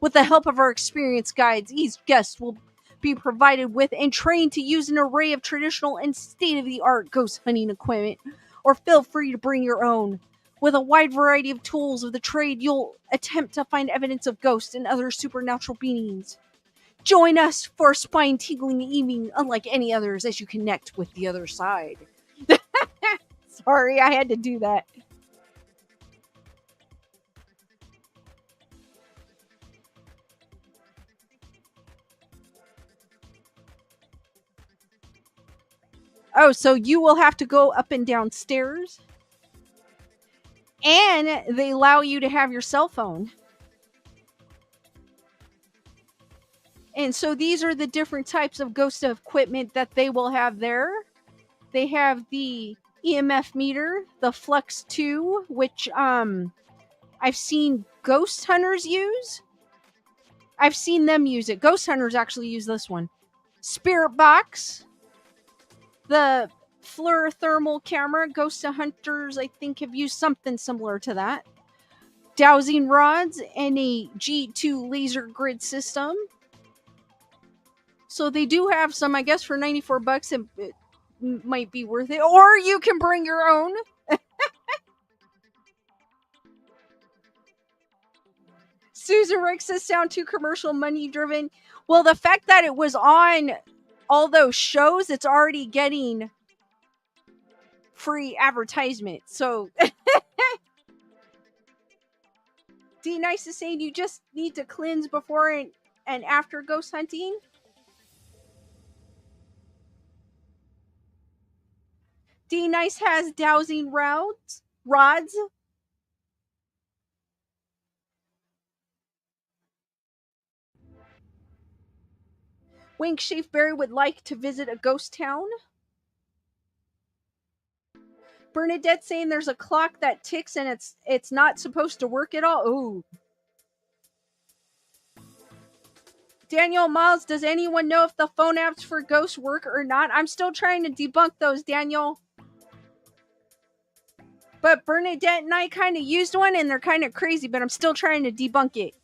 With the help of our experienced guides, each guest will be provided with and trained to use an array of traditional and state-of-the-art ghost hunting equipment, or feel free to bring your own. With a wide variety of tools of the trade, you'll attempt to find evidence of ghosts and other supernatural beings. Join us for a spine-tingling evening unlike any others as you connect with the other side. Sorry, I had to do that. Oh, so you will have to go up and down stairs. And they allow you to have your cell phone. And so these are the different types of ghost equipment that they will have there. They have the EMF meter, the Flux 2, which I've seen ghost hunters use. I've seen them use it. Ghost hunters actually use this one. Spirit box. The fluorothermal camera. Ghost hunters, I think, have used something similar to that. Dowsing rods and a G2 laser grid system. So they do have some, I guess, for $94. It might be worth it. Or you can bring your own. Susan Rick says, sound too commercial, money driven. Well, the fact that it was on all those shows, it's already getting free advertisement. So D Nice is saying you just need to cleanse before and after ghost hunting. D Nice has dowsing rods. Wink Schaefberry would like to visit a ghost town. Bernadette saying there's a clock that ticks and it's not supposed to work at all. Ooh. Daniel Miles, does anyone know if the phone apps for ghosts work or not? I'm still trying to debunk those, Daniel. But Bernadette and I kind of used one and they're kind of crazy, but I'm still trying to debunk it.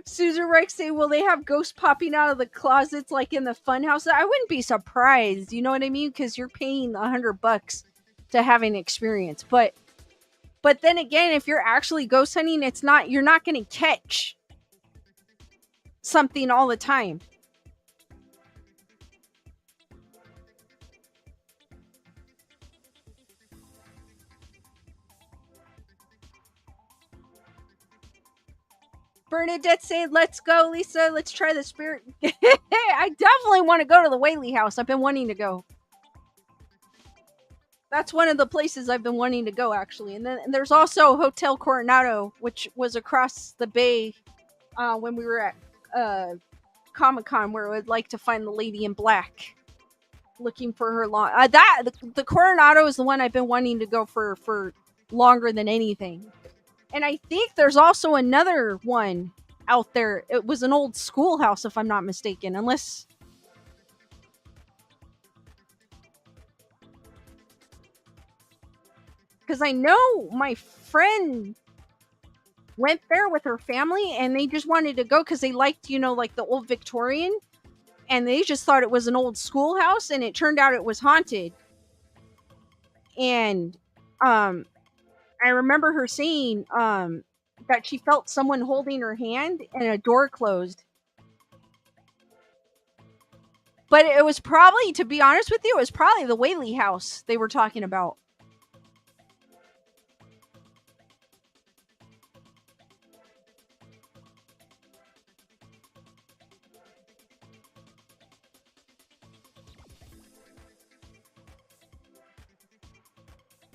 Susan Reich say, will they have ghosts popping out of the closets like in the funhouse? I wouldn't be surprised, you know what I mean? Because you're paying $100 to have an experience. But then again, if you're actually ghost hunting, you're not going to catch something all the time. Bernadette said, let's go, Lisa. Let's try the spirit. I definitely want to go to the Whaley House. I've been wanting to go. That's one of the places I've been wanting to go, actually. And then there's also Hotel Coronado, which was across the bay when we were at Comic-Con, where I would like to find the Lady in Black. looking for her long. The Coronado is the one I've been wanting to go for longer than anything. And I think there's also another one out there. It was an old schoolhouse, if I'm not mistaken, unless. Because I know my friend went there with her family and they just wanted to go because they liked, like the old Victorian, and they just thought it was an old schoolhouse, and it turned out it was haunted. And I remember her saying that she felt someone holding her hand and a door closed. But it was probably, to be honest with you, it was probably the Whaley House they were talking about.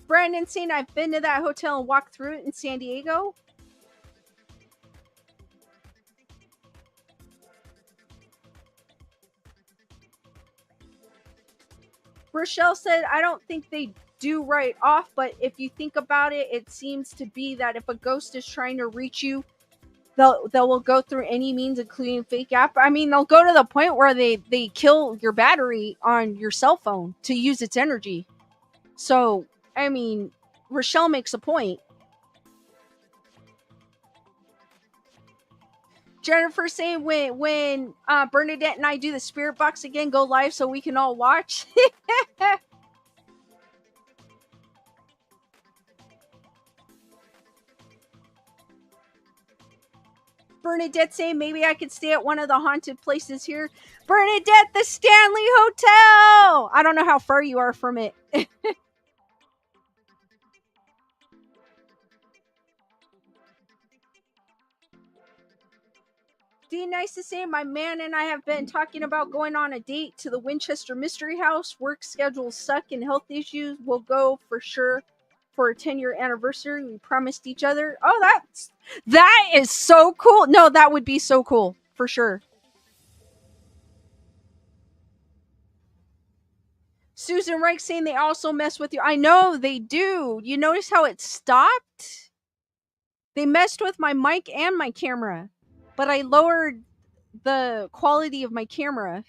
Brandon saying I've been to that hotel and walked through it in San Diego. Rochelle said, I don't think they do right off, but if you think about it, it seems to be that if a ghost is trying to reach you, they will go through any means, including fake app. I mean, they'll go to the point where they kill your battery on your cell phone to use its energy. So, I mean, Rochelle makes a point. Jennifer saying when Bernadette and I do the spirit box again, go live so we can all watch. Bernadette saying maybe I could stay at one of the haunted places here. Bernadette, the Stanley Hotel! I don't know how far you are from it. Dean, nice to say my man and I have been talking about going on a date to the Winchester Mystery House. Work schedules suck and health issues. We'll go for sure for a 10-year anniversary. We promised each other. Oh, that is so cool. No, that would be so cool for sure. Susan Reich saying they also mess with you. I know they do. You notice how it stopped? They messed with my mic and my camera, but I lowered the quality of my camera.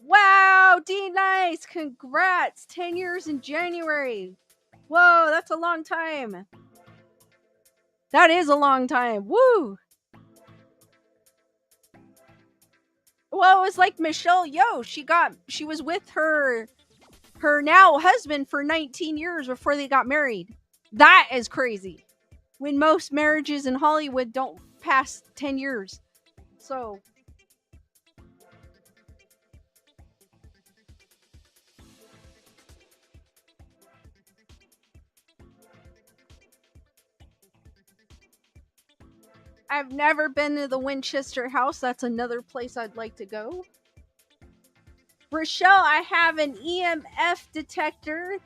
Wow, D nice. Congrats. 10 years in January. Whoa, that's a long time. That is a long time. Woo. Well, it was like Michelle Yeoh. She was with her now husband for 19 years before they got married. That is crazy. When most marriages in Hollywood don't pass 10 years. So I've never been to the Winchester House. That's another place I'd like to go. Rochelle, I have an EMF detector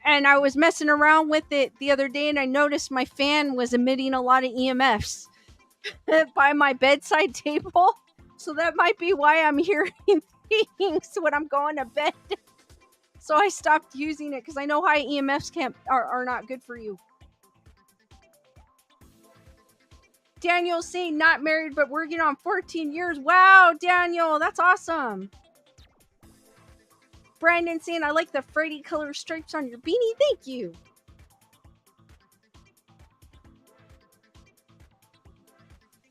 and I was messing around with it the other day and I noticed my fan was emitting a lot of EMFs by my bedside table. So that might be why I'm hearing things when I'm going to bed. So I stopped using it because I know high EMFs are not good for you. Daniel saying not married but working on 14 years. Wow, Daniel, that's awesome. Brandon saying I like the Freddy color stripes on your beanie. Thank you.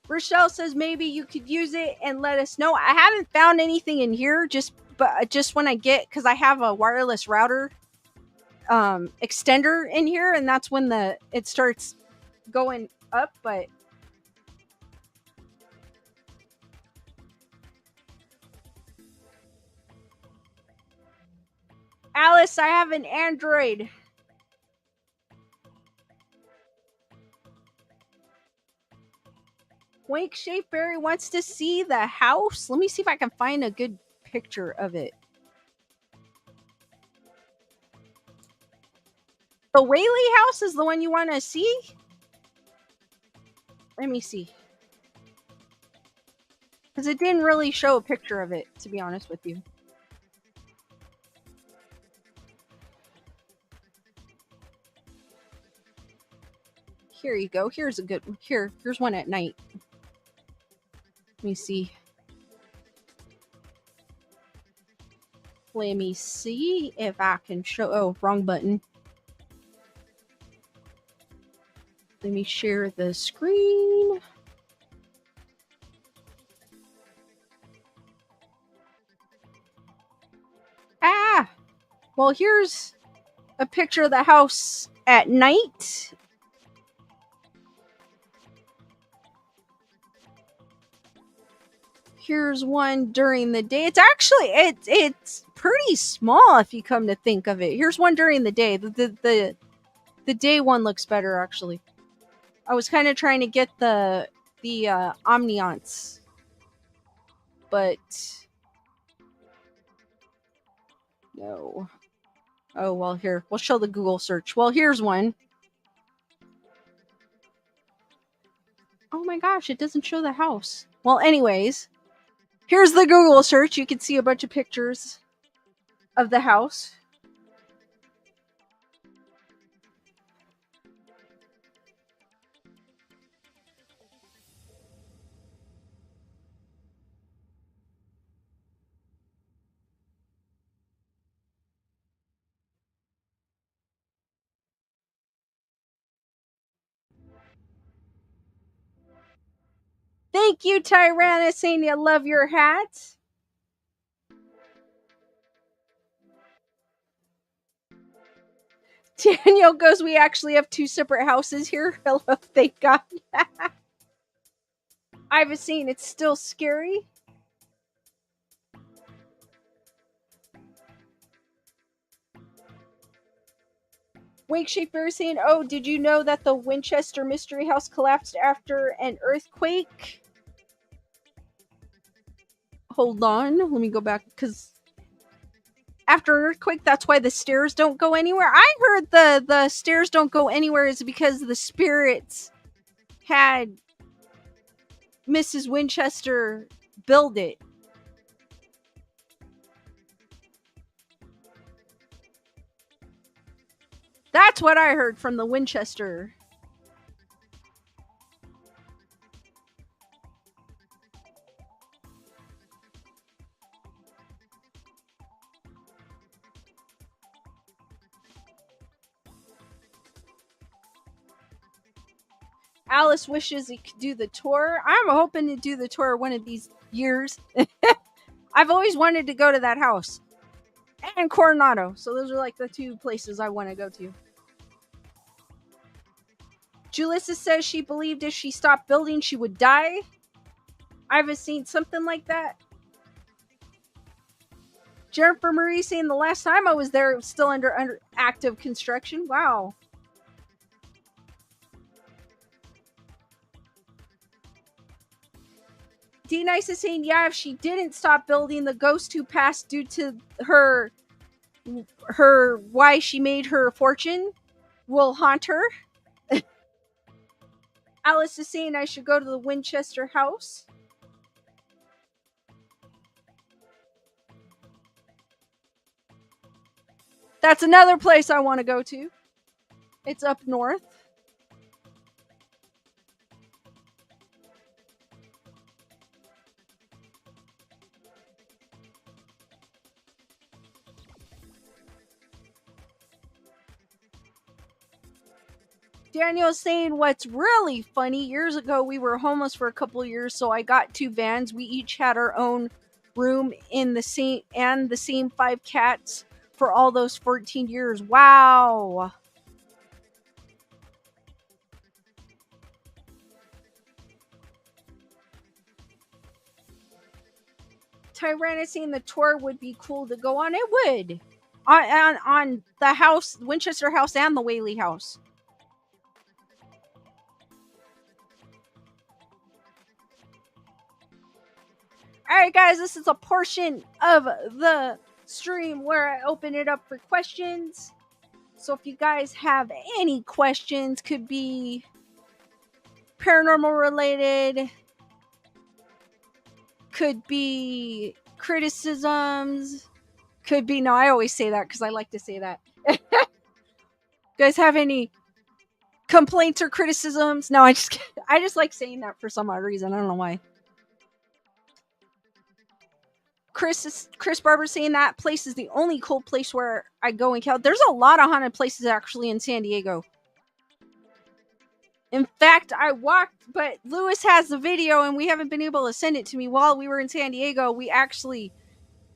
Rochelle says maybe you could use it and let us know. I haven't found anything in here just when I get, because I have a wireless router extender in here, and that's when it starts going up. But Alice, I have an Android. Wake Shapeberry wants to see the house. Let me see if I can find a good picture of it. The Whaley House is the one you want to see? Let me see. Because it didn't really show a picture of it, to be honest with you. Here you go. Here's a good one. Here's one at night. Let me see. Let me see if I can show. Oh, wrong button. Let me share the screen. Ah! Well, here's a picture of the house at night. Here's one during the day. It's actually it's pretty small if you come to think of it. Here's one during the day. The day one looks better actually. I was kind of trying to get the ambiance, but no. Oh well, here we'll show the Google search. Well, here's one. Oh my gosh, it doesn't show the house. Well, anyways, here's the Google search. You can see a bunch of pictures of the house. Thank you, Tyrannus. I love your hat. Daniel goes, we actually have two separate houses here. Hello, thank God. I've seen it's still scary. Wake Shaper saying, oh, did you know that the Winchester Mystery House collapsed after an earthquake? Hold on, let me go back, because after an earthquake, that's why the stairs don't go anywhere. I heard the stairs don't go anywhere is because the spirits had Mrs. Winchester build it. That's what I heard from the Winchester. Alice wishes he could do the tour. I'm hoping to do the tour one of these years. I've always wanted to go to that house. And Coronado. So those are like the two places I want to go to. Julissa says she believed if she stopped building, she would die. I've seen something like that. Jennifer Marie saying the last time I was there, it was still under active construction. Wow. D Nice is saying, yeah, if she didn't stop building, the ghost who passed due to her why she made her fortune will haunt her. Alice is saying I should go to the Winchester house. That's another place I want to go to. It's up north. Daniel's saying what's really funny, years ago we were homeless for a couple of years, so I got two vans. We each had our own room in the same 5 cats for all those 14 years. Wow. Tyrannus saying the tour would be cool to go on. It would. On the house, Winchester house and the Whaley house. Alright guys, this is a portion of the stream where I open it up for questions. So if you guys have any questions, could be paranormal related, could be criticisms, could be, no, I always say that because I like to say that. You guys have any complaints or criticisms? No, I just like saying that for some odd reason. I don't know why. Chris Barber saying that place is the only cold place where I go in Cal. There's a lot of haunted places actually in San Diego. In fact, I walked, but Lewis has the video and we haven't been able to send it to me while we were in San Diego.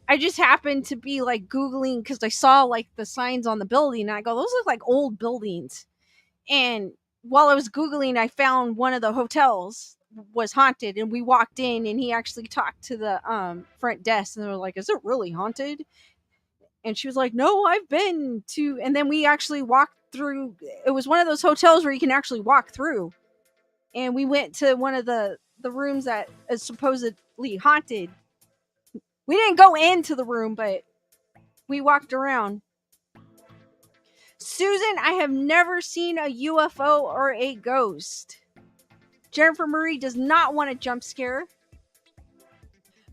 I just happened to be like Googling because I saw like the signs on the building and I go, those look like old buildings. And while I was Googling, I found one of the hotels was haunted and we walked in and he actually talked to the front desk and they were like, is it really haunted? And she was like, no, I've been to, and then we actually walked through. It was one of those hotels where you can actually walk through. And we went to one of the rooms that is supposedly haunted. We didn't go into the room, but we walked around. Susan, I have never seen a UFO or a ghost. Jennifer Marie does not want a jump scare.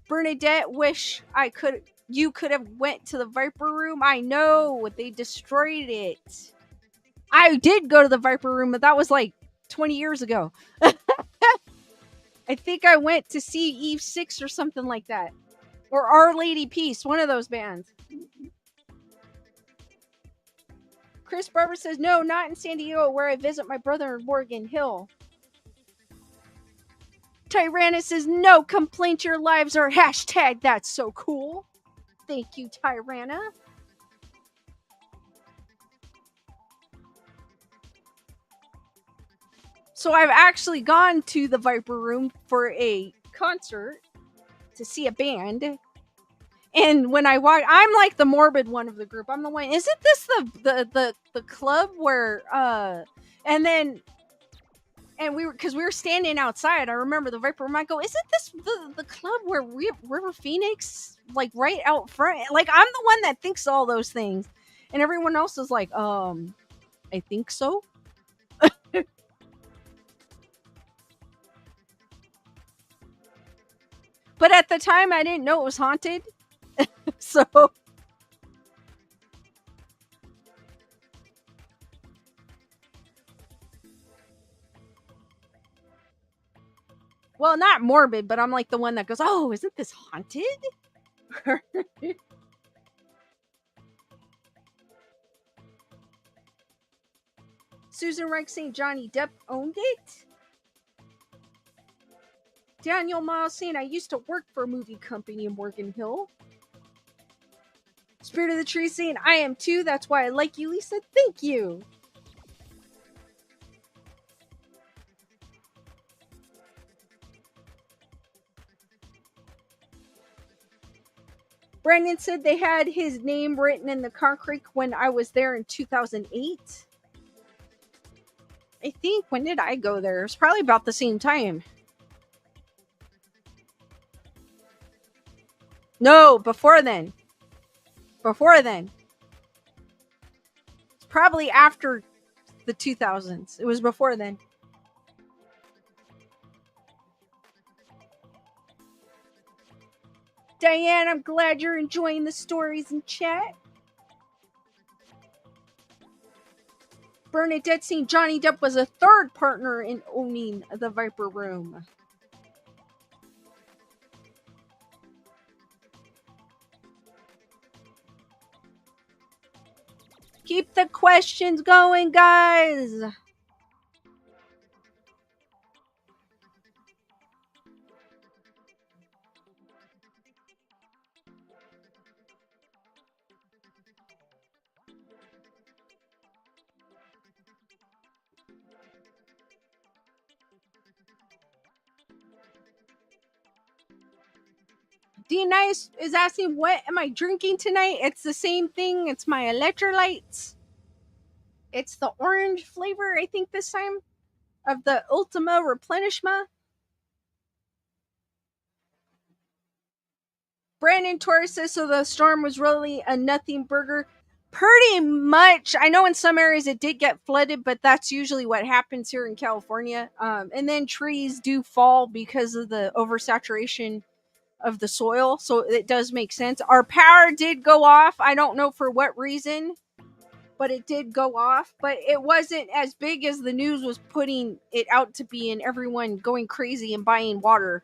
Bernadette, wish you could have went to the Viper room. I know, they destroyed it. I did go to the Viper room, but that was like 20 years ago. I think I went to see Eve 6 or something like that. Or Our Lady Peace, one of those bands. Chris Barber says, no, not in San Diego, where I visit my brother in Morgan Hill. Tyrannus says, no complaints, your lives are hashtag that's so cool. Thank you, Tyranna. So I've actually gone to the Viper Room for a concert to see a band. And when I walk, I'm like the morbid one of the group. I'm the one. Isn't this the club where and we were standing outside. I remember the Viper Room. I go, isn't this the club where River Phoenix, like right out front? Like I'm the one that thinks all those things, and everyone else is like, I think so. But at the time, I didn't know it was haunted. So. Well, not morbid, but I'm like the one that goes, oh, isn't this haunted? Susan Reich saying Johnny Depp owned it. Daniel Miles saying, I used to work for a movie company in Morgan Hill. Spirit of the Tree saying, I am too. That's why I like you, Lisa. Thank you. Brandon said they had his name written in the concrete when I was there in 2008. I think, when did I go there? It was probably about the same time. No, before then. It's probably after the 2000s. It was before then. Diane, I'm glad you're enjoying the stories in chat. Bernadette saying Johnny Depp was a third partner in owning the Viper Room. Keep the questions going, guys. D Nice is asking, what am I drinking tonight? It's the same thing. It's my electrolytes. It's the orange flavor, I think, this time, of the Ultima Replenishment. Brandon Torres says, so the storm was really a nothing burger. Pretty much. I know in some areas it did get flooded, but that's usually what happens here in California. And then trees do fall because of the oversaturation of the soil, so it does make sense. Our power did go off. I don't know for what reason, but it did go off. But it wasn't as big as the news was putting it out to be, and everyone going crazy and buying water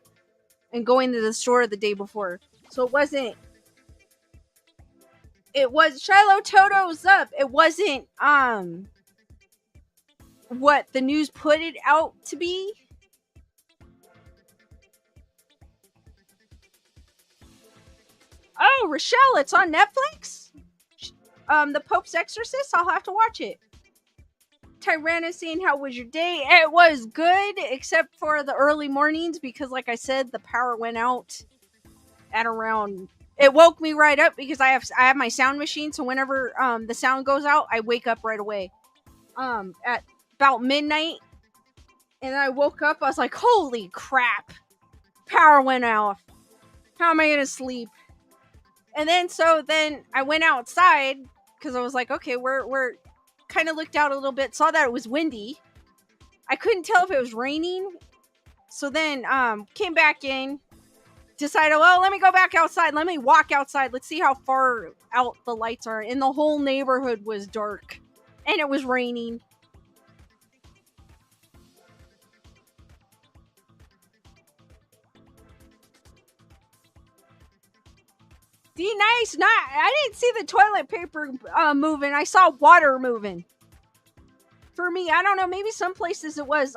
and going to the store the day before. So it wasn't. It was Shiloh Toto's up. It wasn't what the news put it out to be. Oh, Rochelle, it's on Netflix. The Pope's Exorcist. I'll have to watch it. Tyranna saying, how was your day? It was good, except for the early mornings because, like I said, the power went out at around. It woke me right up because I have my sound machine, so whenever the sound goes out, I wake up right away. At about midnight, and I woke up. I was like, "Holy crap! Power went off. How am I gonna sleep?" And then I went outside because I was like, "Okay, we're kind of looked out a little bit, saw that it was windy. I couldn't tell if it was raining, so then came back in." Decided, well, let me go back outside. Let me walk outside. Let's see how far out the lights are. And the whole neighborhood was dark. And it was raining. D-Nice, I didn't see the toilet paper moving. I saw water moving. For me, I don't know. Maybe some places it was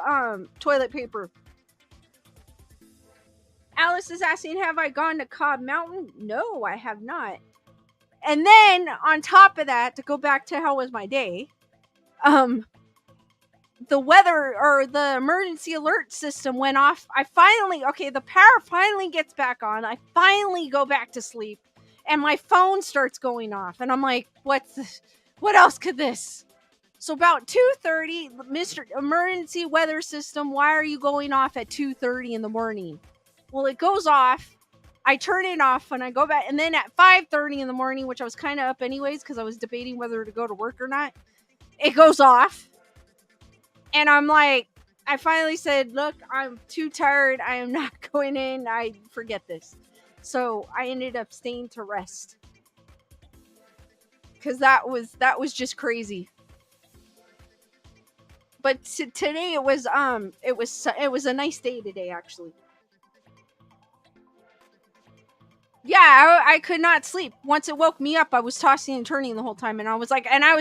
toilet paper. Alice is asking, have I gone to Cobb Mountain? No, I have not. And then, on top of that, to go back to how was my day, the weather or the emergency alert system went off. The power finally gets back on. I finally go back to sleep, and my phone starts going off. And I'm like, what else could this? So about 2:30, Mr. Emergency Weather System, why are you going off at 2:30 in the morning? Well, it goes off. I turn it off and I go back. And then at 5:30 in the morning, which I was kind of up anyways because I was debating whether to go to work or not, it goes off. And I'm like, I finally said, look, I'm too tired. I am not going in. I forget this. So I ended up staying to rest. Because that was just crazy. But today it was a nice day today, actually. Yeah, I could not sleep. Once it woke me up, I was tossing and turning the whole time, and I was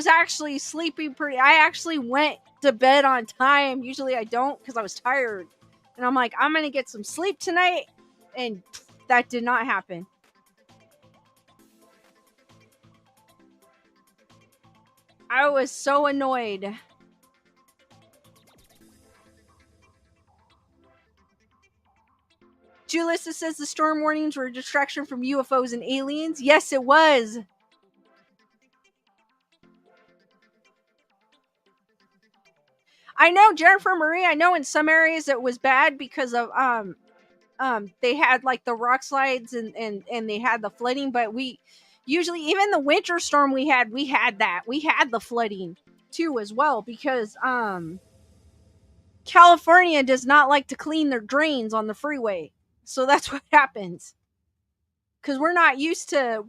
actually sleeping I actually went to bed on time. Usually I don't because I was tired. And I'm like, I'm gonna get some sleep tonight, and that did not happen. I was so annoyed. Julissa says the storm warnings were a distraction from UFOs and aliens. Yes, it was. I know, Jennifer Marie, I know in some areas it was bad because of they had like the rock slides and they had the flooding, but we usually, even the winter storm we had that. We had the flooding too as well because California does not like to clean their drains on the freeway. So that's what happens. Cuz we're not used to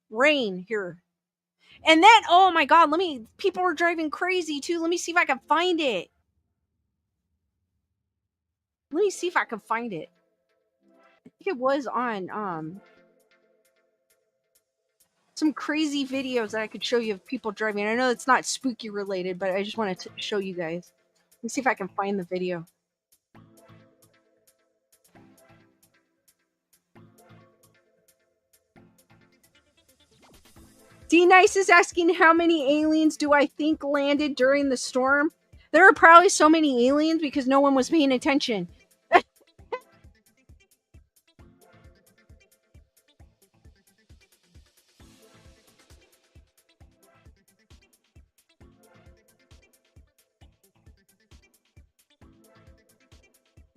rain here. And then, oh my god, people were driving crazy too. Let me see if I can find it. Let me see if I can find it. I think it was on some crazy videos that I could show you of people driving. I know it's not spooky related, but I just wanted to show you guys. Let me see if I can find the video. D-Nice is asking how many aliens do I think landed during the storm? There were probably so many aliens because no one was paying attention. Let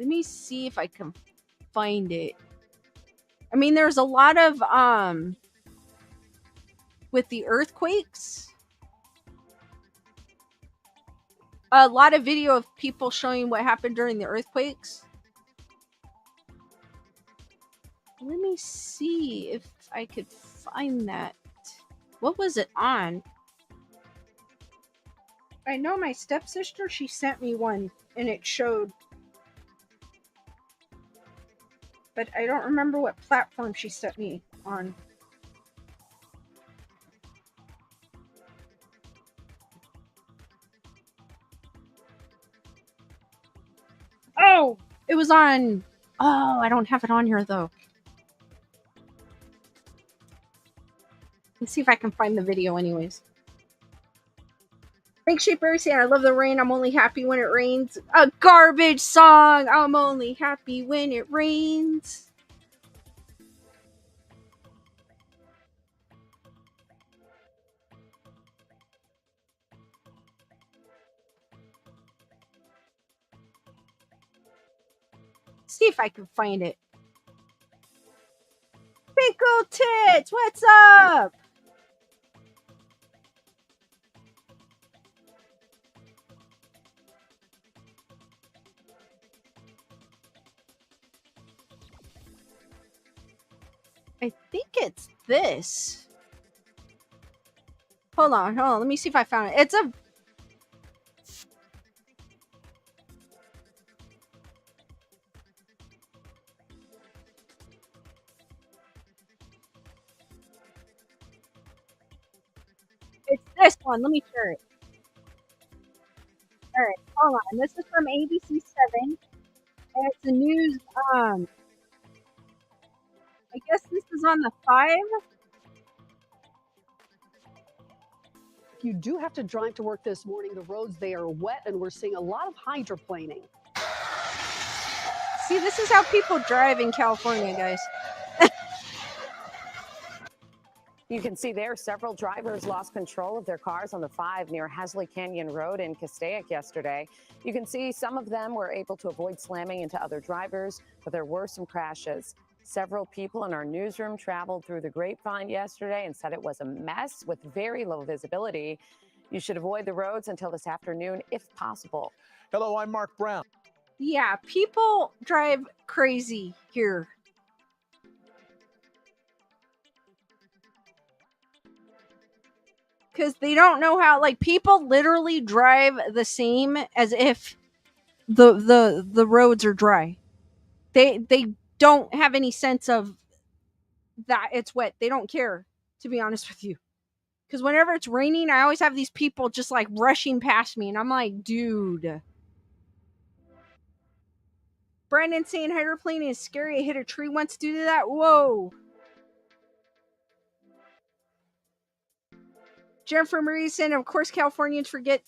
me see if I can find it. I mean, there's a lot of with the earthquakes. A lot of video of people showing what happened during the earthquakes. Let me see if I could find that. What was it on? I know my stepsister, she sent me one and it showed. But I don't remember what platform she sent me on. Oh, it was on. Oh, I don't have it on here though. Let's see if I can find the video anyways. Thanks, Shaper saying, I love the rain. I'm only happy when it rains. A garbage song. I'm only happy when it rains. See if I can find it. Pickle Tits, what's up? I think it's this. Hold on. Let me see if I found it. It's a... It's this one. Let me share it. All right, hold on. This is from ABC 7. And it's the news. I guess this is on the 5. If you do have to drive to work this morning, the roads, they are wet, and we're seeing a lot of hydroplaning. See, this is how people drive in California, guys. You can see there several drivers lost control of their cars on the 5 near Hasley Canyon Road in Castaic yesterday. You can see some of them were able to avoid slamming into other drivers, but there were some crashes. Several people in our newsroom traveled through the Grapevine yesterday and said it was a mess with very low visibility. You should avoid the roads until this afternoon if possible. Hello, I'm Mark Brown. Yeah, people drive crazy here. Because they don't know how, like, people literally drive the same as if the roads are dry. They don't have any sense of that it's wet. They don't care, to be honest with you. Because whenever it's raining, I always have these people just like rushing past me, and I'm like, dude. Brandon saying hydroplane is scary. I hit a tree once due to that. Whoa. Jennifer Marie saying, of course, Californians forget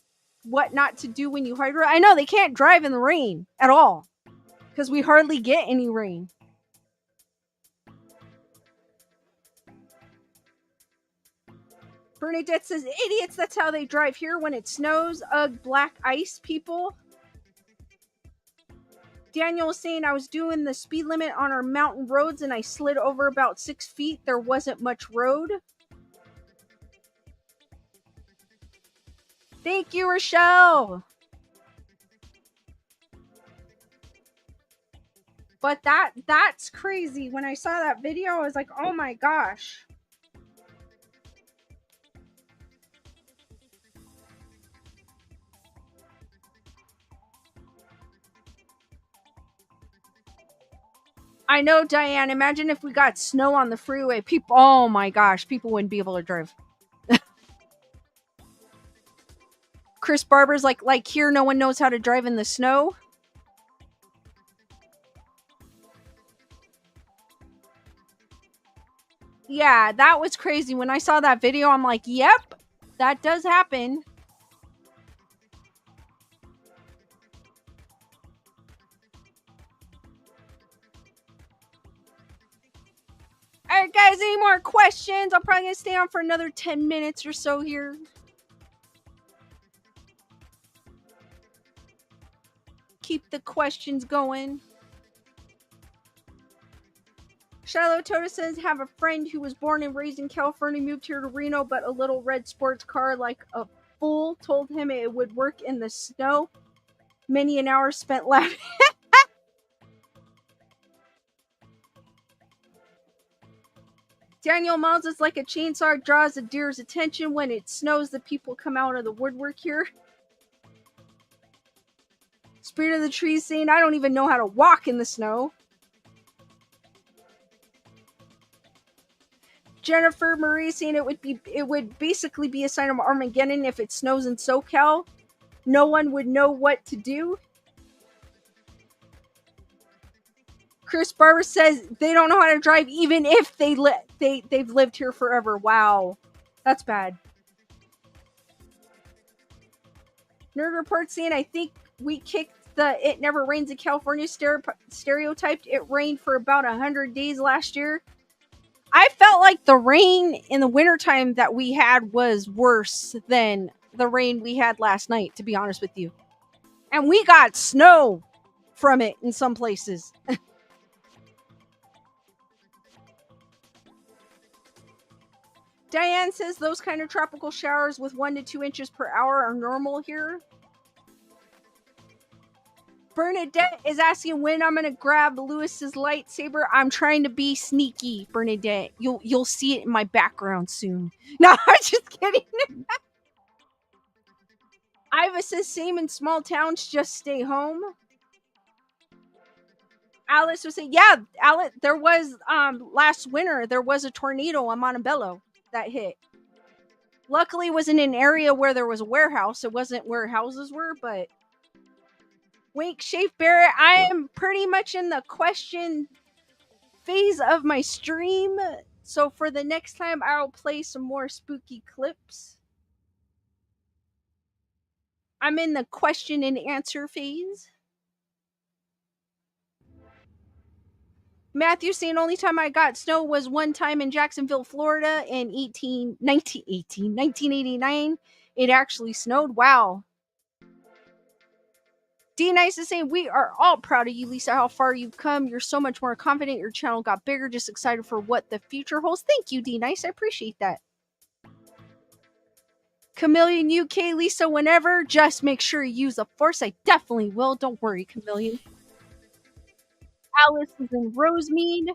what not to do when you hydro. I know, they can't drive in the rain at all. Because we hardly get any rain. Bernadette says, idiots, that's how they drive here when it snows. Ugh, black ice, people. Daniel was saying, I was doing the speed limit on our mountain roads and I slid over about 6 feet. There wasn't much road. Thank you, Rochelle. But that's crazy. When I saw that video, I was like, oh my gosh. I know, Diane. Imagine if we got snow on the freeway. People, oh my gosh, people wouldn't be able to drive. Chris Barber's like here, no one knows how to drive in the snow. Yeah, that was crazy. When I saw that video, I'm like, yep, that does happen. All right, guys, any more questions? I'm probably going to stay on for another 10 minutes or so here. Keep the questions going. Shiloh Toda says, have a friend who was born and raised in California, moved here to Reno, but a little red sports car like a fool told him it would work in the snow. Many an hour spent laughing. Daniel Miles is like a chainsaw, draws a deer's attention. When it snows, the people come out of the woodwork here. Spirit of the Trees saying, I don't even know how to walk in the snow. Jennifer Marie saying it would basically be a sign of Armageddon if it snows in SoCal. No one would know what to do. Chris Barber says they don't know how to drive even if they've lived here forever. Wow. That's bad. Nerd Report saying, I think we kicked the it never rains in California stereotyped. It rained for about 100 days last year. I felt like the rain in the wintertime that we had was worse than the rain we had last night, to be honest with you. And we got snow from it in some places. Diane says those kind of tropical showers with 1 to 2 inches per hour are normal here. Bernadette is asking when I'm going to grab Lewis's lightsaber. I'm trying to be sneaky, Bernadette. You'll see it in my background soon. No, I'm just kidding. Iva says same in small towns, just stay home. Alice was saying, yeah, Alice, there was last winter there was a tornado on Montebello that hit. Luckily it was in an area where there was a warehouse. It wasn't where houses were, but Wink Shape Barrett, I am pretty much in the question phase of my stream. So for the next time, I'll play some more spooky clips. I'm in the question and answer phase. Matthew saying only time I got snow was one time in Jacksonville, Florida in 1989. It actually snowed. Wow. D Nice is saying, we are all proud of you, Lisa, how far you've come. You're so much more confident. Your channel got bigger. Just excited for what the future holds. Thank you, D Nice. I appreciate that. Chameleon UK, Lisa, whenever, just make sure you use the force. I definitely will. Don't worry, Chameleon. Alice is in Rosemead.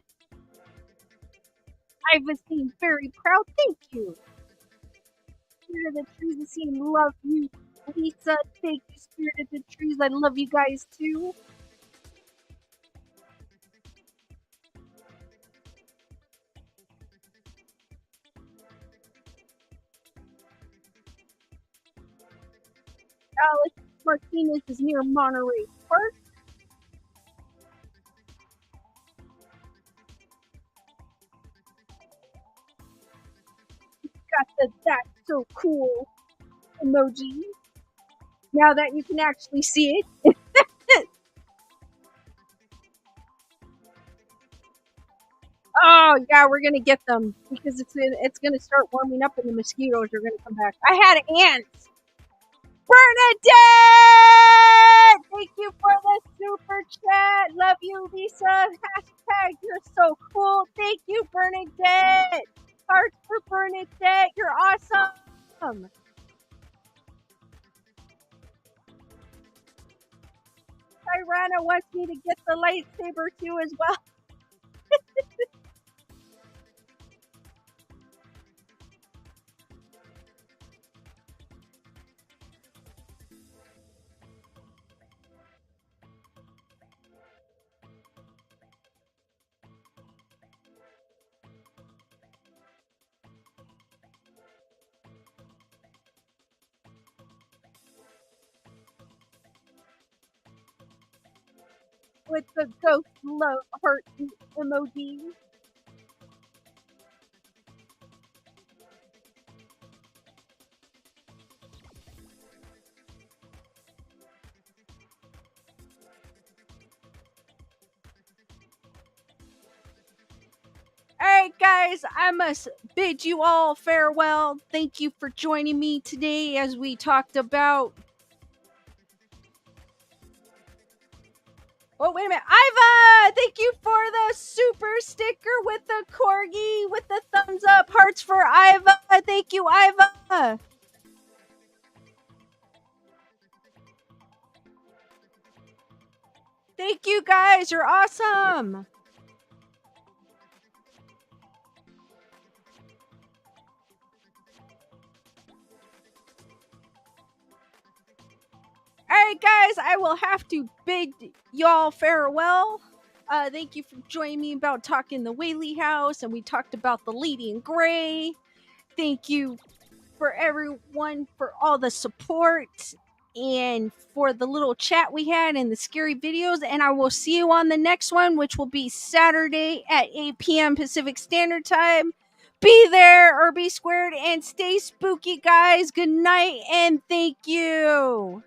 I was being very proud. Thank you. Spirit of the Trees is saying, love you, Lisa. Thank you, Spirit of the Trees. I love you guys too. Alex Martinez is near Monterey Park. Got the that's so cool emoji. Now that you can actually see it. Oh yeah, we're gonna get them because it's gonna start warming up and the mosquitoes are gonna come back. I had ants. Bernadette! Thank you for the super chat. Love you, Lisa. Hashtag you're so cool. Thank you, Bernadette. Hearts for Bernadette. You're awesome. Tyrana wants me to get the lightsaber too as well. With the ghost love heart emoji. Alright guys, I must bid you all farewell. Thank you for joining me today as we talked about Oh, wait a minute. Iva! Thank you for the super sticker with the corgi with the thumbs up hearts for Iva. Thank you, Iva. Thank you, guys. You're awesome. All right, guys, I will have to bid y'all farewell. Thank you for joining me about talking the Whaley House, and we talked about the lady in gray. Thank you for everyone for all the support and for the little chat we had and the scary videos. And I will see you on the next one, which will be Saturday at 8 p.m. Pacific Standard Time. Be there or be squared and stay spooky, guys. Good night and thank you.